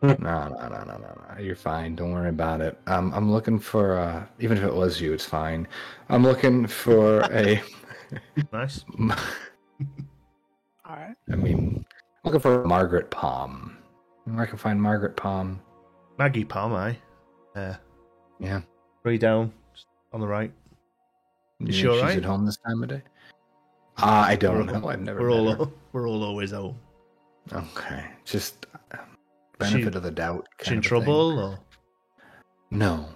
No. You're fine. Don't worry about it. I'm looking for. Even if it was you, it's fine. I'm looking for a. Nice. All right. I mean, I'm looking for Margaret Palm. Where I can find Margaret Palm. Maggie Palm, Yeah. 3 down, on the right. You sure, she's right? at home this time of day? I don't know. I've never. met her. We're all always home. Okay. Just benefit of the doubt. She kind in of a trouble, thing. or No.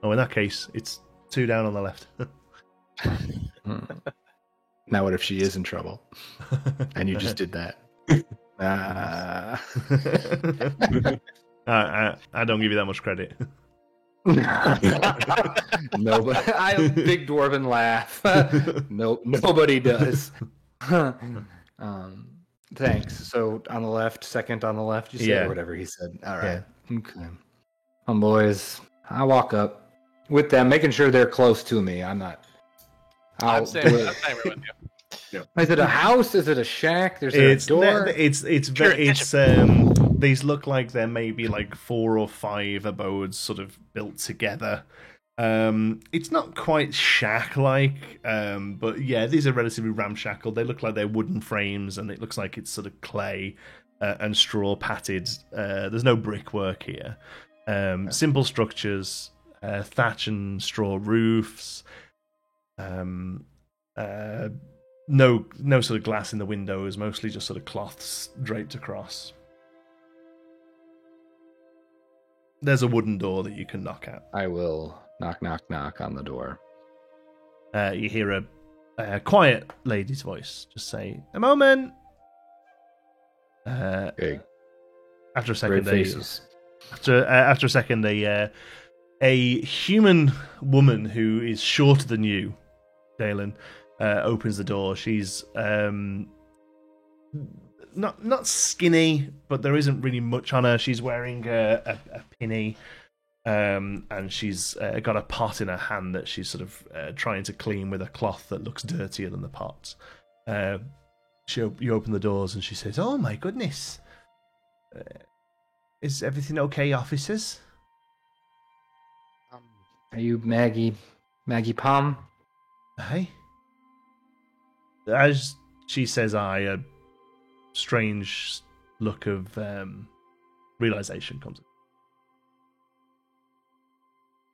oh, in that case, it's 2 down on the left. Now, what if she is in trouble and you just did that? I don't give you that much credit. No, but I big dwarven laugh. Nope, nobody does. Thanks. So on the left, second on the left, you said, Yeah. or whatever he said. All right. Okay. Boys, I walk up with them, making sure they're close to me. I'm not. I'm I'll staying do it. with you. Is it a house? Is it a shack? There's It's a door. these look like they're maybe like 4 or 5 abodes sort of built together. It's not quite shack-like, but yeah, these are relatively ramshackle. They look like they're wooden frames, and it looks like it's sort of clay and straw patted. There's no brickwork here. Simple structures, thatch and straw roofs. No sort of glass in the windows, mostly just sort of cloths draped across. There's a wooden door that you can knock at. I will Knock, knock, knock on the door. You hear a quiet lady's voice just say, "A moment." Hey, After a second, great faces. After a second, a human woman who is shorter than you, Dalen, opens the door. She's not skinny, but there isn't really much on her. She's wearing a pinny, and she's got a pot in her hand that she's sort of trying to clean with a cloth that looks dirtier than the pot. You open the doors and she says, "Oh my goodness, is everything okay, officers?" Are you Maggie Palm? Hey. As she says, a strange look of realization comes.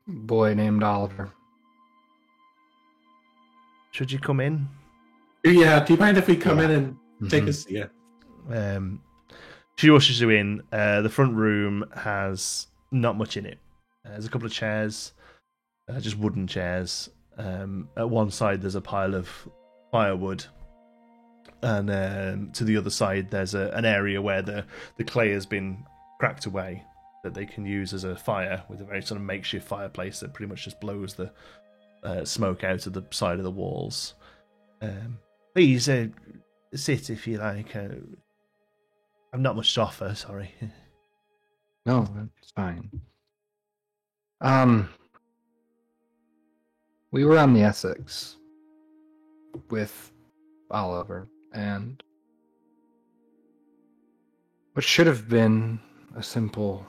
Boy named Oliver. Should you come in? Yeah, do you mind if we come in and take a seat? Yeah. She ushers you in. The front room has not much in it. There's a couple of chairs, just wooden chairs. At one side, there's a pile of firewood, and to the other side, there's an area where the clay has been cracked away that they can use as a fire with a very sort of makeshift fireplace that pretty much just blows the smoke out of the side of the walls. Please sit if you like. I've not much to offer, sorry. No, that's fine. We were on the Essex with Oliver, and what should have been a simple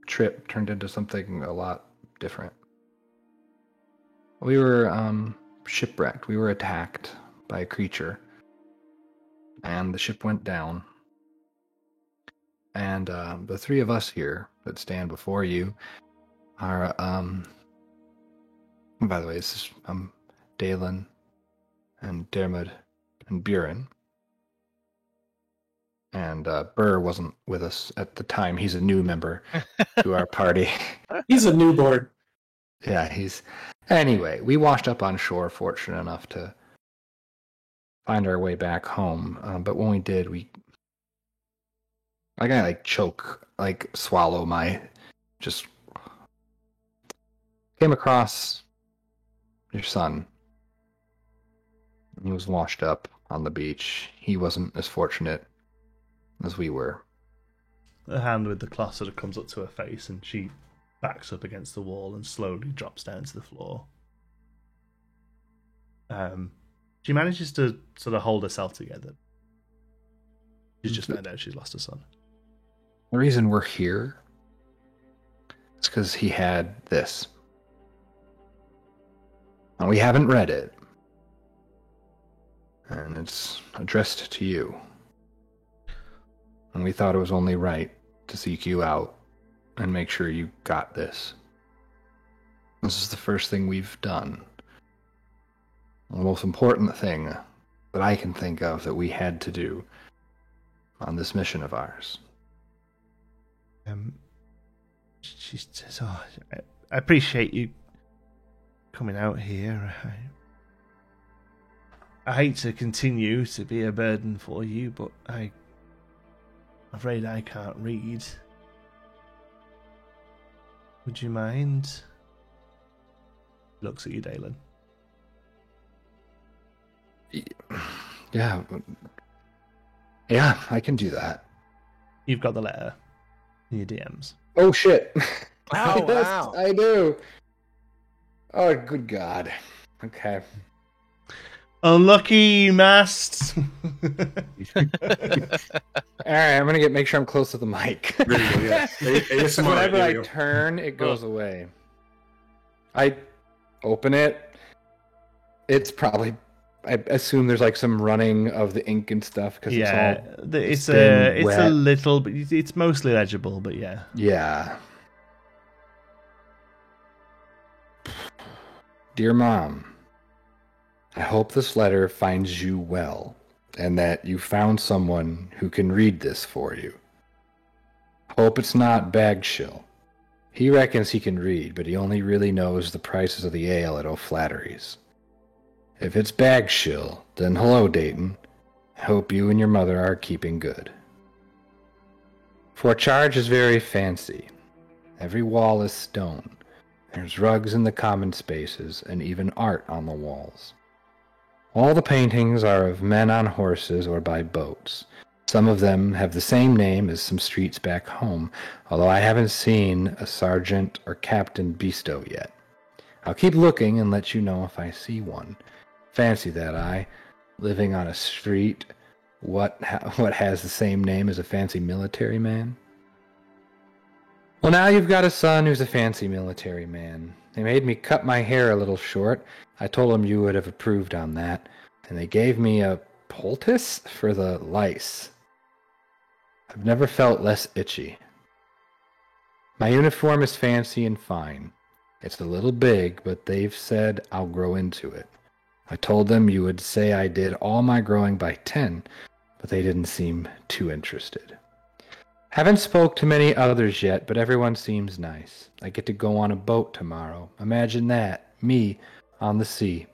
trip turned into something a lot different. We were shipwrecked. We were attacked by a creature, and the ship went down. And the three of us here that stand before you are, by the way, this is Dalen and Dermot and Buren. And Burr wasn't with us at the time. He's a new member to our party. He's a newborn. Yeah, Anyway, we washed up on shore, fortunate enough to find our way back home. But when we did, I gotta swallow just came across your son. He was washed up on the beach. He wasn't as fortunate as we were. The hand with the cloth sort of comes up to her face and she backs up against the wall and slowly drops down to the floor. She manages to sort of hold herself together. She's just found out she's lost her son. The reason we're here is because he had this. And we haven't read it. And it's addressed to you. And we thought it was only right to seek you out and make sure you got this. This is the first thing we've done. The most important thing that I can think of that we had to do on this mission of ours. She says, "Oh, I appreciate you coming out here. I hate to continue to be a burden for you, but I'm afraid I can't read. Would you mind?" He looks at you, Dalen. Yeah, I can do that. You've got the letter in your DMs. Oh shit! Oh, Yes, wow. I do. Oh, good God. Okay. Unlucky mast. All right, I'm gonna make sure I'm close to the mic. There you go, yeah. ASMR, Whenever there I you go. turn, it goes away. I open it. It's probably. I assume there's like some running of the ink and stuff because Yeah, it's it's wet. a little, but it's mostly legible. But yeah, Yeah. Dear Mom, I hope this letter finds you well and that you found someone who can read this for you. Hope it's not Bagshill. He reckons he can read, but he only really knows the prices of the ale at O'Flattery's. If it's bag shill, then hello, Dayton. I hope you and your mother are keeping good. For charge is very fancy. Every wall is stone. There's rugs in the common spaces, and even art on the walls. All the paintings are of men on horses or by boats. Some of them have the same name as some streets back home, although I haven't seen a Sergeant or Captain Bestow yet. I'll keep looking and let you know if I see one. Fancy that, living on a street, what has the same name as a fancy military man? Well, now you've got a son who's a fancy military man. They made me cut my hair a little short. I told them you would have approved on that. And they gave me a poultice for the lice. I've never felt less itchy. My uniform is fancy and fine. It's a little big, but they've said I'll grow into it. I told them you would say I did all my growing by 10, but they didn't seem too interested. Haven't spoke to many others yet, but everyone seems nice. I get to go on a boat tomorrow. Imagine that, me on the sea.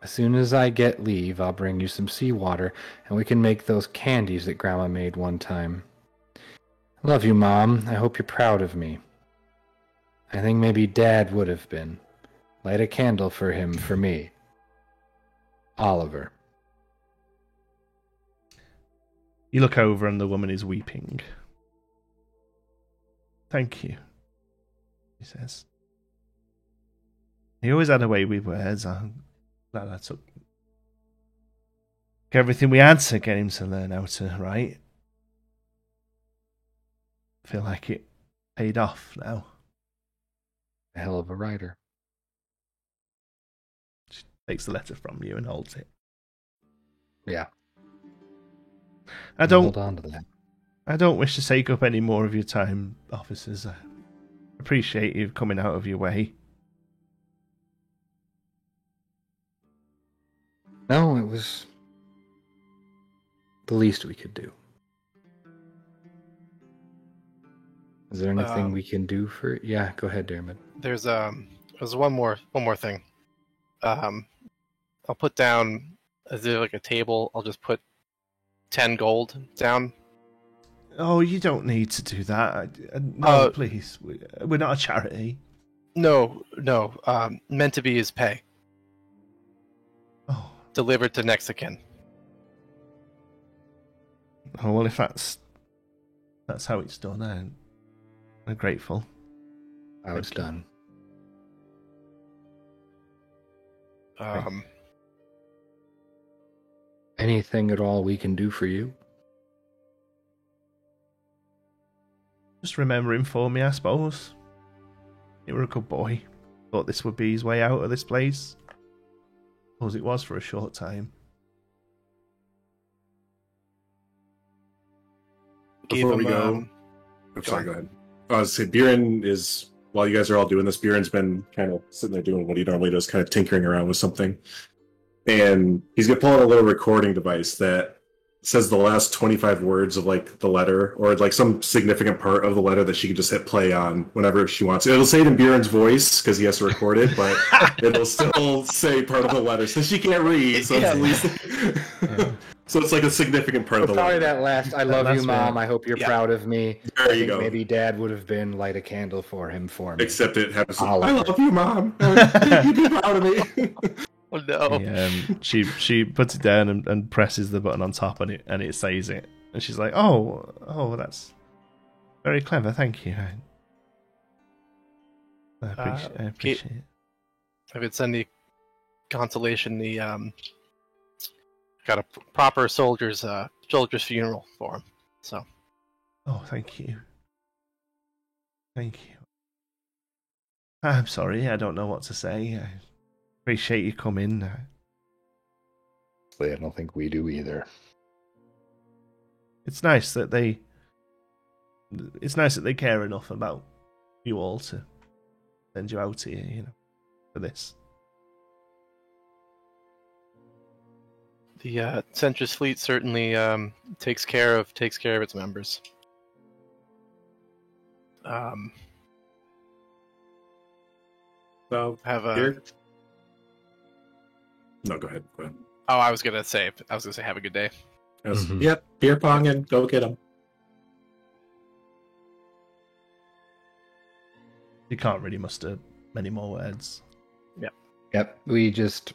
As soon as I get leave, I'll bring you some seawater, and we can make those candies that Grandma made one time. Love you, Mom. I hope you're proud of me. I think maybe Dad would have been. Light a candle for him, for me. Oliver. You look over and the woman is weeping. Thank you, he says. He always had a way with words. I'm glad I took everything we had to get him to learn how to write. I feel like it paid off now. A hell of a writer. She takes the letter from you and holds it. Yeah. I don't hold on to that. I don't wish to take up any more of your time, officers. I appreciate you coming out of your way. No, it was the least we could do. Is there anything we can do for? Yeah, go ahead, Dermot. There's one more thing. I'll put down, is there like a table? I'll just put 10 gold down. Oh, you don't need to do that. No, please. We're not a charity. No. Meant to be his pay. Oh. Delivered to next of kin. Oh, well, if that's how it's done, I'm grateful. How it's done. Anything at all we can do for you? Just remember him for me, I suppose. You were a good boy. Thought this would be his way out of this place. Suppose it was for a short time. Before we go, I'm sorry, go ahead. I was saying, Buren is, while you guys are all doing this, Buren's been kind of sitting there doing what he normally does, kind of tinkering around with something. And he's going to pull out a little recording device that says the last 25 words of like the letter, or like some significant part of the letter that she can just hit play on whenever she wants. It'll say it in Buren's voice because he has to record it, but it'll still say part of the letter. So she can't read, so it's at least... So it's like a significant part of the probably letter. that last, I love you, Mom. I hope you're proud of me. There you go. Maybe Dad would have been light a candle for me. Except it has I love you, Mom. You'd be proud of me. Oh no. She puts it down and presses the button on top and it says it. And she's like, oh, that's very clever, thank you. I appreciate it. If it's any consolation, the got a proper soldier's funeral for him. So. Oh, thank you. Thank you. I'm sorry, I don't know what to say. I appreciate you coming. I don't think we do either. It's nice that they care enough about you all to send you out here, for this. The Centris fleet certainly takes care of its members. Have a. beer? No, go ahead. Oh, I was gonna say have a good day. Yes. Mhm. Yep, beer pong and go get them. You can't really muster many more words. Yep, we just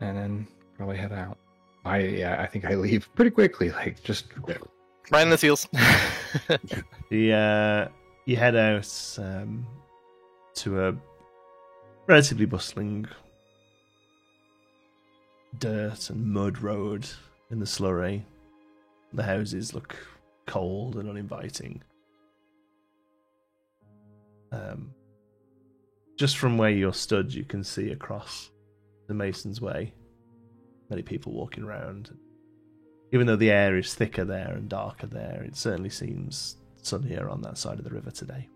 and then probably head out. I think I leave pretty quickly. Like just Right in the seals. You head out to a relatively bustling dirt and mud road in the slurry. The houses look cold and uninviting. Just from where you're stood, you can see across the Mason's Way many people walking around. Even though the air is thicker there and darker there, it certainly seems sunnier on that side of the river today.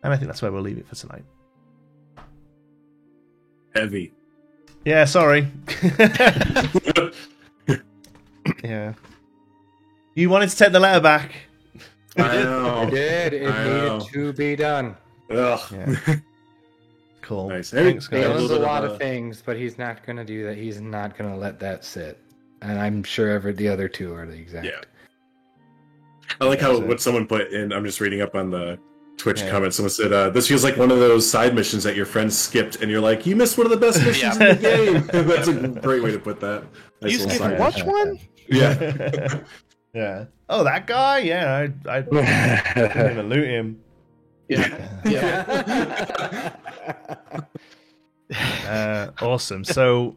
And I think that's where we'll leave it for tonight. Heavy. Yeah, sorry. Yeah. You wanted to take the letter back. I know. it did. It I needed know. to be done. Ugh. Yeah. Cool. Nice. Thanks, Yeah, guys. Dalen's a bit of lot a- of things, but he's not going to do that. He's not going to let that sit. And I'm sure the other two are the exact. Yeah. I like how That's it. what someone put in. I'm just reading up on the Twitch Yeah. comments. Someone said, "This feels like one of those side missions that your friends skipped," and you're like, "You missed one of the best missions in the game." That's a great way to put that. Nice You little skipped side watch mission. one? Yeah. Yeah. Oh, that guy? Yeah, I didn't even loot him. Awesome. So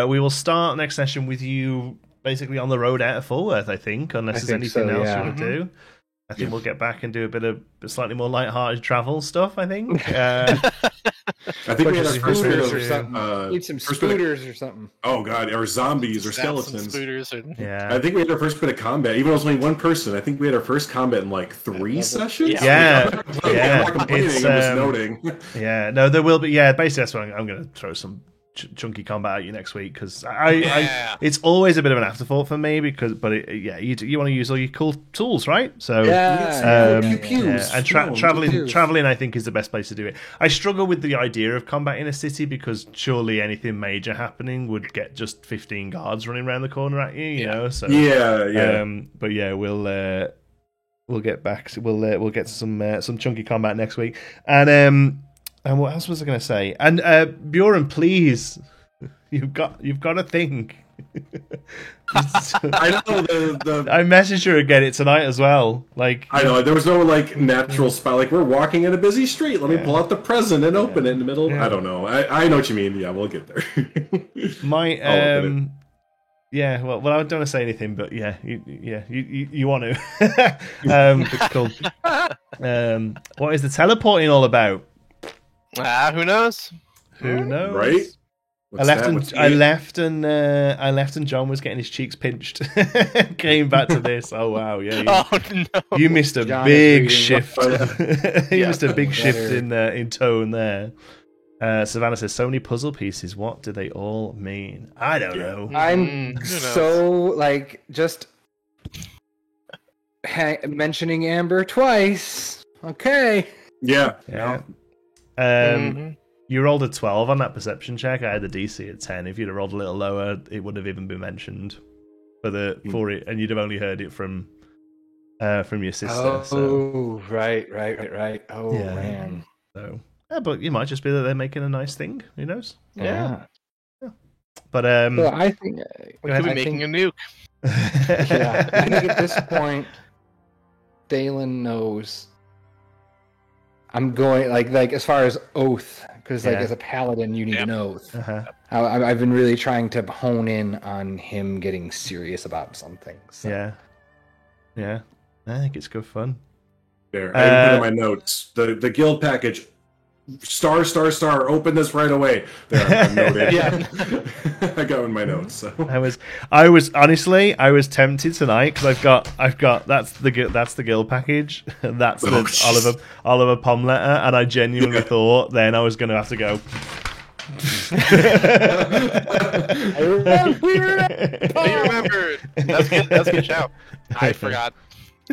we will start next session with you basically on the road out of Fulworth, I think, unless I there's think anything so, else yeah. you want to do. I think we'll get back and do a bit of slightly more light-hearted travel stuff, I think. I think we had our Bunch of first bit scooters of or something. Need some first bit of- scooters or something. Oh god, or zombies or Stab some skeletons. scooters and Yeah. I think we had our first bit of combat, even though it was only one person. I think we had our first combat in like 3 sessions. Yeah. I'm not complaining. It's, I'm just noting. Yeah, no, there will be. Yeah, basically, that's what I'm going to throw some chunky combat at you next week because Yeah. it's always a bit of an afterthought for me because, you want to use all your cool tools, right? So Yeah. Pew pews. yeah, and No, traveling, I think, is the best place to do it. I struggle with the idea of combat in a city because surely anything major happening would get just 15 guards running around the corner at you, you know. So Yeah. but yeah, we'll get back. We'll get some chunky combat next week, and what else was I going to say? And Bjorn, please, you've got to think. I know the I messaged her again tonight as well. Like, I know there was no like natural spot. Like we're walking in a busy street. Let me pull out the present and open it in the middle. Yeah. I don't know. I know what you mean. Yeah, we'll get there. my I'll open yeah. Well, I don't want to say anything, but yeah, you want to. It's cool. What is the teleporting all about? who knows? Who knows? Right? I left and John was getting his cheeks pinched. Came back to this. Oh wow, yeah. Oh no! You missed a John big is reading shift. You missed a big shift Better. in tone there. Savannah says, "So many puzzle pieces. What do they all mean? I don't know." I'm who knows? so like just mentioning Amber twice. Okay. Yeah. Yeah. Mhm. You rolled a 12 on that perception check. I had the DC at 10. If you'd have rolled a little lower, it would have even been mentioned for it, and you'd have only heard it from your sister. Oh, right. Oh Yeah. man. But it might just be that they're making a nice thing. Who knows? Yeah. But Well, I think We could be I making think, a nuke. yeah, I think at this point, Dalen knows. I'm going like as far as oath, because like Yeah. as a paladin, you need Yep. an oath. Uh-huh. I've been really trying to hone in on him getting serious about something. So. Yeah. I think it's good fun. There. I didn't put in my notes. The guild package. Star. Open this right away. There, I've noted. Yeah. I got in my notes. So. I was honestly, I was tempted tonight because I've got that's the guild package, and that's the jeez. Oliver Pom letter, and I genuinely thought then I was going to have to go. You remembered. That's good. That's a good shout. I forgot.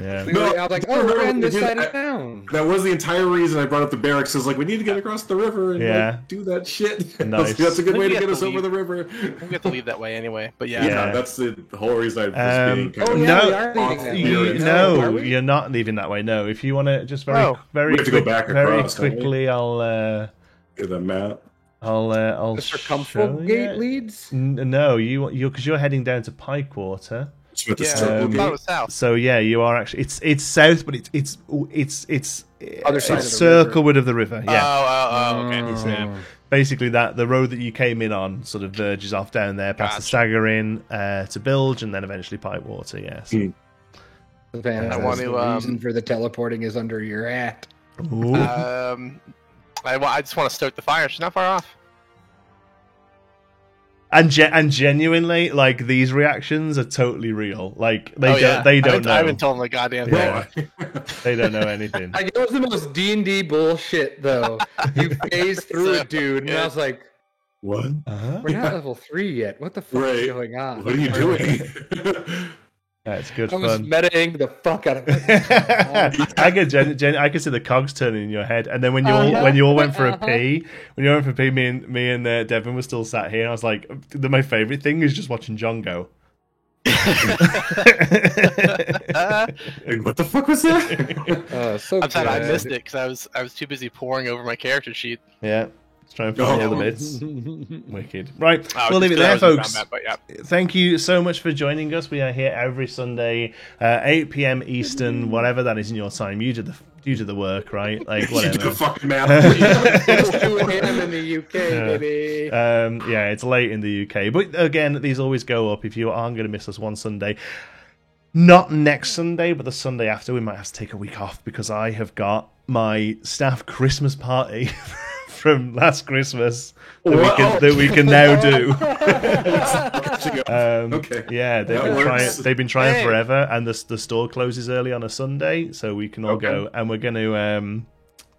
Yeah. No, I was like, I oh, we're remember on this we did side of that. town. That was the entire reason I brought up the barracks. Is like we need to get across the river and Yeah. like, do that shit. Nice. That's a good way to We get have us to over leave. the river. We have to leave that way anyway. But yeah. Yeah. That's the whole reason I was being kind Oh of. yeah, No, we are leaving that you- way. No, Are we? you're not leaving that way. No, if you want to just Oh. very We have to go back very across, don't we? quickly, I'll Get the map. show The circumference you. gate leads. No, you because you're heading down to Pipewater. Just with the Yeah, circle I gate. thought it was south. So yeah, you are actually it's south, but it's Other side of the circleward of the river. Yeah. Oh, okay. It's, Yeah. basically that the road that you came in on sort of verges off down there past the Gotcha. Stagger Inn to Bilge and then eventually Pipewater. Yeah. So, I want to, The reason for the teleporting is under your hat. Ooh. I just want to stoke the fire. She's not far off. And genuinely, like these reactions are totally real. Like they don't know. I haven't told them the goddamn thing. Yeah. They don't know anything. Like, it was the most D&D bullshit, though. You phased through a dude, and I was like, What? Uh-huh. we're not level 3 yet. What the fuck is Right. going on? What are you doing? That's good I was fun. metaing the fuck out of it. I could I could see the cogs turning in your head, and then when you all went for a pee, me and Devin were still sat here, and I was like, my favorite thing is just watching John go. And what the fuck was that? So I'm sad I good. missed it because I was too busy poring over my character sheet. Yeah, let's try and find all the bits. Wicked. Right, we'll leave it there, That was folks. around that, but yeah. Thank you so much for joining us. We are here every Sunday, 8 p.m. Eastern, whatever that is in your time. You do the work, right? Like You did the whatever. fucking math. It's 2 a.m. in the UK, baby. Yeah, it's late in the UK, but again, these always go up. If you aren't going to miss us one Sunday, not next Sunday, but the Sunday after, we might have to take a week off because I have got my staff Christmas party from last Christmas that we can now do. Okay. Yeah, they've been trying forever, and the store closes early on a Sunday, so we can all go, and we're going to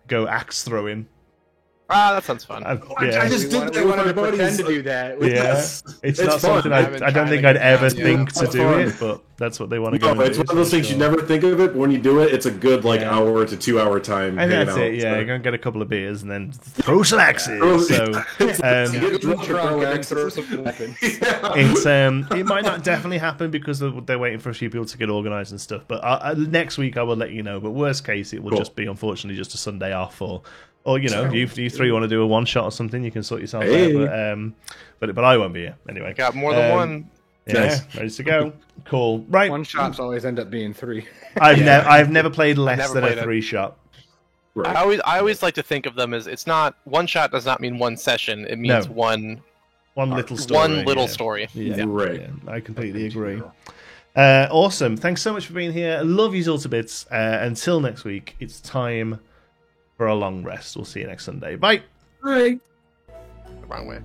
go axe throwing. Ah, that sounds fun. I Yeah, just did that with wanted my to pretend buddies. to do that. yeah. It's not fun. something I I haven't don't tried think it I'd yet. ever Yeah. think to It's do fun. it, but that's what they want to go. No, and but it's do, one of those so things you sure. never think of it. But when you do it, it's a good like Yeah. hour to 2 hour time. And hanging that's out, it. Yeah, so. you're gonna get a couple of beers and then throw some axes. So Get drunk and throw and axes. throw some weapons. it's it might not definitely happen because they're waiting for a few people to get organised and stuff. But next week I will let you know. But worst case, it will Cool. just be unfortunately just a Sunday off, or you know, if you three want to do a one shot or something, you can sort yourself Hey. out. But I won't be here anyway. Got more than one. Yeah, Nice. ready to go. Cool. Right. One shots always end up being 3. I've never played less Never than played a it. 3-shot. Right. I always like to think of them as it's not one shot does not mean one session. It means No. one Little story. one little yeah. story. Yeah, Right. yeah, I completely agree. Awesome. Thanks so much for being here. Love you all to bits. Until next week, it's time for a long rest. We'll see you next Sunday. Bye. Right. The wrong way.